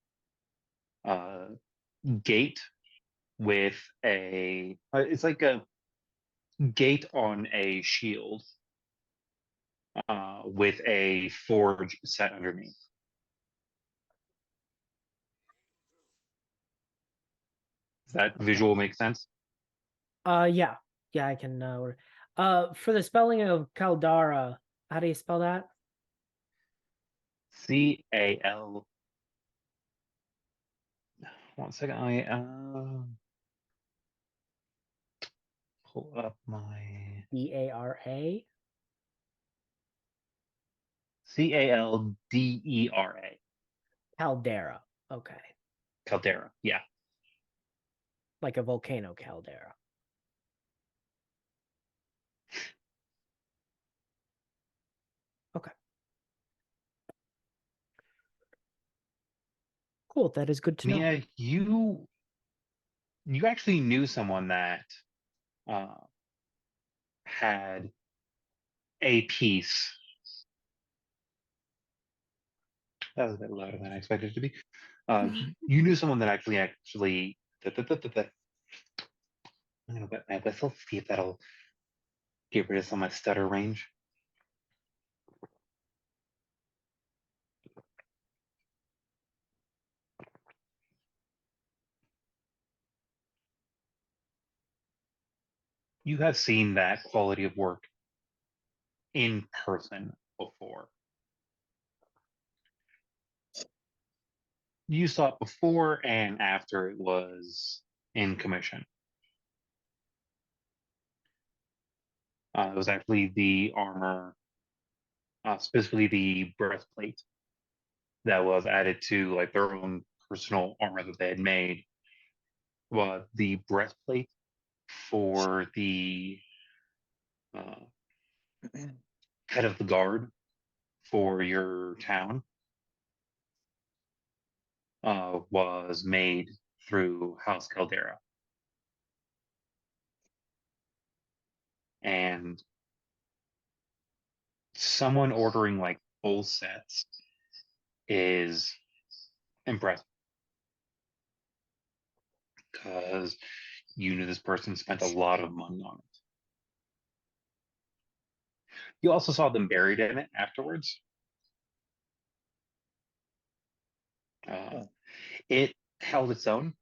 gate with it's like a gate on a shield with a forge set underneath. Does that visual make sense? Yeah, I can. For the spelling of Caldara, how do you spell that? CAL. One second, I pull up my DARA. CALDERA. Caldera. Okay. Caldera, yeah. Like a volcano caldera. Okay. Cool. That is good to know. Mia, you actually knew someone that had a piece. That was a bit louder than I expected it to be. You knew someone that actually. I'm gonna wet my whistle, see if that'll get rid of some of my stutter range. You have seen that quality of work in person before. You saw it before and after it was in commission. It was actually the armor, specifically the breastplate, that was added to like their own personal armor that they had made. Was the breastplate for the head of the guard for your town was made through House Caldera. And someone ordering like full sets is impressive, because you knew this person spent a lot of money on it. You also saw them buried in it afterwards. It held its own,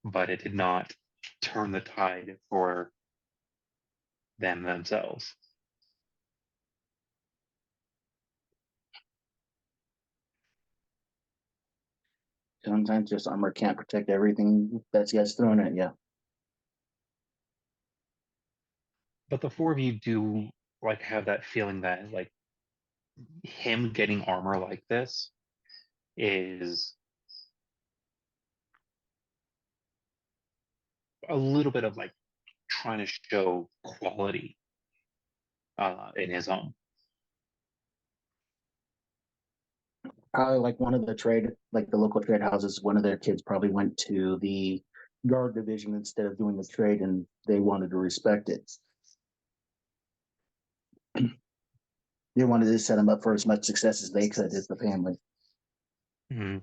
but it did not turn the tide for them themselves. Sometimes just armor can't protect everything that gets thrown at you. But the four of you do like have that feeling that like him getting armor like this is a little bit of like trying to show quality in his own. Probably like one of the trade, like the local trade houses, one of their kids probably went to the guard division instead of doing the trade, and they wanted to respect it. They wanted to set him up for as much success as they could as the family. Mm-hmm.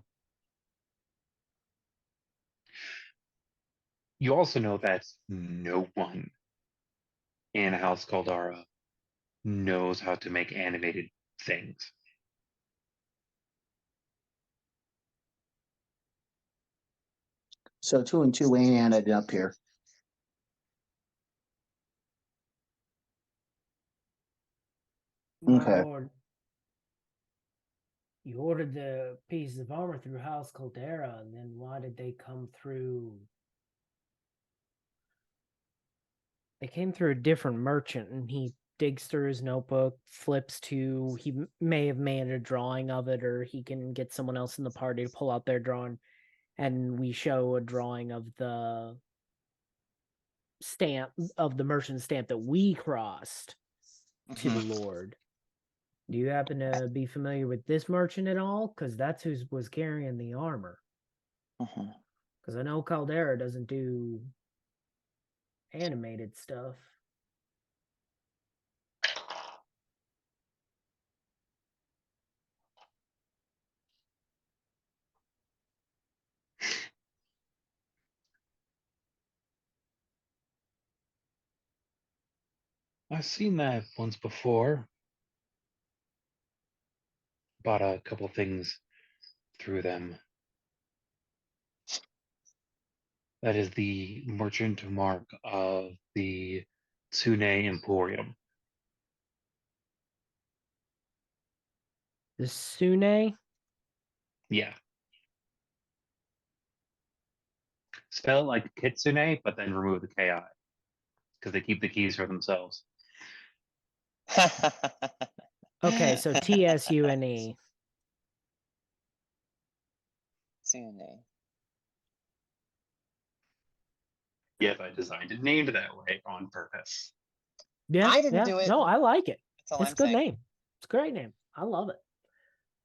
You also know that no one in House Caldara knows how to make animated things. So 2 and 2 ain't added up here. My Okay. lord, you ordered the pieces of armor through House Caldera, and then why did they come through? They came through a different merchant, and he digs through his notebook, flips to, he may have made a drawing of it, or he can get someone else in the party to pull out their drawing, and we show a drawing of the stamp, of the merchant stamp that we crossed to the Lord. Do you happen to be familiar with this merchant at all? Because that's who was carrying the armor. Because I know Caldera doesn't do animated stuff. I've seen that once before. Bought a couple things through them. That is the merchant mark of the Tsune Emporium. The Sune? Yeah. Spell it like Kitsune, but then remove the KI. Because they keep the keys for themselves. Okay, so TSUNE. Tsune. Yes, I designed it named that way on purpose. Yeah, I didn't yeah. do it. No, I like it. That's all It's I'm a good saying. name. It's a great name. I love it.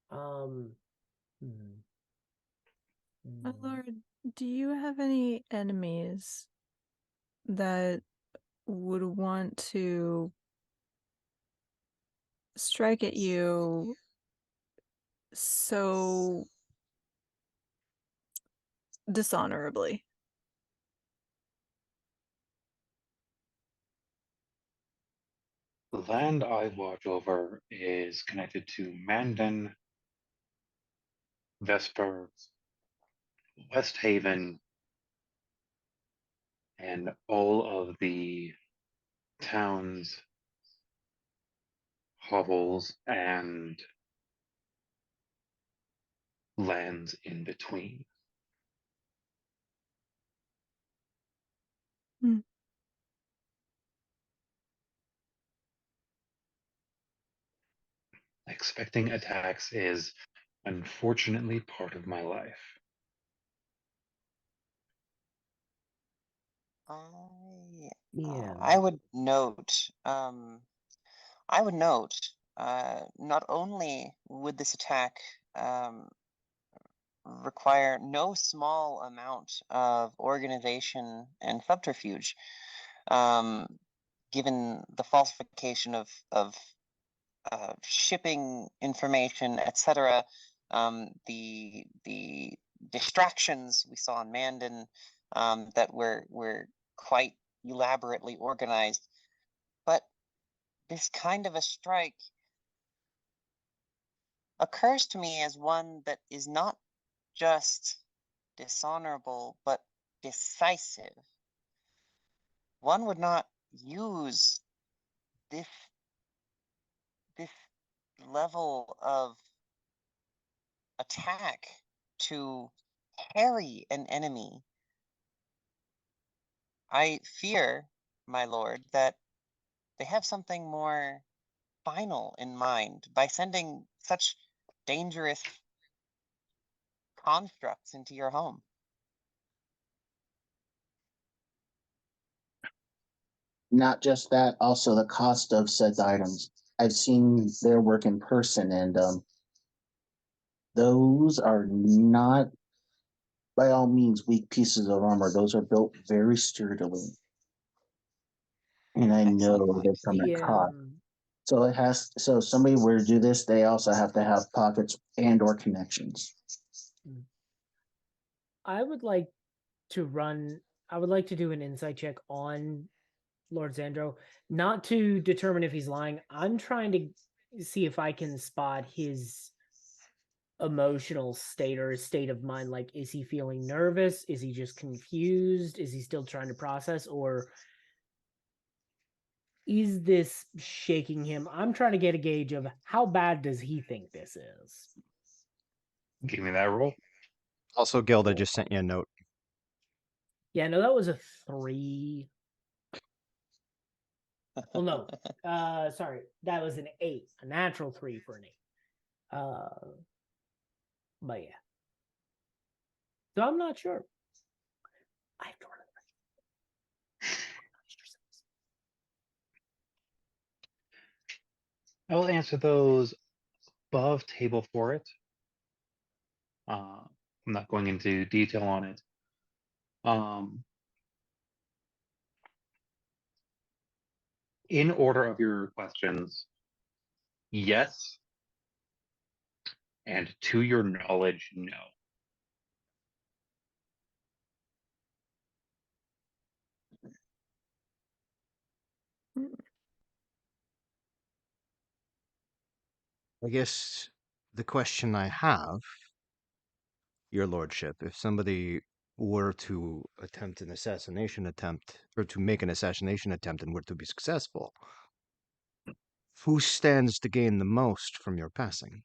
Hmm. My Hmm. lord, do you have any enemies that would want to strike at you so dishonorably? The land I watch over is connected to Mandan, Vesper, West Haven, and all of the towns, hovels, and lands in between. Hmm. Expecting attacks is unfortunately part of my life. Yeah. I would note, not only would this attack require no small amount of organization and subterfuge, given the falsification of shipping information, etc. The distractions we saw in Mandan that were quite elaborately organized, but this kind of a strike occurs to me as one that is not just dishonorable but decisive. One would not use this this level of attack to harry an enemy. I fear, my lord, that they have something more final in mind by sending such dangerous constructs into your home. Not just that, also the cost of said items. I've seen their work in person, and those are not by all means weak pieces of armor. Those are built very sturdily, and I Excellent know point. they come at Yeah. cost. So it has. So if somebody were to do this, they also have to have pockets and or connections. I would like to run. I would like to do an insight check on Lord Zandro, not to determine if he's lying. I'm trying to see if I can spot his emotional state or his state of mind. Like, is he feeling nervous? Is he just confused? Is he still trying to process? Or is this shaking him? I'm trying to get a gauge of how bad does he think this is. Give me that roll. Also, Gilda just sent you a note. Yeah, no, that was a 3. Well, no. Sorry. That was an 8. A natural 3 for an 8. But yeah. So I'm not sure. I have to run I will answer those above table for it. I'm not going into detail on it. In order of your questions, yes, and to your knowledge, no. I guess the question I have, Your Lordship, if somebody were to attempt an assassination attempt, or to make an assassination attempt and were to be successful, who stands to gain the most from your passing?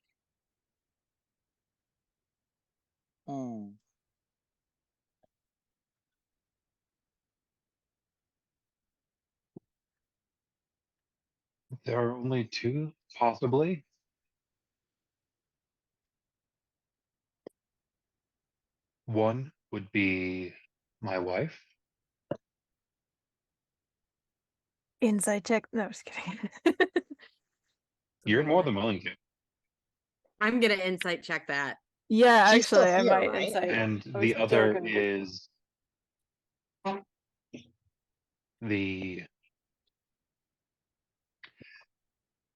Hmm. There are only two, possibly. One would be my wife. Inside check. No, just kidding. You're more than willing to. I'm gonna insight check that. Yeah, She's still actually, I here, might right? insight. And I was the other joking. is the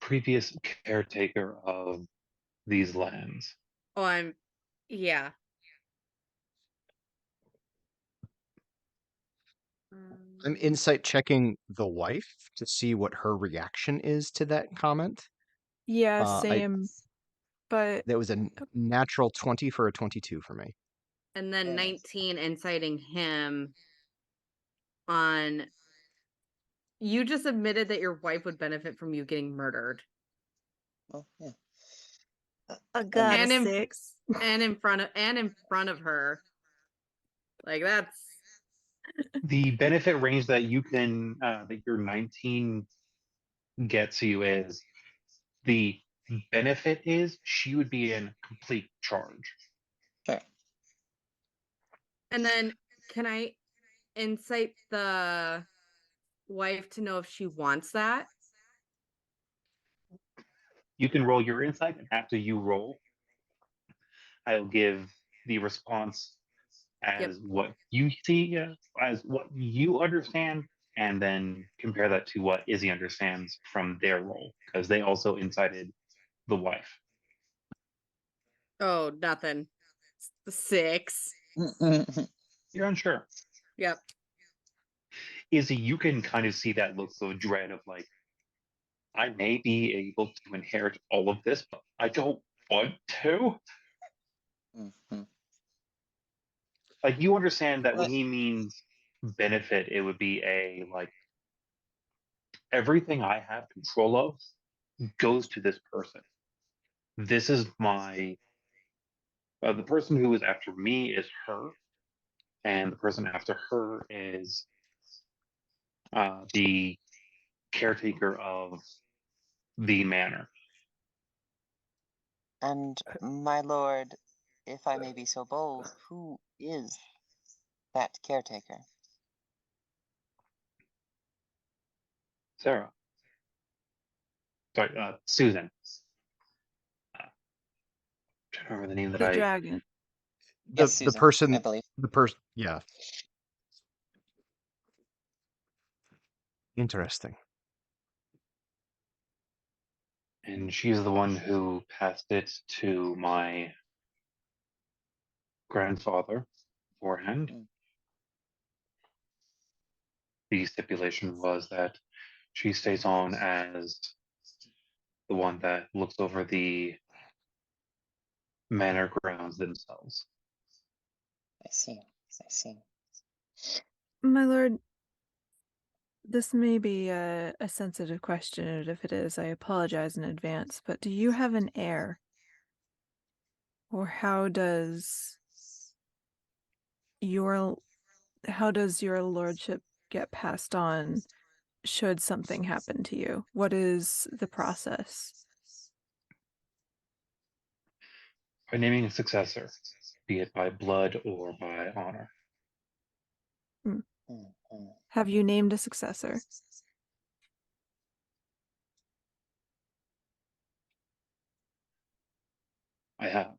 previous caretaker of these lands. Oh, yeah. I'm insight checking the wife to see what her reaction is to that comment. Yeah, I same. But that was a natural 20 for a 22 for me. And then Yes. 19 inciting him on. You just admitted that your wife would benefit from you getting murdered. Well, yeah. I got a And in 6. and in front of her. Like that's The benefit range that you can that your 19 gets you is the benefit is she would be in complete charge. Sure. And then can I insight the wife to know if she wants that? You can roll your insight, and after you roll, I'll give the response as what you see, as what you understand, and then compare that to what Izzy understands from their role, because they also incited the wife. Oh, nothing. 6. You're unsure. Yep. Izzy, you can kind of see that look of dread of like, I may be able to inherit all of this, but I don't want to. Mhm. Like, you understand that when But he means benefit, it would be a like, everything I have control of goes to this person. This is my the person who is after me is her, and the person after her is the caretaker of the manor. and my lord, if I may be so bold, who is that caretaker? Sarah. Sorry, Susan. Trying to remember the name that The I. dragon. Yes, The Susan, I person, believe. yeah. Interesting. And she's the one who passed it to my grandfather beforehand. Mm. The stipulation was that she stays on as the one that looks over the manor grounds themselves. I see. I see. My lord, this may be a sensitive question, and if it is, I apologize in advance, but do you have an heir? Or your how does your lordship get passed on should something happen to you? What is the process? By naming a successor, be it by blood or by honor. Mhm. Have you named a successor? I have.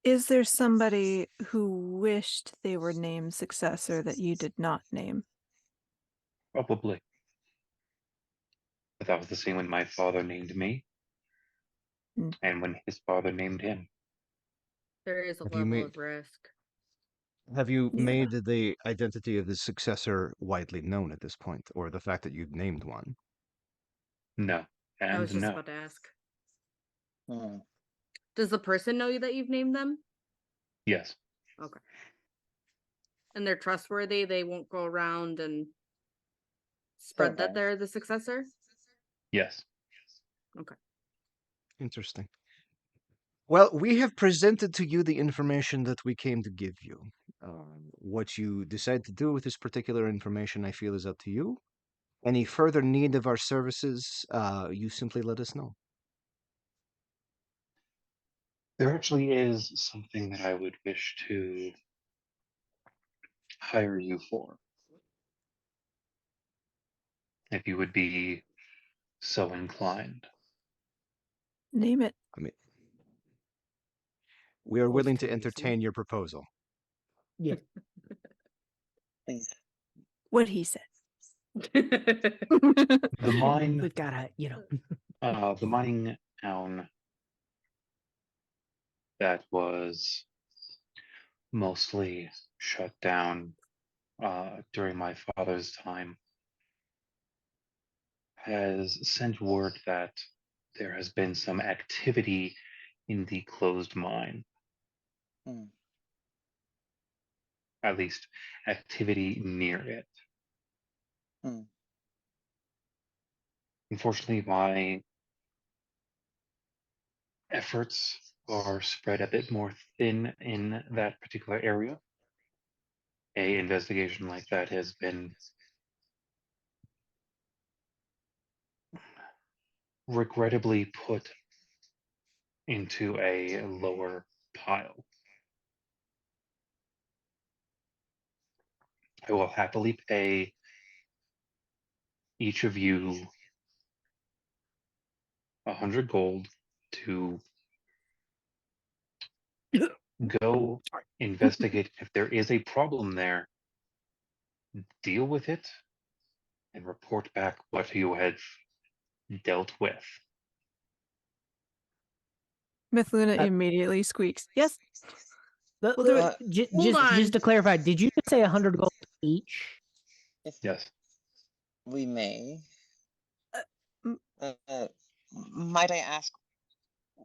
Is there somebody who wished they were named successor that you did not name? Probably. But that was the same when my father named me, Hmm. and when his father named him. There is a Have you level made- of risk. Have you Yeah. made the identity of the successor widely known at this point, or the fact that you've named one? No. I was And just no. about to ask. Hmm. Does the person know that you've named them? Yes. Okay. And they're trustworthy? They won't go around and spread that Okay. they're the successor? Yes. Interesting. Well, we have presented to you the information that we came to give you. What you decide to do with this particular information, I feel, is up to you. Any further need of our services, you simply let us know. There actually is something that I would wish to hire you for. If you would be so inclined. Name it. I mean, we are course, willing to Teresa. entertain your proposal. Yeah. Please. What he said. The mine, We've got to, the mining town that was mostly shut down during my father's time has sent word that there has been some activity in the closed mine. Hmm. At least activity near it. Hmm. Unfortunately, my efforts are spread a bit more thin in that particular area. A investigation like that has been regrettably put into a lower pile. I will happily pay each of you 100 gold to go investigate. If there is a problem there, deal with it and report back what you have dealt with. Mithluna Uh, immediately squeaks. Yes. We'll do it. Hold on. Just to clarify, did you say 100 gold each? If Yes. we may, m- Might I ask,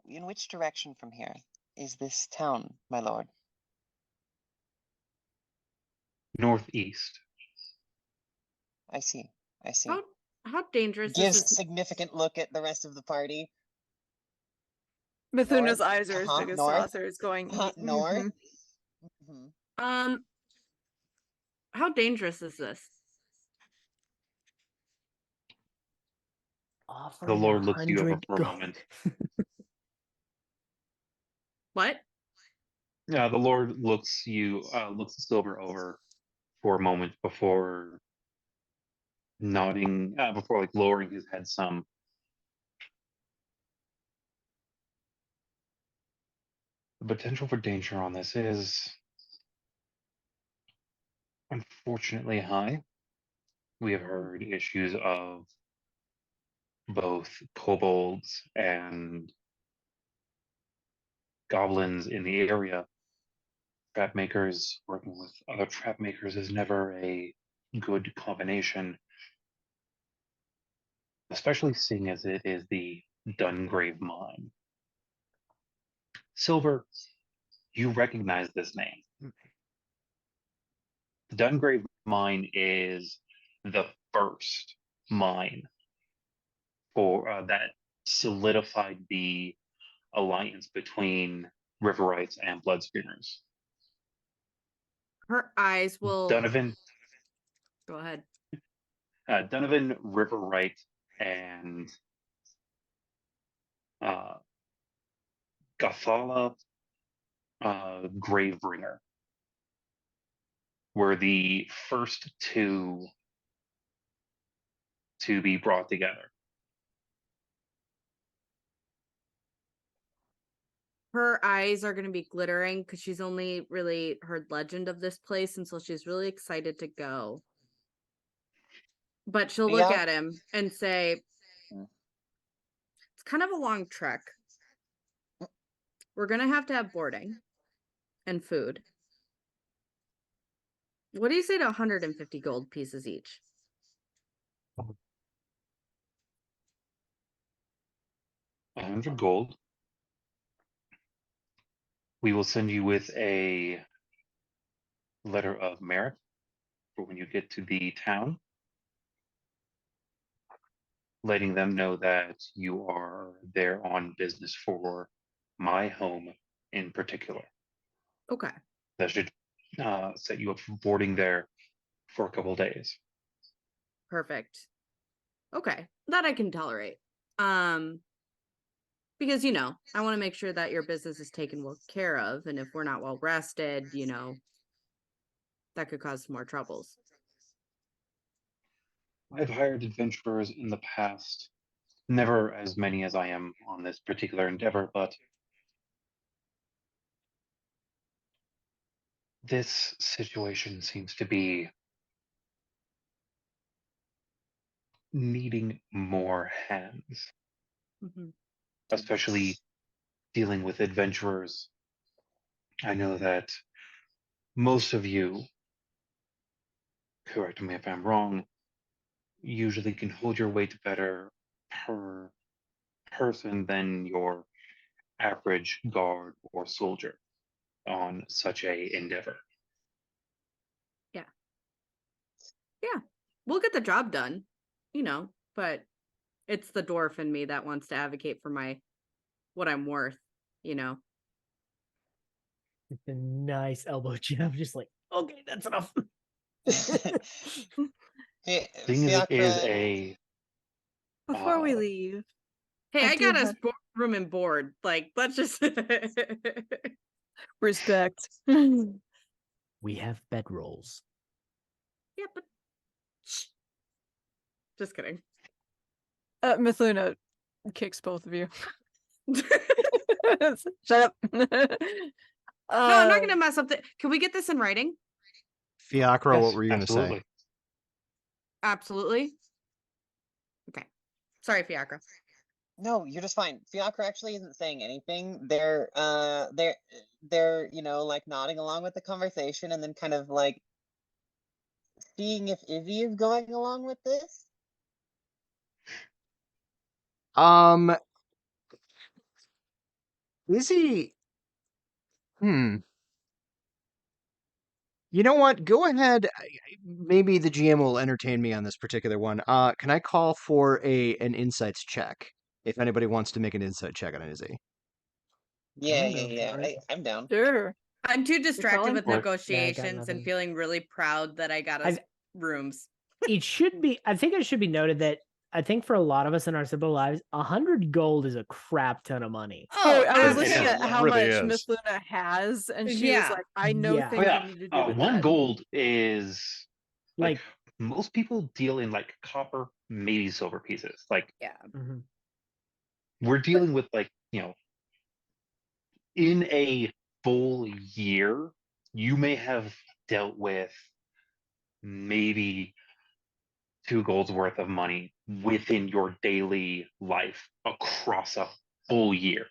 in which direction from here is this town, my lord? Northeast. I see. I see. How dangerous is Gives this? significant look at the rest of the party. Mithuna's North? eyes are as Uh-huh, big as north? saucers going. North? Mhm. How dangerous is this? Offer The him Lord looks you over 100 for a gold. moment. What? Yeah, the Lord looks Silver over for a moment before nodding, before like lowering his head some. The potential for danger on this is unfortunately high. We have heard issues of both kobolds and goblins in the area. Trap makers working with other trap makers is never a good combination, especially seeing as it is the Dungrave mine. Silver, you recognize this name. The Dungrave mine is the first mine for that solidified the alliance between Riverites and Bloodspearers. Her eyes will Donovan, go ahead. Donovan Riverite and Gathala Gravebringer were the first two to be brought together. her eyes are going to be glittering because she's only really heard legend of this place, and so she's really excited to go. But she'll look Yeah. at him and say, it's kind of a long trek. We're going to have boarding and food. What do you say to 150 gold pieces each? $100 gold. We will send you with a letter of merit for when you get to the town, letting them know that you are there on business for my home in particular. Okay. That should set you up for boarding there for a couple days. Perfect. Okay. That I can tolerate. Because, I want to make sure that your business is taken well care of. And if we're not well rested, that could cause some more troubles. I've hired adventurers in the past, never as many as I am on this particular endeavor, but this situation seems to be needing more hands, especially dealing with adventurers. I know that most of you, correct me if I'm wrong, usually can hold your weight better per person than your average guard or soldier on such a endeavor. Yeah. We'll get the job done, but it's the dwarf in me that wants to advocate for what I'm worth, It's a nice elbow jab, just like, okay, that's enough. Seeing as it is a Before we leave, Hey, I do got us have- room and board. Like, let's just respect. We have bedrolls. Yeah, but just kidding. Mithluna kicks both of you. Shut up. No, I'm not gonna mess up can we get this in writing? Fiacre, yes, what were you going to say? absolutely. Absolutely. Okay. Sorry, Fiacre. No, you're just fine. Fiacre actually isn't saying anything. They're like nodding along with the conversation and then kind of like seeing if Izzy is going along with this. Izzy, you know what? Go ahead. Maybe the GM will entertain me on this particular one. Can I call for an insights check if anybody wants to make an insight check on Izzy? Yeah. I'm down. Sure. I'm too distracted calling with for it. negotiations and nothing. feeling really proud that I got us rooms. It should be, I think it should be noted that I think for a lot of us in our simple lives, 100 gold is a crap ton of money. Oh, I was It looking is. at how Really much is. Milluna has, and she Yeah. was like, I know Yeah. things Oh, I yeah. need to do with 1 that. gold is Like, most people deal in like copper, maybe silver pieces. Like Yeah. mhm. we're dealing with in a full year, you may have dealt with maybe 2 gold's worth of money within your daily life across a full year.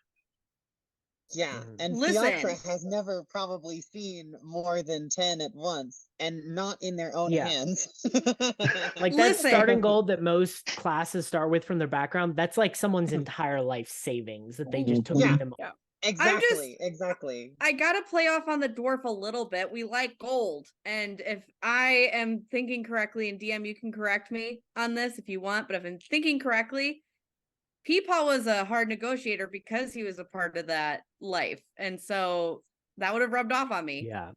Yeah, and Listen. Fiacre has never probably seen more than 10 at once, and not in their own Yeah. hands. Like that Listen. starting gold that most classes start with from their background, that's like someone's entire life savings that they just took Yeah. with them. Yeah. Exactly. I gotta play off on the dwarf a little bit. We like gold. And if I am thinking correctly, and DM, you can correct me on this if you want, but if I'm thinking correctly, Peepaw was a hard negotiator because he was a part of that life. And so that would have rubbed off on me. Yeah.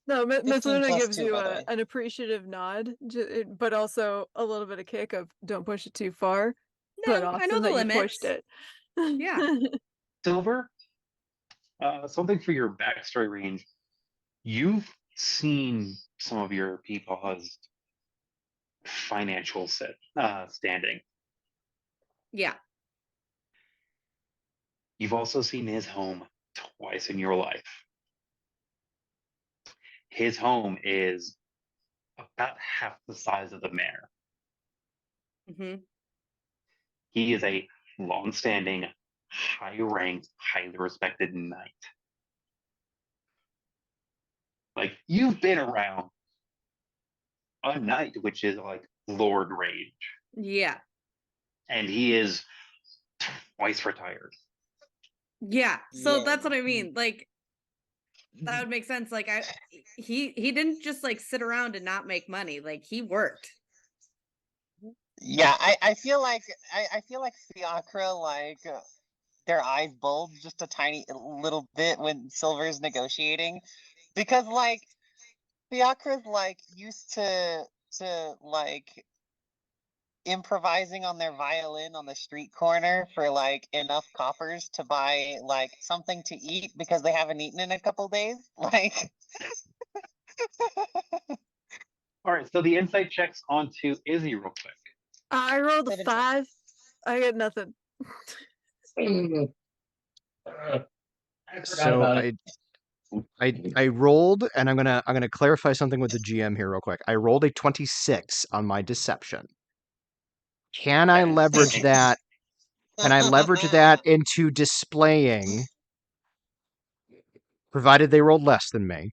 No, 15 Mithluna plus gives 2, you by the way. an appreciative nod, but also a little bit of kick of don't push it too far, but No, I awesome know the that you limits. pushed it. Yeah. Silver, something for your backstory range. You've seen some of your people's financial standing. Yeah. You've also seen his home twice in your life. His home is about half the size of the manor. Mm-hmm. He is a long-standing, high-ranked, highly respected knight. Like, you've been around a knight, which is like Lord Rage, Yeah. and he is twice retired. Yeah. So Yeah. that's what I mean. Like, that would make sense. Like, he didn't just like sit around and not make money. Like, he worked. Yeah, I feel like I feel like Fiacre, like their eyes bulge just a tiny little bit when Silver's negotiating, because like Fiacre's like used to like improvising on their violin on the street corner for like enough coppers to buy like something to eat because they haven't eaten in a couple days. Like, All right, so the insight checks onto Izzy real quick. I rolled a 17. 5. I got nothing. I forgot So about it. I rolled, and I'm gonna clarify something with the GM here real quick. I rolled a 26 on my deception. Can I leverage that? Can I leverage that into displaying, provided they rolled less than me?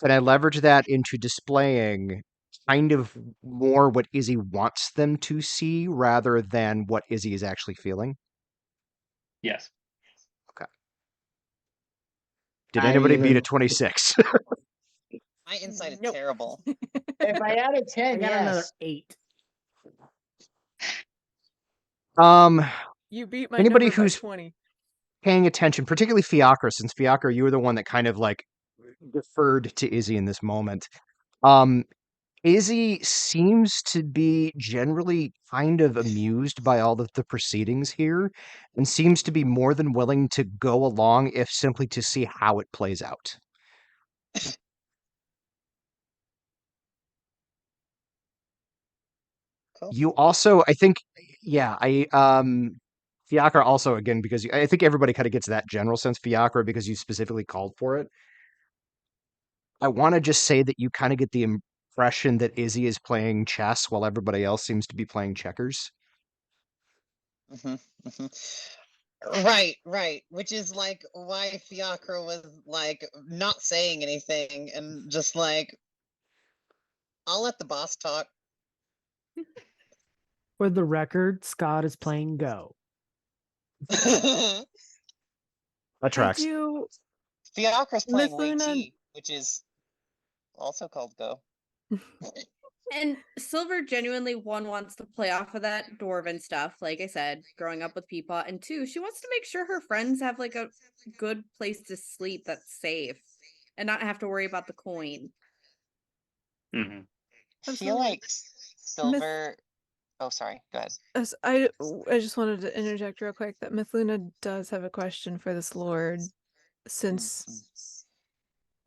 Can I leverage that into displaying kind of more what Izzy wants them to see rather than what Izzy is actually feeling? Yes. Did I anybody beat a even 26? My insight is Nope. terrible. if I had a I 10, got another yes. 8. You beat my Anybody number by who's 20. paying attention, particularly Fiacre, since Fiacre, you were the one that kind of like deferred to Izzy in this moment. Izzy seems to be generally kind of amused by all of the proceedings here and seems to be more than willing to go along if simply to see how it plays out. Cool. You also, I think, yeah, Fiacre also, again, because I think everybody kind of gets that general sense, Fiacre, because you specifically called for it. I want to just say that you kind of get the impression that Izzy is playing chess while everybody else seems to be playing checkers. hmm hmm Right. Which is like why Fiacre was like not saying anything and just like, I'll let the boss talk. For the record, Scott is playing Go. That I tracks. do. Fiacre's playing Wei Mithluna, Qi, which is also called Go. And Silver genuinely, one, wants to play off of that dwarven stuff, like I said, growing up with Peapod, and two, she wants to make sure her friends have like a good place to sleep that's safe and not have to worry about the coin. Mm-hmm. I feel Absolutely. like Silver. Oh, sorry. Go ahead. I just wanted to interject real quick that Mithluna does have a question for this lord, since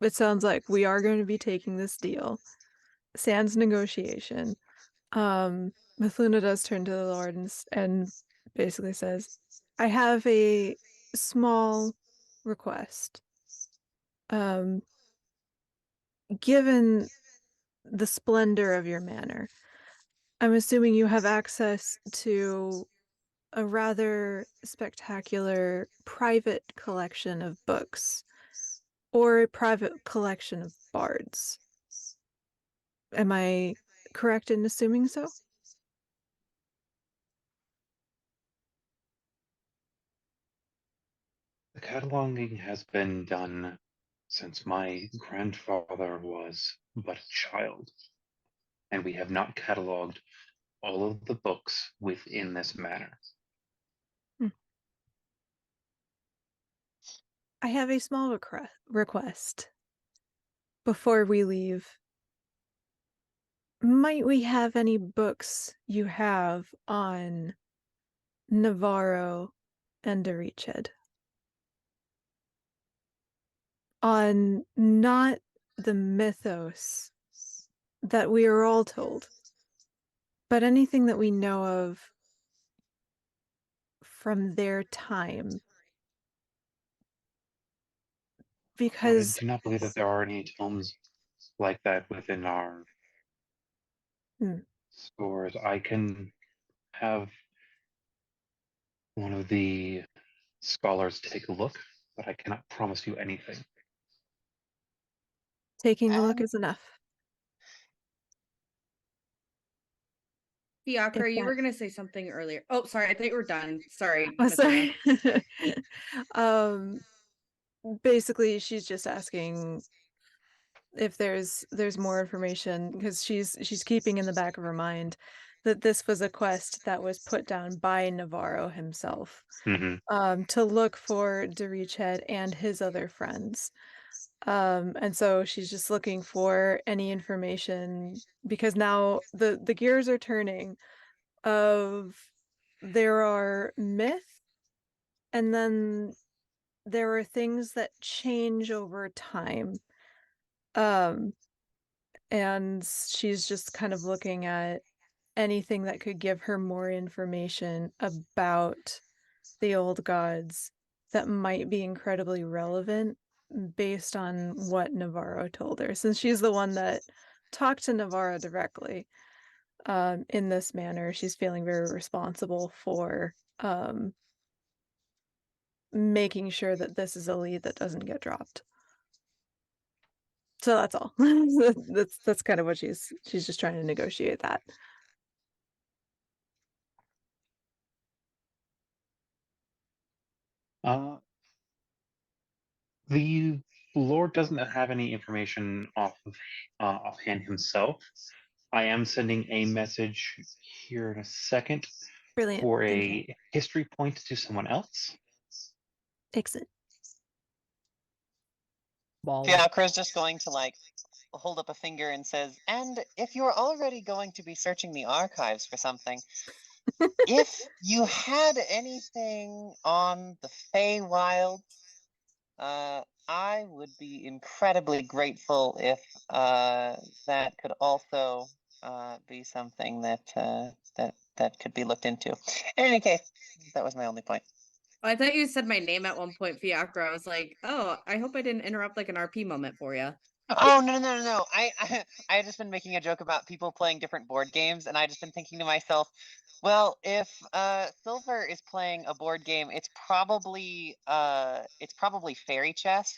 it sounds like we are going to be taking this deal. Sans negotiation. Mithluna does turn to the lord and basically says, I have a small request. Given the splendor of your manor, I'm assuming you have access to a rather spectacular private collection of books, or a private collection of bards. Am I correct in assuming so? The cataloging has been done since my grandfather was but a child, and we have not cataloged all of the books within this manor. I have a small request. Before we leave, might we have any books you have on Navarro and Deriched? On not the mythos that we are all told, but anything that we know of from their time. Because I do not believe that there are any tomes like that within our Hmm. stores. I can have one of the scholars take a look, but I cannot promise you anything. taking a look Um, is enough. Fiacre, you that- were gonna say something earlier. Oh, sorry, I thought you were done. Sorry, Oh, Mithluna. sorry. um, basically, she's just asking if there's more information because she's keeping in the back of her mind that this was a quest that was put down by Navarro himself Hmm. to look for Derichhead and his other friends. And so she's just looking for any information because now the gears are turning of there are myth and then there are things that change over time. Um and she's just kind of looking at anything that could give her more information about the old gods that might be incredibly relevant based on what Navarro told her, since she's the one that talked to Navarro directly. In this manner, she's feeling very responsible for making sure that this is a lead that doesn't get dropped. So that's all. That's kind of what she's just trying to negotiate that. Uh, the Lord doesn't have any information offhand himself. I am sending a message here in a second Brilliant. for Thank you. a history point to someone else. Excellent. Baller. Fiacre's just going to like hold up a finger and says, and if you're already going to be searching the archives for something, if you had anything on the Feywild, I would be incredibly grateful if that could also be something that could be looked into. In any case, that was my only point. I thought you said my name at one point, Fiacre. I was like, oh, I hope I didn't interrupt like an RP moment for you. Oh no! I had just been making a joke about people playing different board games, and I just been thinking to myself, well, if Silver is playing a board game, it's probably fairy chess.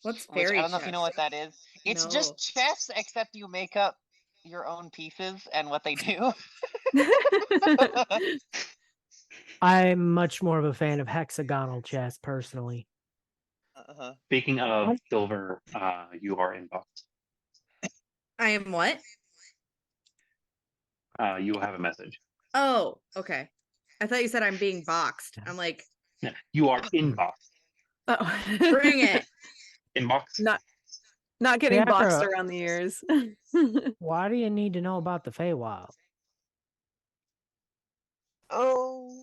What's Which I fairy don't know if you know chess? what that is. It's No. just chess, except you make up your own pieces and what they do. I'm much more of a fan of hexagonal chess personally. Uh-huh. Speaking of Silver, you are inboxed. I am what? You will have a message. Oh, okay. I thought you said I'm being boxed. I'm like, Yeah, you are inboxed. Oh. bring it. Inbox. Not getting boxed Fiacre, around the ears. why do you need to know about the Feywild? Oh,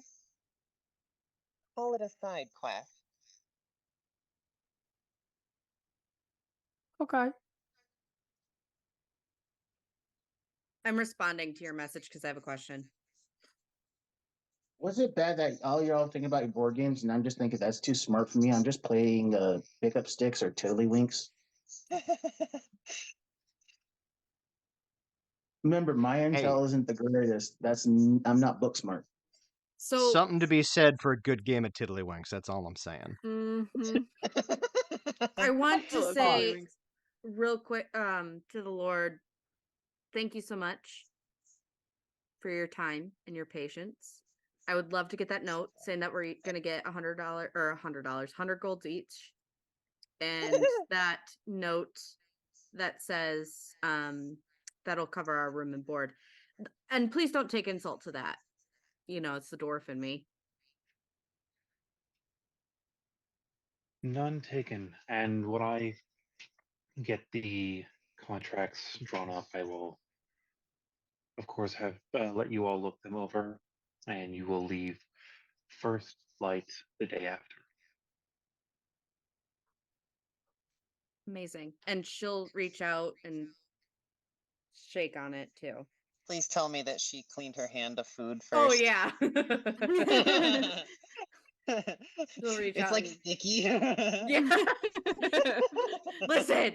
call it a side quest. Okay. I'm responding to your message because I have a question. Was it bad that all you're all thinking about your board games and I'm just thinking that's too smart for me? I'm just playing pickup sticks or tiddlywinks. Remember, my intel isn't the greatest. I'm not book smart. So Something to be said for a good game of Tiddlywinks. That's all I'm saying. Mhm. I want I to love say tiddlywinks. real quick to the Lord, thank you so much for your time and your patience. I would love to get that note saying that we're gonna get $100 or $100, 100 golds each, and that note that says that'll cover our room and board. And please don't take insult to that. You know, it's the dwarf in me. None taken. And when I get the contracts drawn up, I will, of course, have let you all look them over, and you will leave first flight the day after. Amazing. And she'll reach out and shake on it too. Please tell me that she cleaned her hand of food Oh first. yeah. He'll reach It's out like and- sticky. Yeah. Listen,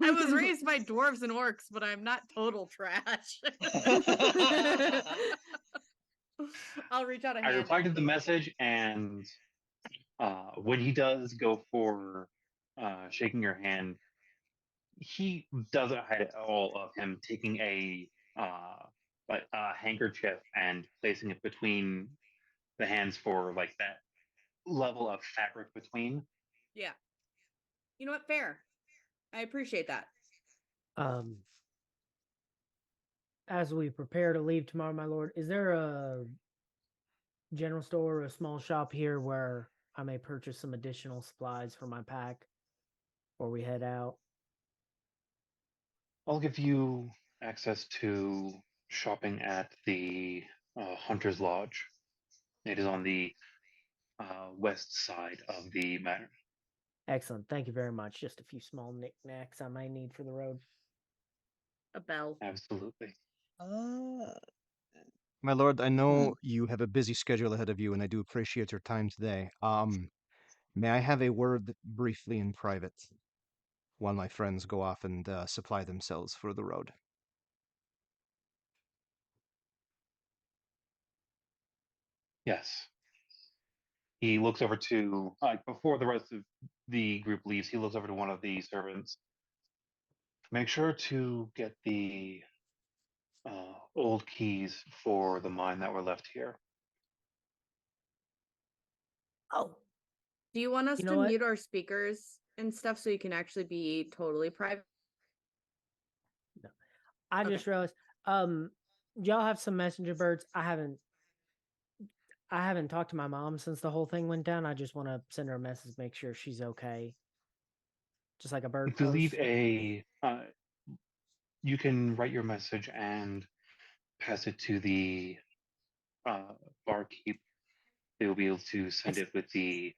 I was raised by dwarves and orcs, but I'm not total trash. I'll reach out a I hand. replied to the message, and when he does go for shaking your hand, he doesn't hide at all of him taking a like a handkerchief and placing it between the hands for like that level of fabric between. Yeah. You know what? Fair. I appreciate that. As we prepare to leave tomorrow, my lord, is there a general store or a small shop here where I may purchase some additional supplies for my pack before we head out? I'll give you access to shopping at the Hunter's Lodge. It is on the west side of the manor. Excellent. Thank you very much. Just a few small knickknacks I may need for the road. A bell. Absolutely. My lord, I know you have a busy schedule ahead of you, and I do appreciate your time today. May I have a word briefly in private while my friends go off and supply themselves for the road? Yes. He looks over to, before the rest of the group leaves, he looks over to one of the servants. Make sure to get the old keys for the mine that were left here. Oh, Do you want us You know to what? mute our speakers and stuff so you can actually be totally private? I Okay. just realized. Y'all have some messenger birds. I haven't talked to my mom since the whole thing went down. I just want to send her a message, make sure she's okay. Just like a bird To leave post. a, you can write your message and pass it to the barkeep. They will be able to send it with the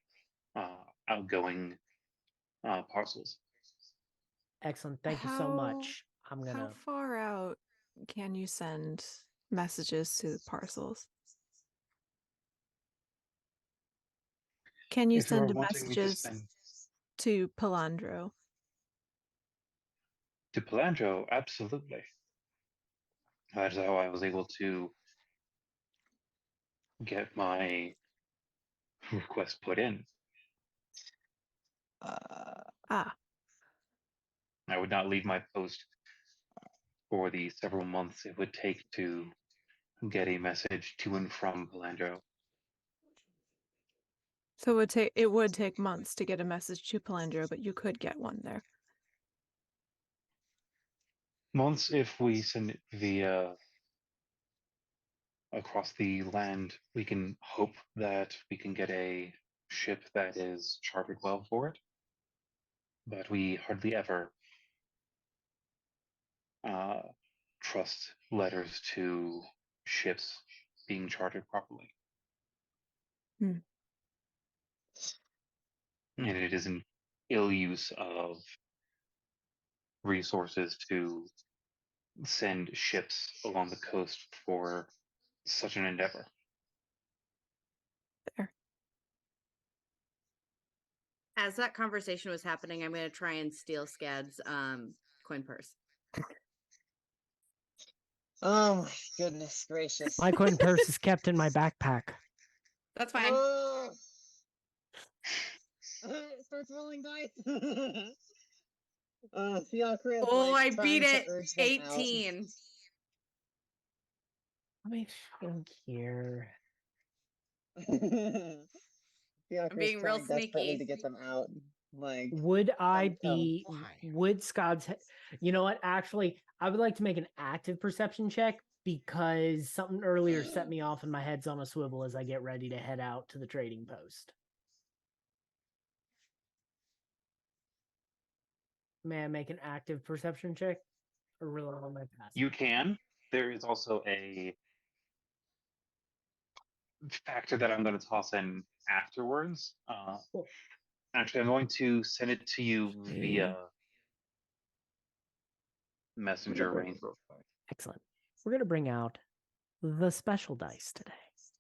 outgoing parcels. Excellent. Thank you so much. I'm How gonna. far out can you send messages to the parcels? Can you If you are send wanting me to messages send to Palandro? to Palandro, absolutely. That is how I was able to get my request put in. Ah, I would not leave my post for the several months it would take to get a message to and from Palandro. so it would take months to get a message to Palandro, but you could get one there. Months if we send it via across the land, we can hope that we can get a ship that is chartered well for it. But we hardly ever trust letters to ships being chartered properly. Hmm. And it is an ill use of resources to send ships along the coast for such an endeavor. There. As that conversation was happening, I'm going to try and steal Skad's coin purse. Oh my goodness gracious. My coin purse is kept in my backpack. That's fine. Oh. It starts rolling dice. Fiacre is, Oh, like, I beat trying to it. urge them out. 18. Let me think here. Fiacre is being real trying desperately sneaky. to get them out. Like, Would I come. be? Would Scott's? You know what? Actually, I would like to make an active perception check because something earlier set me off and my head's on a swivel as I get ready to head out to the trading post. May I make an active perception check? Or rely on my passive? You can. There is also a factor that I'm going to toss in afterwards. Cool. Actually, I'm going to send it to you via messenger range real quick. Excellent. We're gonna bring out the special dice today.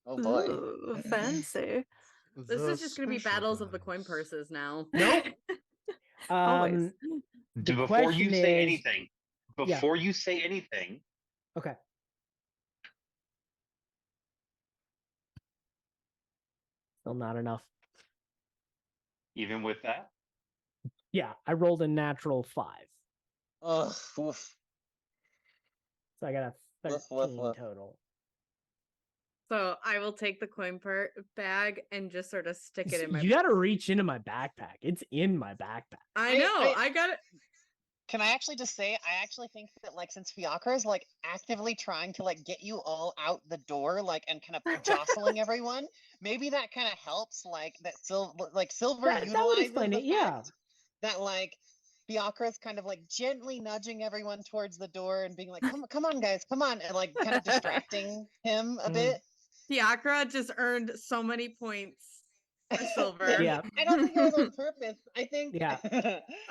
Oh boy. Ooh, fancy. This is just going to be battles of the coin purses now. Nope. Always. The Before question you say is, anything, yeah. before you say anything, okay. Still not enough. even with that, Yeah, I rolled a natural 5. Ugh, woof. So I got a Woof, 13 woof, woof. total. So I will take the coin bag and just sort of stick it in my. You got to reach into my backpack. It's in my backpack. I know. I got it. Can I actually just say, I actually think that, like, since Fiacre is, like, actively trying to, like, get you all out the door, like, and kind of jostling everyone, maybe that kind of helps, like, that Silver That would utilizes explain the it, yeah. fact that, like, Fiacre is kind of, like, gently nudging everyone towards the door and being like, come on, guys, come on, and, like, kind of distracting him a bit. Fiacre just earned so many points for Silver. Yeah. I don't think it was on purpose. I think. Yeah.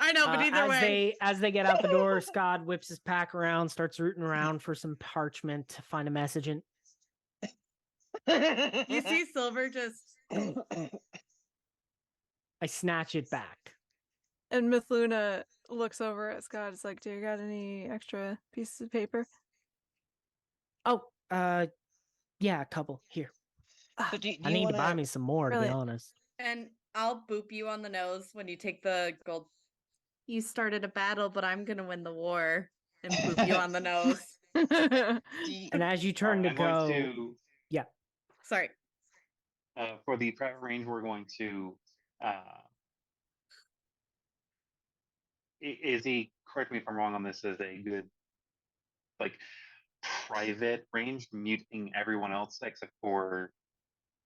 I know, but either way. As they get out the door, Skad whips his pack around, starts rooting around for some parchment to find a message in. You see Silver just. I snatch it back. And Mithluna looks over at Scott. It's like, do you got any extra pieces of paper? Oh, yeah, a couple. Here. So do I you need wanna... to buy me some more, to be honest. And I'll boop you on the nose when you take the gold. You started a battle, but I'm going to win the war. And boop you on the nose. And as you turn to I'm go... going to, Yeah. Sorry. for the private range, we're going to, Izzy, correct me if I'm wrong on this, is a good, like, private range, muting everyone else except for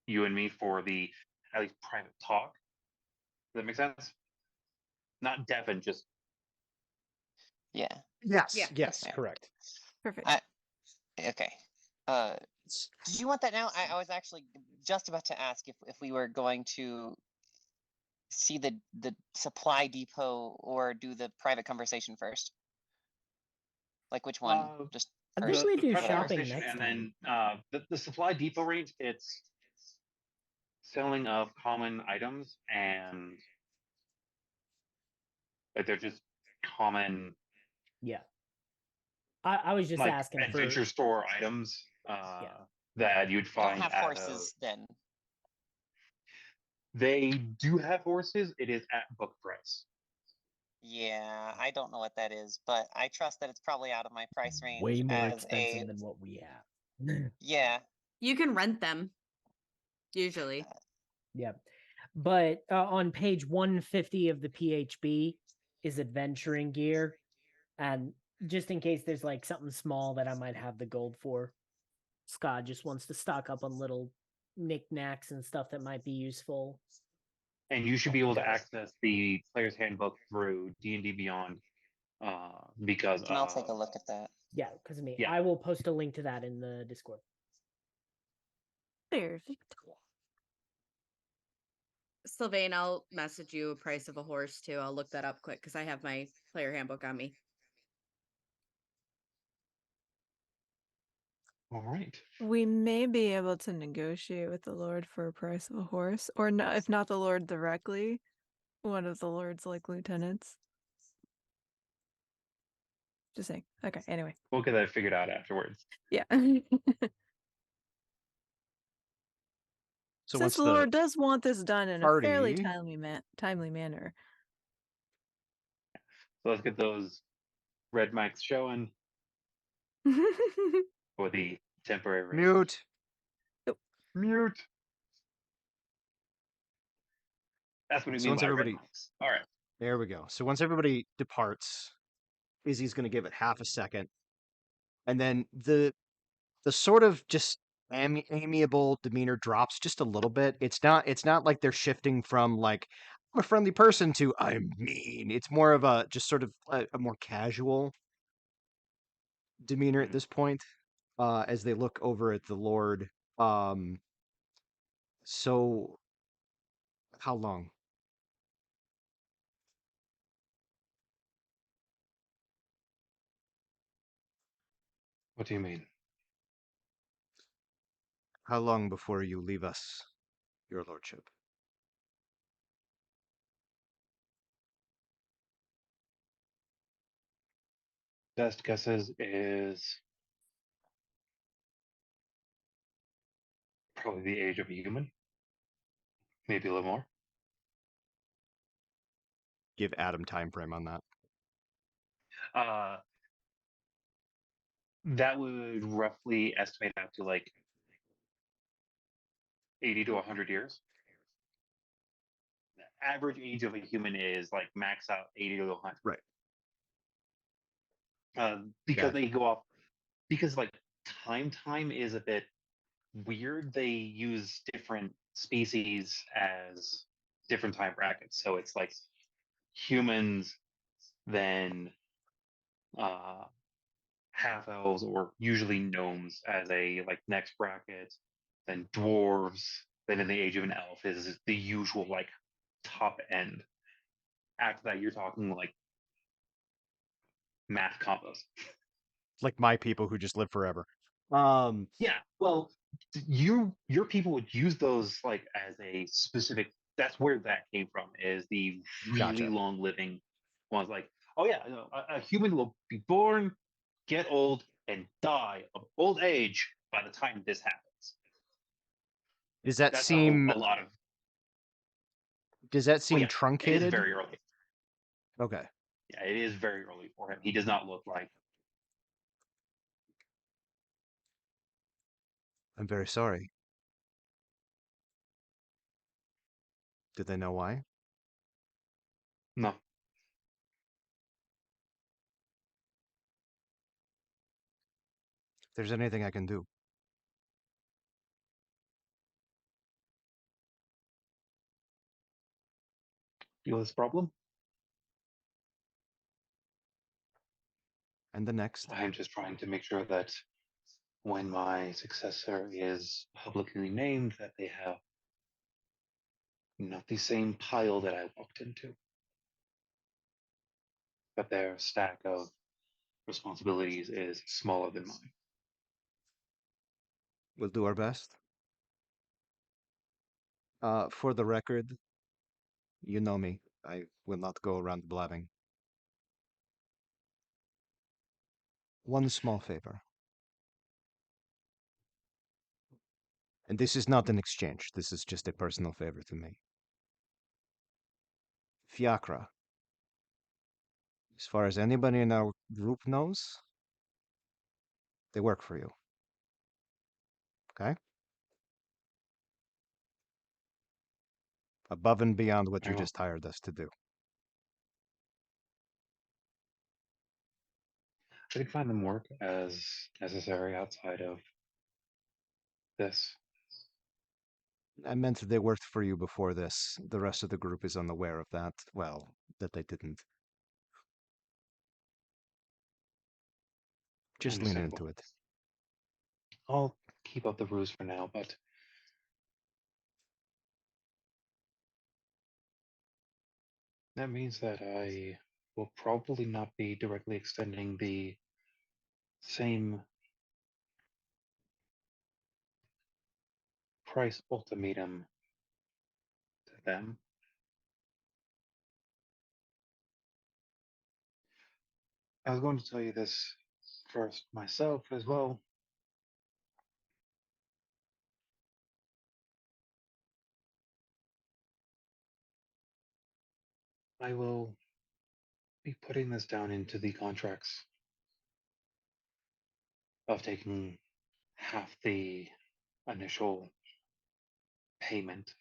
you and me for the, at least, private talk. Does that make sense? Not Devin, just... Yeah. Yes, Yeah. yes, Okay. correct. Perfect. Okay. Did you want that now? I was actually just about to ask if we were going to see the supply depot or do the private conversation first. Like which one? Just I think first? we do private shopping conversation, next and time. then the supply depot range, it's selling of common items, and like they're just common, Yeah. I was just like, asking adventure for... store items that you'd They don't find have at horses then. They do have horses. It is at book price. Yeah, I don't know what that is, but I trust that it's probably out of my price range. Way more as expensive a... than what we have. Yeah. You can rent them. Usually. Yeah. But on page 150 of the PHB is adventuring gear. And just in case there's like something small that I might have the gold for, Scott just wants to stock up on little knickknacks and stuff that might be useful. And you should be able to access the player's handbook through D&D Beyond, because And I'll take a look at that. Yeah, because of me. Yeah. I will post a link to that in the Discord. Perfect. Sylvane, I'll message you a price of a horse too. I'll look that up quick because I have my player handbook on me. All right. We may be able to negotiate with the Lord for a price of a horse, or no, if not the Lord directly, one of the Lord's like lieutenants. Just saying. Okay. Anyway. We'll get that figured out afterwards. Yeah. So Since the Lord does want this done in a fairly timely manner. So let's get those red mics showing for the temporary range. Mute. Mute. That's what we So mean once by everybody- red mics. All right. There we go. So once everybody departs, Izzy's going to give it half a second, and then the sort of just amiable demeanor drops just a little bit. It's not like they're shifting from like I'm a friendly person to I'm mean. It's more of a just sort of a more casual demeanor at this point, as they look over at the Lord. So how long? What do you mean? How long before you leave us, your lordship? Best guesses is probably the age of a human, maybe a little more. Give Adam time frame on that. That would roughly estimate out to like 80 to 100 years. The average age of a human is like max out 80 to 100. Right. Because Gotcha. they go off, because like time is a bit weird. They use different species as different time brackets. So it's like humans, then half elves, or usually gnomes as a like next bracket, then dwarves, then in the age of an elf is the usual like top end. After that, you're talking like math combos. Like my people who just live forever. Yeah, well, your people would use those like as a specific. That's where that came from. Is the really Gotcha. long living ones like, oh yeah, a human will be born, get old, and die of old age by the time this happens. Does that That's seem how a lot of. does that Oh seem yeah, it is truncated? very early. Okay. Yeah, it is very early for him. He does not look like. I'm very sorry. Do they know why? No. If there's anything I can do. Feel this problem? And the next. I'm just trying to make sure that when my successor is publicly named, that they have not the same pile that I walked into, but their stack of responsibilities is smaller than mine. We'll do our best. For the record, you know me. I will not go around blabbing. One small favor. And this is not an exchange. This is just a personal favor to me. Fiacre. As far as anybody in our group knows, they work for you. Okay? Above and beyond what you Very well. just hired us to do. I can find them work as necessary outside of this. I meant they worked for you before this. The rest of the group is unaware of that. Well, that they didn't. Just lean Understandable. into it. I'll keep up the ruse for now, but that means that I will probably not be directly extending the same price ultimatum to them. I was going to tell you this first myself as well. I will be putting this down into the contracts of taking half the initial payment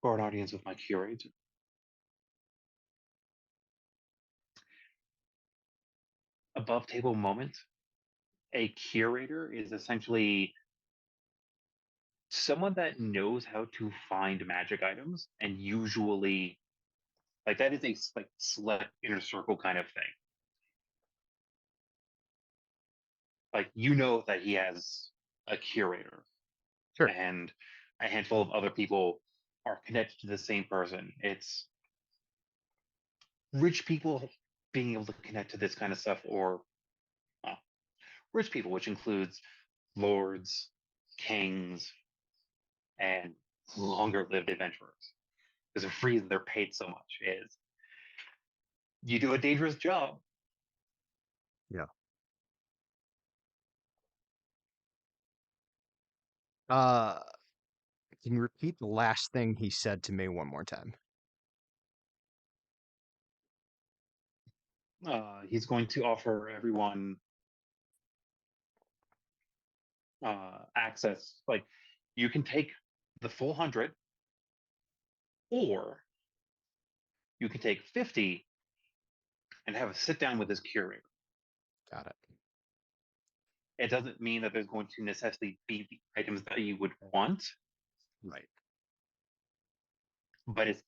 for an audience with my curator. Above table moment, a curator is essentially someone that knows how to find magic items, and usually like that is a like select inner circle kind of thing. Like you know that he has a curator, Sure. and a handful of other people are connected to the same person. It's rich people being able to connect to this kind of stuff, or rich people, which includes lords, kings, and longer-lived adventurers. There's a reason they're paid so much. Is you do a dangerous job. Yeah. Can you repeat the last thing he said to me one more time? He's going to offer everyone access. Like, you can take the full 100, or you can take 50 and have a sit down with his curator. Got it. It doesn't mean that there's going to necessarily be the items that you would want, Right. but it's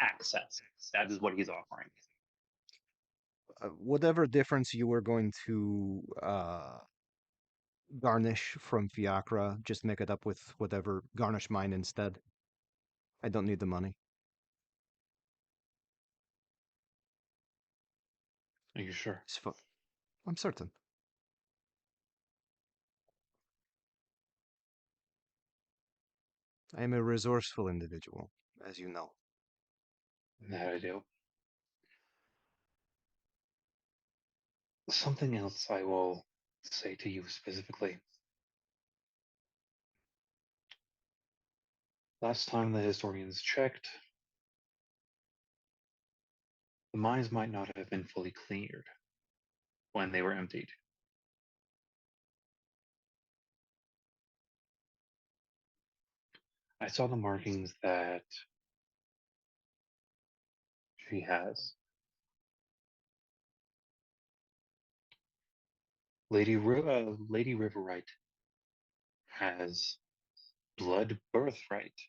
access. That is what he's offering. Whatever difference you were going to garnish from Fiacre, just make it up with whatever. Garnish mine instead. I don't need the money. Are you sure? I'm certain. I am a resourceful individual, as you know. That I do. Something else I will say to you specifically. Last time the historians checked, the mines might not have been fully cleared when they were emptied. I saw the markings that she has. Lady Riverite has blood birthright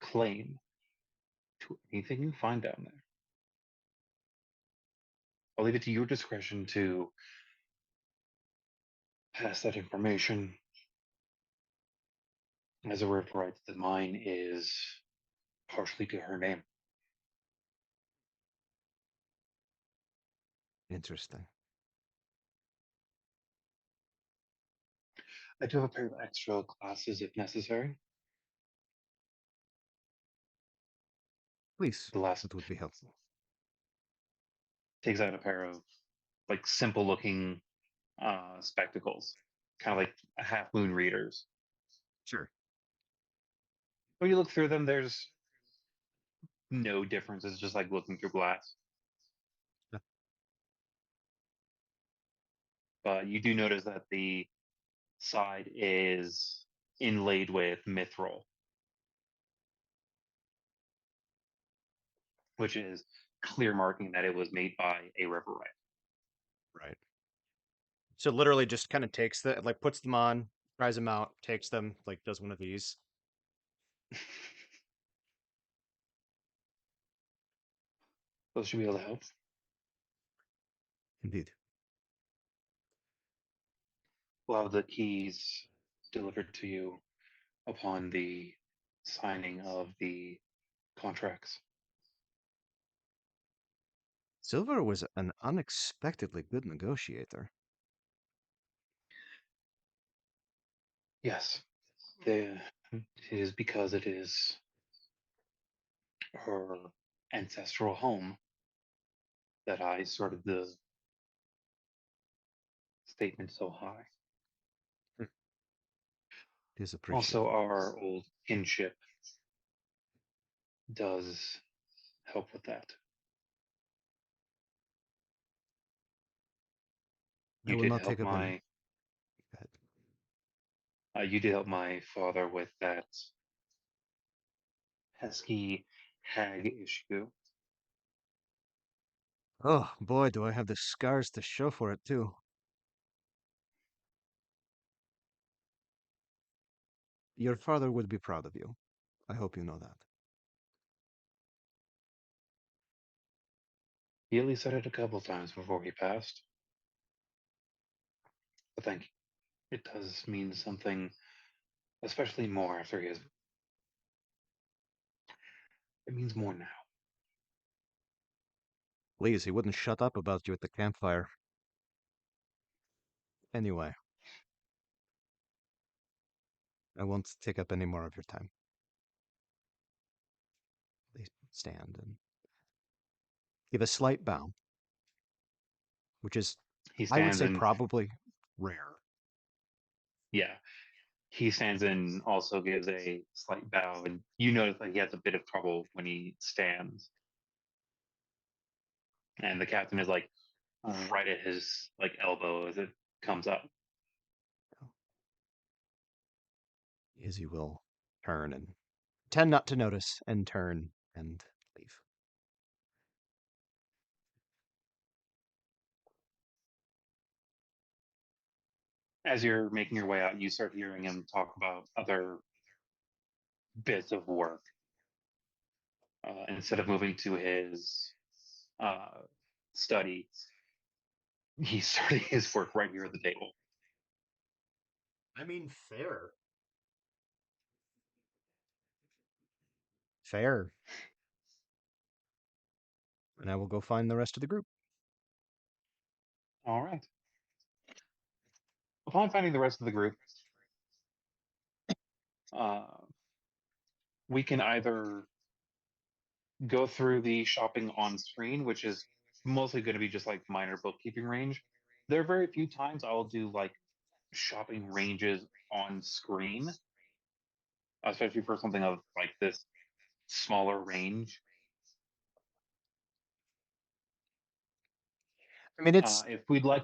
claim to anything you find down there. I'll leave it to your discretion to pass that information. As a Riverite, the mine is partially to her name. Interesting. I do have a pair of extra glasses if necessary. Please, The last that would be helpful. takes out a pair of like simple looking spectacles, kind of like half moon readers. Sure. When you look through them, there's no difference. It's just like looking through glass. Yeah. But you do notice that the side is inlaid with mithril, which is clear marking that it was made by a Riverite. Right. So literally just kind of takes like puts them on, tries them out, takes them, like does one of these. Those should be able to help. Indeed. We'll have the keys delivered to you upon the signing of the contracts. Silver was an unexpectedly good negotiator. Yes, it is because it is her ancestral home that I started the statement so high. It is appreciated. Also, our old kinship does help with that. I You will did not take help up any. my you did help my father with that pesky hag issue. Oh boy, do I have the scars to show for it too. Your father would be proud of you. I hope you know that. He at least said it a couple times before he passed. But thank you. It does mean something, especially more after he has. It means more now. Please, he wouldn't shut up about you at the campfire. Anyway, I won't take up any more of your time. Please stand and give a slight bow, which is, He I would stands say, and probably rare. yeah, he stands and also gives a slight bow, and you notice that he has a bit of trouble when he stands. And the captain is like right at his like elbow as it comes up. Izzy will turn and tend not to notice and turn and leave. As you're making your way out, you start hearing him talk about other bits of work. Instead of moving to his study, he's starting his work right here at the table. I mean, fair. Fair. And I will go find the rest of the group. All right. Upon finding the rest of the group, we can either go through the shopping on screen, which is mostly going to be just like minor bookkeeping range. There are very few times I'll do like shopping ranges on screen, especially for something of like this smaller range. I mean, If we'd like,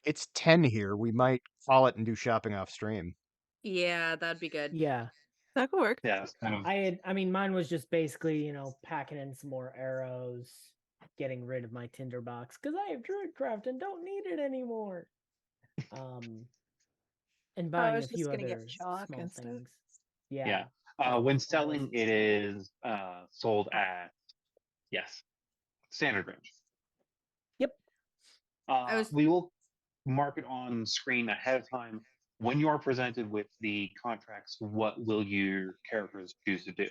it's 10 here. We might call it and do shopping off stream. Yeah, that'd be good. Yeah. That could work. yeah, it's kind of I mean, mine was just basically, you know, packing in some more arrows, getting rid of my tinderbox because I have Druidcraft and don't need it anymore. And buying was a just few gonna get other chalk small instead. things. yeah. Yeah. When selling, it is sold at yes, standard range. Yep. We will mark it on screen ahead of time. When you are presented with the contracts, what will your characters choose to do?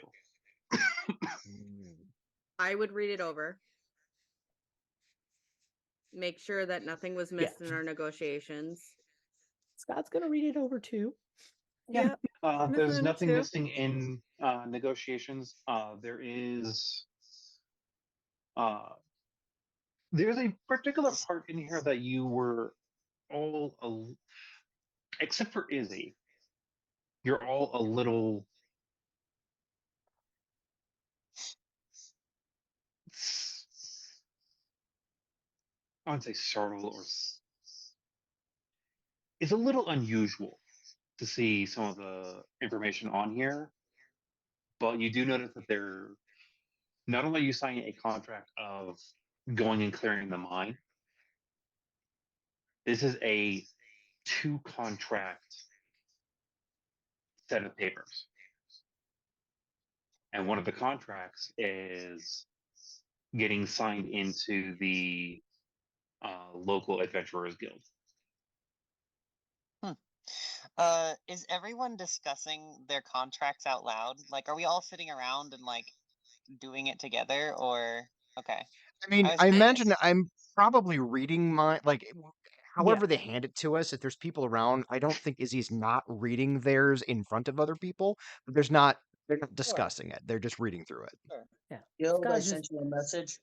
I would read it over. Make sure that nothing was missed in our negotiations. Scott's gonna read it over too. Yeah. There's Mithluna nothing too. missing in negotiations. There's a particular part in here that you were all, except for Izzy, you're all a little I wouldn't say startled or it's a little unusual to see some of the information on here, but you do notice that they're not only are you signing a contract of going and clearing the mine, this is a 2-contract set of papers. And one of the contracts is getting signed into the local adventurers guild. Is everyone discussing their contracts out loud? Like, are we all sitting around and like doing it together, or okay? I mean, I was I imagine curious. I'm probably reading my, like, however Yeah. they hand it to us. If there's people around, I don't think Izzy's not reading theirs in front of other people. But they're not discussing it. They're just reading through it. Sure. Yeah. Guild, I Scott's sent just you a message.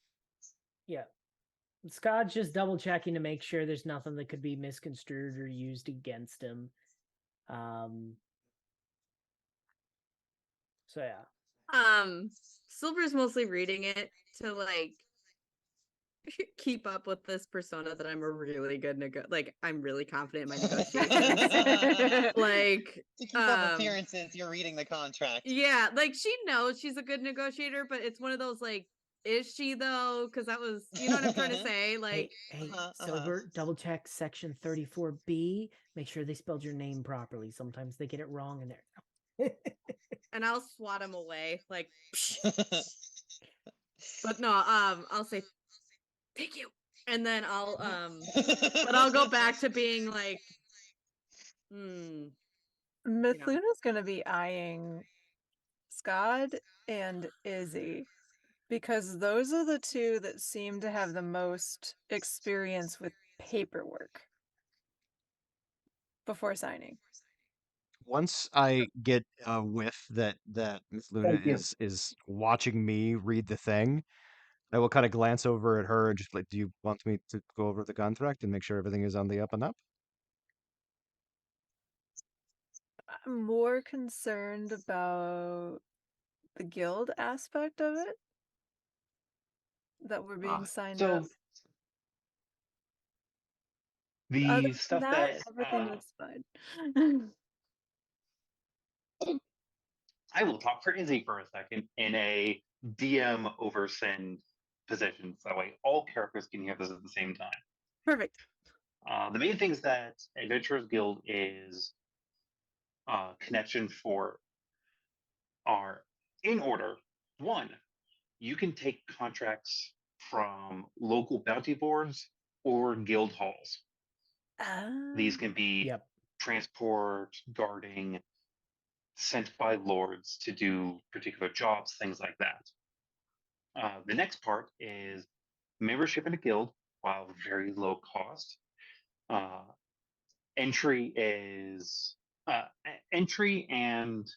Scott's just double checking to make sure there's nothing that could be misconstrued or used against him. So yeah. Silver's mostly reading it to like keep up with this persona that I'm a really good I'm really confident in my negotiations. Like To keep up appearances, you're reading the contract. Yeah, like she knows she's a good negotiator, but it's one of those like, is she though? Because that was, you know what I'm trying to say? Like, Hey, Silver, double check section 34B. Make sure they spelled your name properly. Sometimes they get it wrong in there. and I'll swat him away, like. But no, I'll say thank you, and then I'll but I'll go back to being like, Mithluna's gonna be eyeing Skad and Izzy because those are the two that seem to have the most experience with paperwork. before signing. Once I get a whiff that Mithluna Thank you. is watching me read the thing, I will kind of glance over at her and just like, do you want me to go over the contract and make sure everything is on the up and up? I'm more concerned about the guild aspect of it. That we're being signed up. So the Other than stuff that, that everything looks fine. I will talk for Izzy for a second in a DM oversend position, so that way all characters can hear this at the same time. Perfect. The main things that Adventurers Guild is connection for are in order. One, you can take contracts from local bounty boards or guild halls. These can be Yep. transport, guarding, sent by lords to do particular jobs, things like that. The next part is membership in a guild, while very low cost. Entry is entry and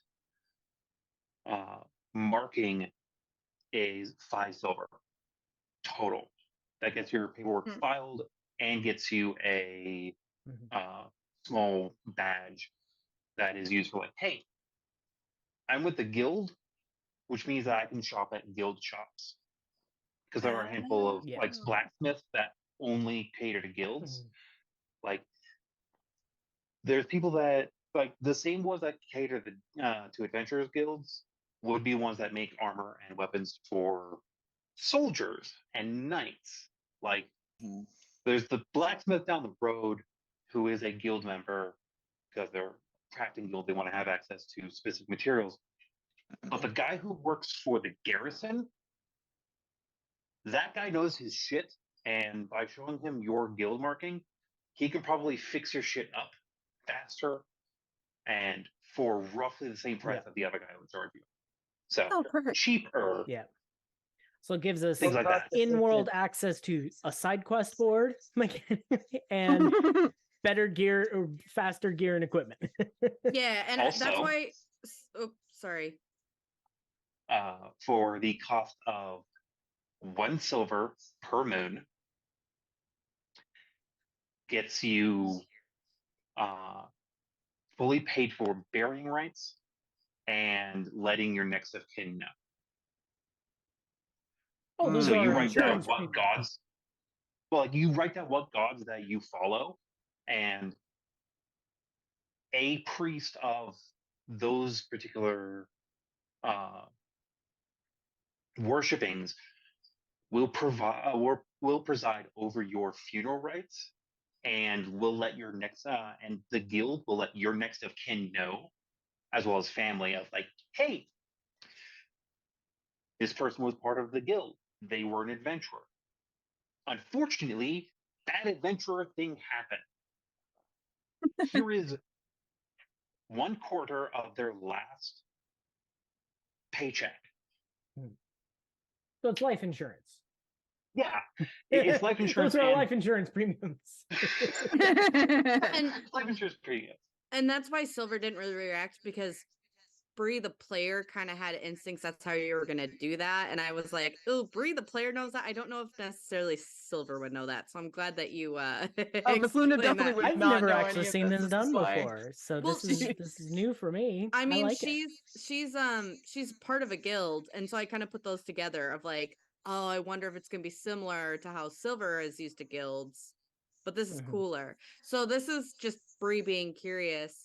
marking is 5 silver total. That gets your paperwork filed and gets you a small badge that is used for like, hey, I'm with the guild, which means that I can shop at guild shops. Because there are a handful of like blacksmiths that only cater to guilds. Like there's people that like the same ones that cater to adventurers guilds would be ones that make armor and weapons for soldiers and knights. Like there's the blacksmith down the road who is a guild member because they're crafting guild, they want to have access to specific materials. But the guy who works for the garrison, that guy knows his shit, and by showing him your guild marking, he can probably fix your shit up faster and for roughly the same price that the other guy would charge you. So cheaper. Yeah. So it gives us things like that. in-world access to a side quest board and better gear or faster gear and equipment. Yeah, and Also, that's why. Oh, sorry. For the cost of 1 silver per moon, gets you fully paid for burying rights and letting your next of kin know. Oh, those So are you write down insurance what premiums. gods. Well, you write down what gods that you follow, and a priest of those particular worshipings will provide will preside over your funeral rites, and will let your next and the guild will let your next of kin know, as well as family, of like, hey, this person was part of the guild. They were an adventurer. Unfortunately, that adventurer thing happened. Here is 1/4 of their last paycheck. So it's life insurance. Yeah, it's life insurance. Those are our life insurance premiums. And life insurance premiums. And that's why Silver didn't really react, because Bree the player kind of had instincts that's how you were going to do that, and I was like, oh, Bree the player knows that. I don't know if necessarily Silver would know that, so I'm glad that you Mithluna definitely would I've not never know actually any of seen this. this This is done why. before, so Well, this is new for me. I mean, like it. she's part of a guild, and so I kind of put those together of like, oh, I wonder if it's going to be similar to how Silver is used to guilds, but this is cooler. So this is just Bree being curious.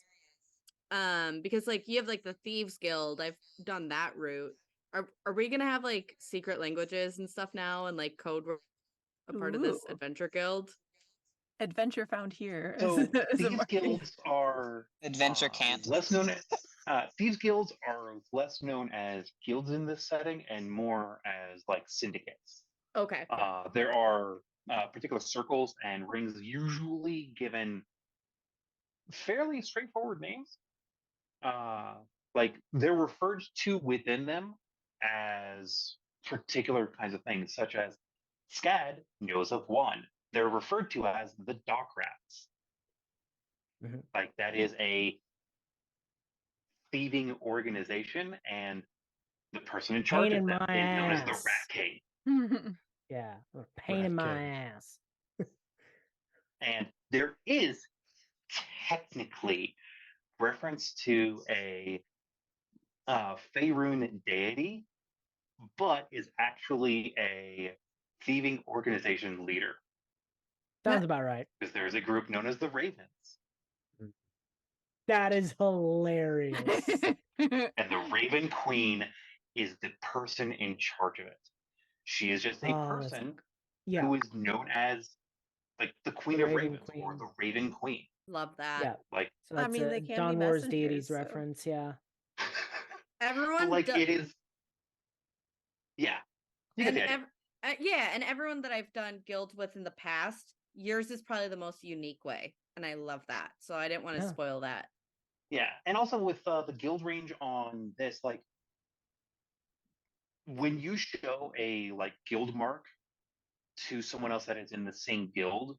Because like you have like the Thieves Guild, I've done that route. Are we gonna have like secret languages and stuff now, and like code a part of this adventure guild? Adventure found here. So these guilds are adventure camp. Less known as these guilds are less known as guilds in this setting and more as like syndicates. Okay. There are particular circles and rings usually given fairly straightforward names. Like they're referred to within them as particular kinds of things, such as Skad knows of one. They're referred to as the dock rats. Like that is a thieving organization, and the person in charge Pain of in them my is known as the ass. Rat King. Yeah, a pain in my ass. And there is technically reference to a Faerun deity, but is actually a thieving organization leader. Sounds about right. Because there's a group known as the Ravens. That is hilarious. And the Raven Queen is the person in charge of it. She is just a person who is known as like the Queen of Raven Ravens Queen. or the Raven Queen. Love that. Yeah. Like, So that's they a can Dawn be Wars deities messengers, so. reference, yeah. Everyone like it is. Yeah. You get the idea. Yeah, and everyone that I've done guilds with in the past, yours is probably the most unique way, and I love that. So I didn't want to spoil that. Yeah, and also with the guild range on this, like when you show a like guild mark to someone else that is in the same guild,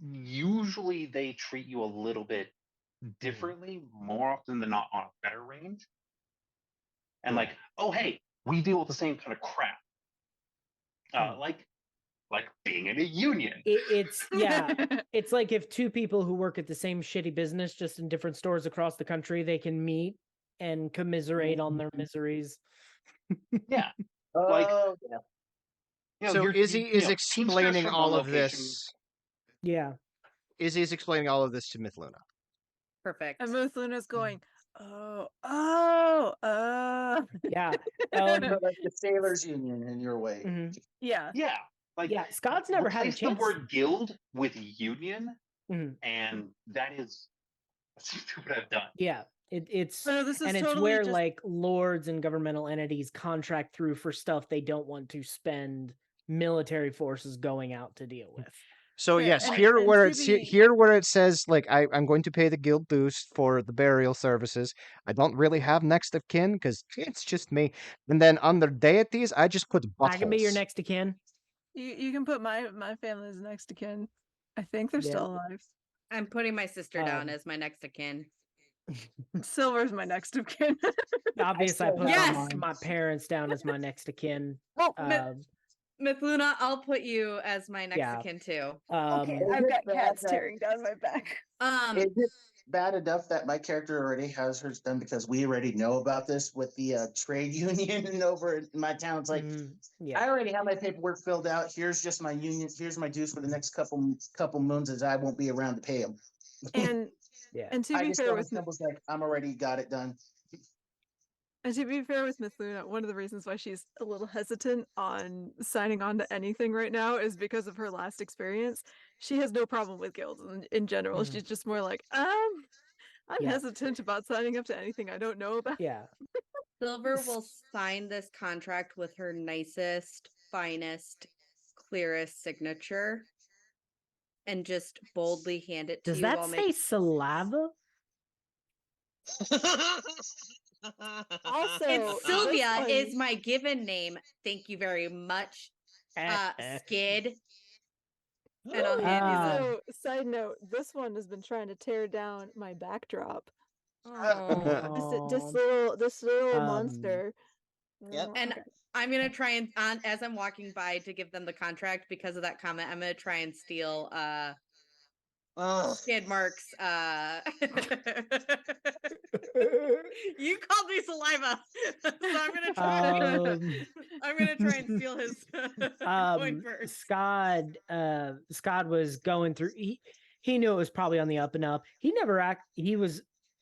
usually they treat you a little bit differently, more often than not on a better range. And like, oh hey, we deal with the same kind of crap. Like being in a union. It's it's like if two people who work at the same shitty business, just in different stores across the country, they can meet and commiserate on their miseries. Yeah. Oh, yeah. You know, So Izzy is Teamsters explaining from all one of location- this. Yeah. Izzy is explaining all of this to Mithluna. Perfect. And Mithluna's going, oh. Yeah. Like the Sailors Union in your way. Yeah. Yeah. Like Scott's never had a replace chance. the word guild with union, Mhm. and that is what I've done. Yeah. It's No, this is and it's totally where just- like lords and governmental entities contract through for stuff they don't want to spend military forces going out to deal with. So Fair. yes, And- here and where to it's be- here where it says like I'm going to pay the guild dues for the burial services. I don't really have next of kin because it's just me. And then under deities, I just put buttholes. I can be your next of kin. You can put my family as next of kin. I think they're still alive. I'm putting my sister down as my next of kin. Silver's my next of kin. Obviously, I put Yes! my parents down as my next of kin. Mithluna, I'll put you as my next of kin too. Okay, I've got cats tearing down my back. Is it bad enough that my character already has hers done because we already know about this with the trade union over in my town? It's like, I already have my paperwork filled out. Here's just my union. Here's my dues for the next couple moons, as I won't be around to pay them. And and to be fair with was like, I'm already got it done. And to be fair with Mithluna, one of the reasons why she's a little hesitant on signing on to anything right now is because of her last experience. She has no problem with guilds in general. She's just more like, I'm hesitant about signing up to anything I don't know about. Yeah. Silver will sign this contract with her nicest, finest, clearest signature and just boldly hand it to Does you. that say saliva? Also, it's Sylvia is my given name. Thank you very much. Skid. And I'll hand you that. Also, side note, this one has been trying to tear down my backdrop. This little monster. Yep. And I'm gonna try and as I'm walking by to give them the contract because of that comment, I'm gonna try and steal Skid Mark's you called me saliva. So I'm gonna try and steal his coin first. Skad was going through he knew it was probably on the up and up.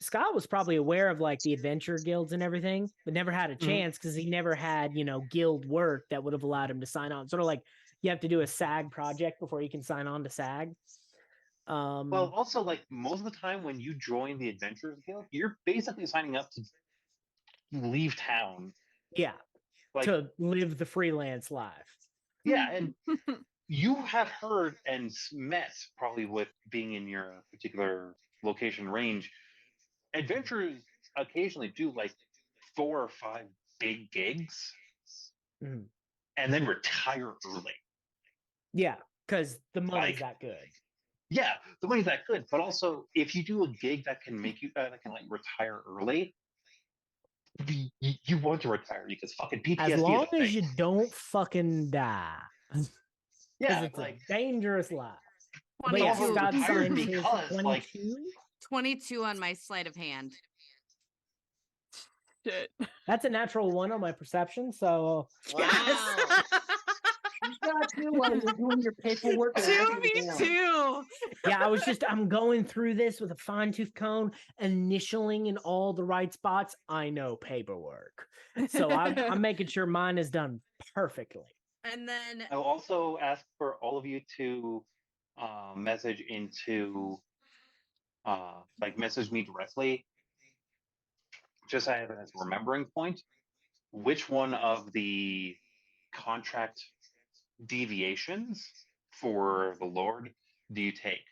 Scott was probably aware of like the adventure guilds and everything, but never had a chance because he never had, guild work that would have allowed him to sign on. Sort of like you have to do a SAG project before you can sign on to SAG. Well, also, like most of the time when you join the Adventurers Guild, you're basically signing up to leave town. Yeah, to live the freelance life. Yeah, and you have heard and met probably with being in your particular location range. Adventurers occasionally do like 4 or 5 big gigs and then retire early. Yeah, because the money's that good. Yeah, the money's that good, but also if you do a gig that can make you that can like retire early, you want to retire because fucking PTSD As is long a thing. as you don't fucking die. Because Yeah, it's like a dangerous life. But some yeah, of them Scott retired signed his because like 22. 22 on my sleight of hand. Shit. That's a natural 1 on my perception, so Wow. You got to while you're doing your paperwork. and writing it down. 2v2. yeah, I'm going through this with a fine-tooth comb, initialing in all the right spots. I know paperwork. So I'm making sure mine is done perfectly. And then I'll also ask for all of you to message into like message me directly, just so I have it as a remembering point. Which one of the contract deviations for the Lord do you take?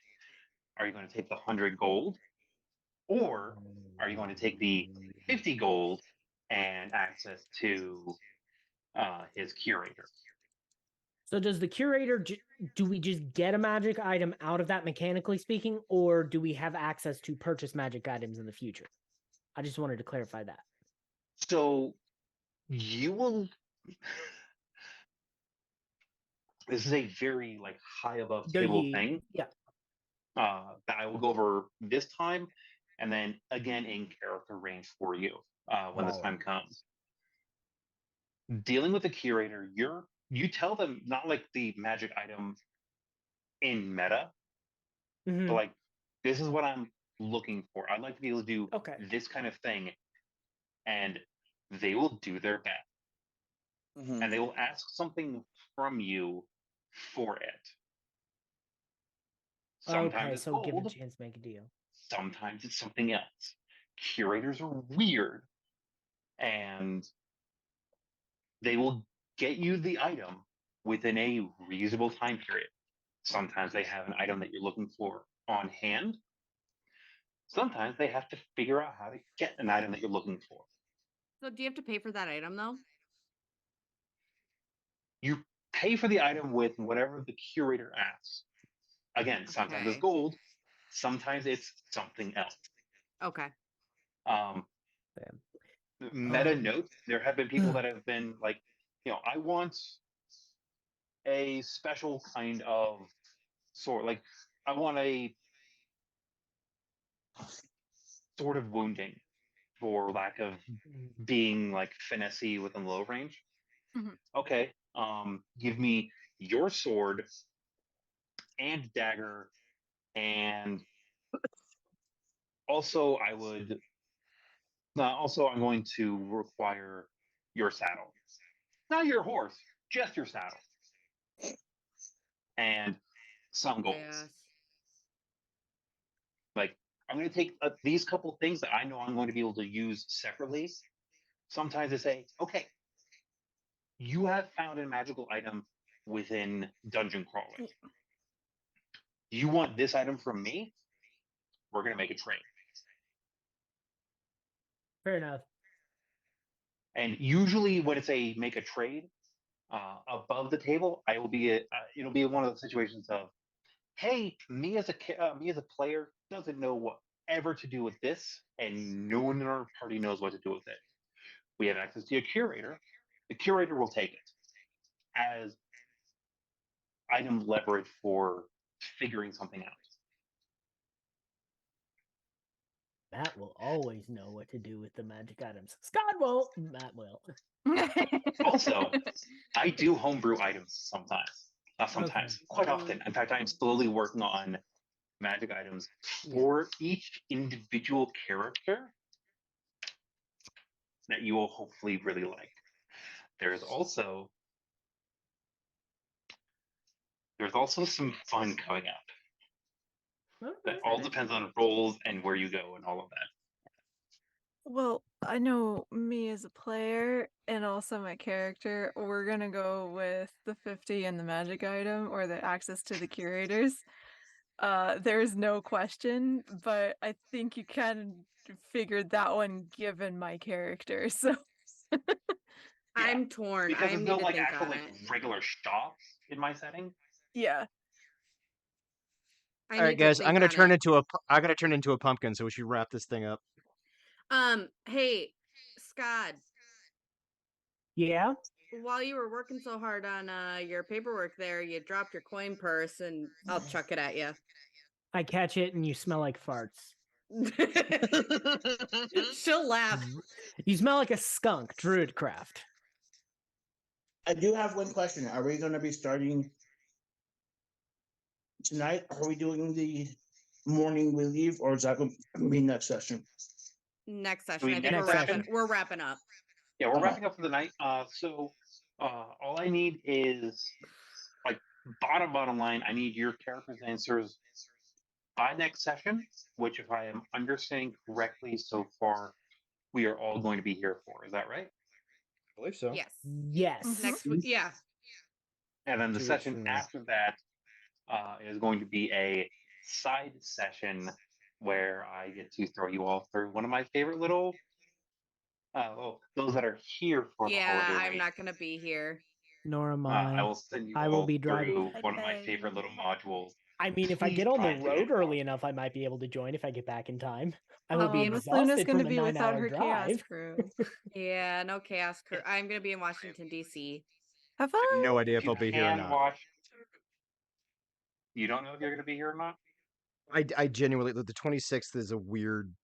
Are you going to take the 100 gold, or are you going to take the 50 gold and access to his curator? So does the curator, do we just get a magic item out of that mechanically speaking, or do we have access to purchase magic items in the future? I just wanted to clarify that. So you will. This is a very like high above table thing. Yeah. That I will go over this time, and then again in character range for you when the time comes. Dealing with the curator, you tell them not like the magic item in meta, but like this is what I'm looking for. I'd like to be able to do this kind of thing, and they will do their best, and they will ask something from you for it. Sometimes it's so gold, give a chance to make a deal. sometimes it's something else. Curators are weird, and they will get you the item within a reasonable time period. Sometimes they have an item that you're looking for on hand. Sometimes they have to figure out how to get an item that you're looking for. So do you have to pay for that item though? You pay for the item with whatever the curator asks. Again, sometimes it's gold, sometimes it's something else. Okay. Meta note, there have been people that have been like, I want a special kind of sword. Like, I want a sword of wounding for lack of being like finessey within low range. Okay, give me your sword and dagger, and also I'm going to require your saddle, not your horse, just your saddle, and some goals. Yes. Like, I'm going to take these couple things that I know I'm going to be able to use separately. Sometimes I say, okay, you have found a magical item within dungeon crawling. You want this item from me? We're going to make a trade. Fair enough. And usually when it's a make a trade above the table, it'll be one of those situations of, hey, me as a player doesn't know whatever to do with this, and no one in our party knows what to do with it. We have access to a curator. The curator will take it as item leverage for figuring something out. Matt will always know what to do with the magic items. Scott won't. Matt will. Also, I do homebrew items sometimes. Not sometimes, quite often. In fact, I am slowly working on magic items for each individual character that you will hopefully really like. There's also some fun coming out. That all depends on roles and where you go and all of that. Well, I know me as a player and also my character, we're gonna go with the 50 and the magic item or the access to the curators. There's no question, but I think you kind of figured that one given my character, so I'm torn. Because I there's need no to like think actual on like it. regular shops in my setting. yeah. I All right, need to guys, I'm think gonna on turn it. into a I gotta turn into a pumpkin, so we should wrap this thing up. Hey, Skad, Yeah, while you were working so hard on your paperwork there, you dropped your coin purse, and I'll chuck it at you. I catch it and you smell like farts. She'll laugh. You smell like a skunk, Druidcraft. I do have one question. Are we going to be starting tonight? Are we doing the morning we leave, or is that going to be next session? Next session. we I think next we're session? wrapping up. Yeah, we're Okay. wrapping up for the night. So all I need is like bottom line. I need your character's answers by next session, which, if I am understanding correctly so far, we are all going to be here for. Is that right? I believe so. Yes. Yes. Next week. Yeah. And then the 2 weeks session from now. after that is going to be a side session where I get to throw you all through one of my favorite little. Those that are here for the Yeah, holiday I'm week. not gonna be here. Nor am I I. will send you I will all be driving. through one of my favorite little modules. I mean, if I Please get on the try to road get early involved. enough, I might be able to join if I get back in time. I will be Miss Luna's exhausted going from to the be without 9-hour her chaos drive. crew. Yeah, no chaos crew. I'm gonna be in Washington D.C. Have I have fun. no idea if You I'll be here or can not. watch. You don't know if you're going to be here or not? I genuinely, the 26th is a weird.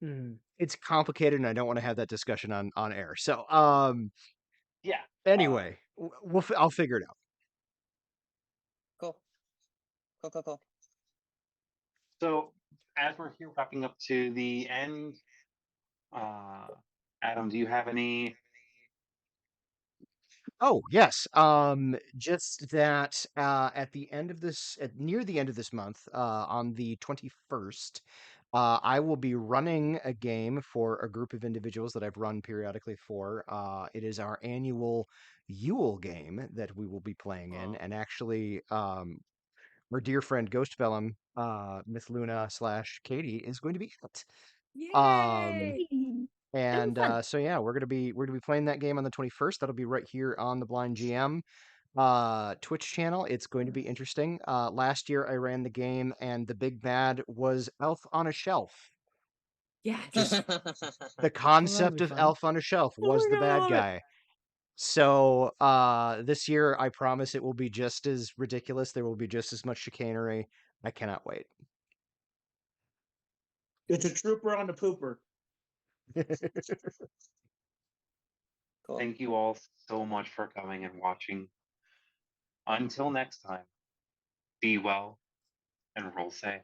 Hmm. It's complicated, and I don't want to have that discussion on air. So, Yeah. anyway, I'll figure it out. Cool. Cool. So, as we're here wrapping up to the end, Adam, do you have any? Oh, yes. Just that at the end of this, near the end of this month, on the 21st, I will be running a game for a group of individuals that I've run periodically for. It is our annual Yule game that we will be playing in, and actually, our dear friend Ghost Bellum, Mithluna / Katy is going to be it. Yay! And fun. so yeah, we're gonna be playing that game on the 21st. That'll be right here on the Blind GM Twitch channel. It's going to be interesting. Last year I ran the game, and the big bad was Elf on a Shelf. Yes. Just the be concept of fun. Elf on a Shelf Oh was my the God, I bad love it. guy. So this year I promise it will be just as ridiculous. There will be just as much chicanery. I cannot wait. It's a trooper on the pooper. Cool. Thank you all so much for coming and watching. Until next time, be well and roll safe.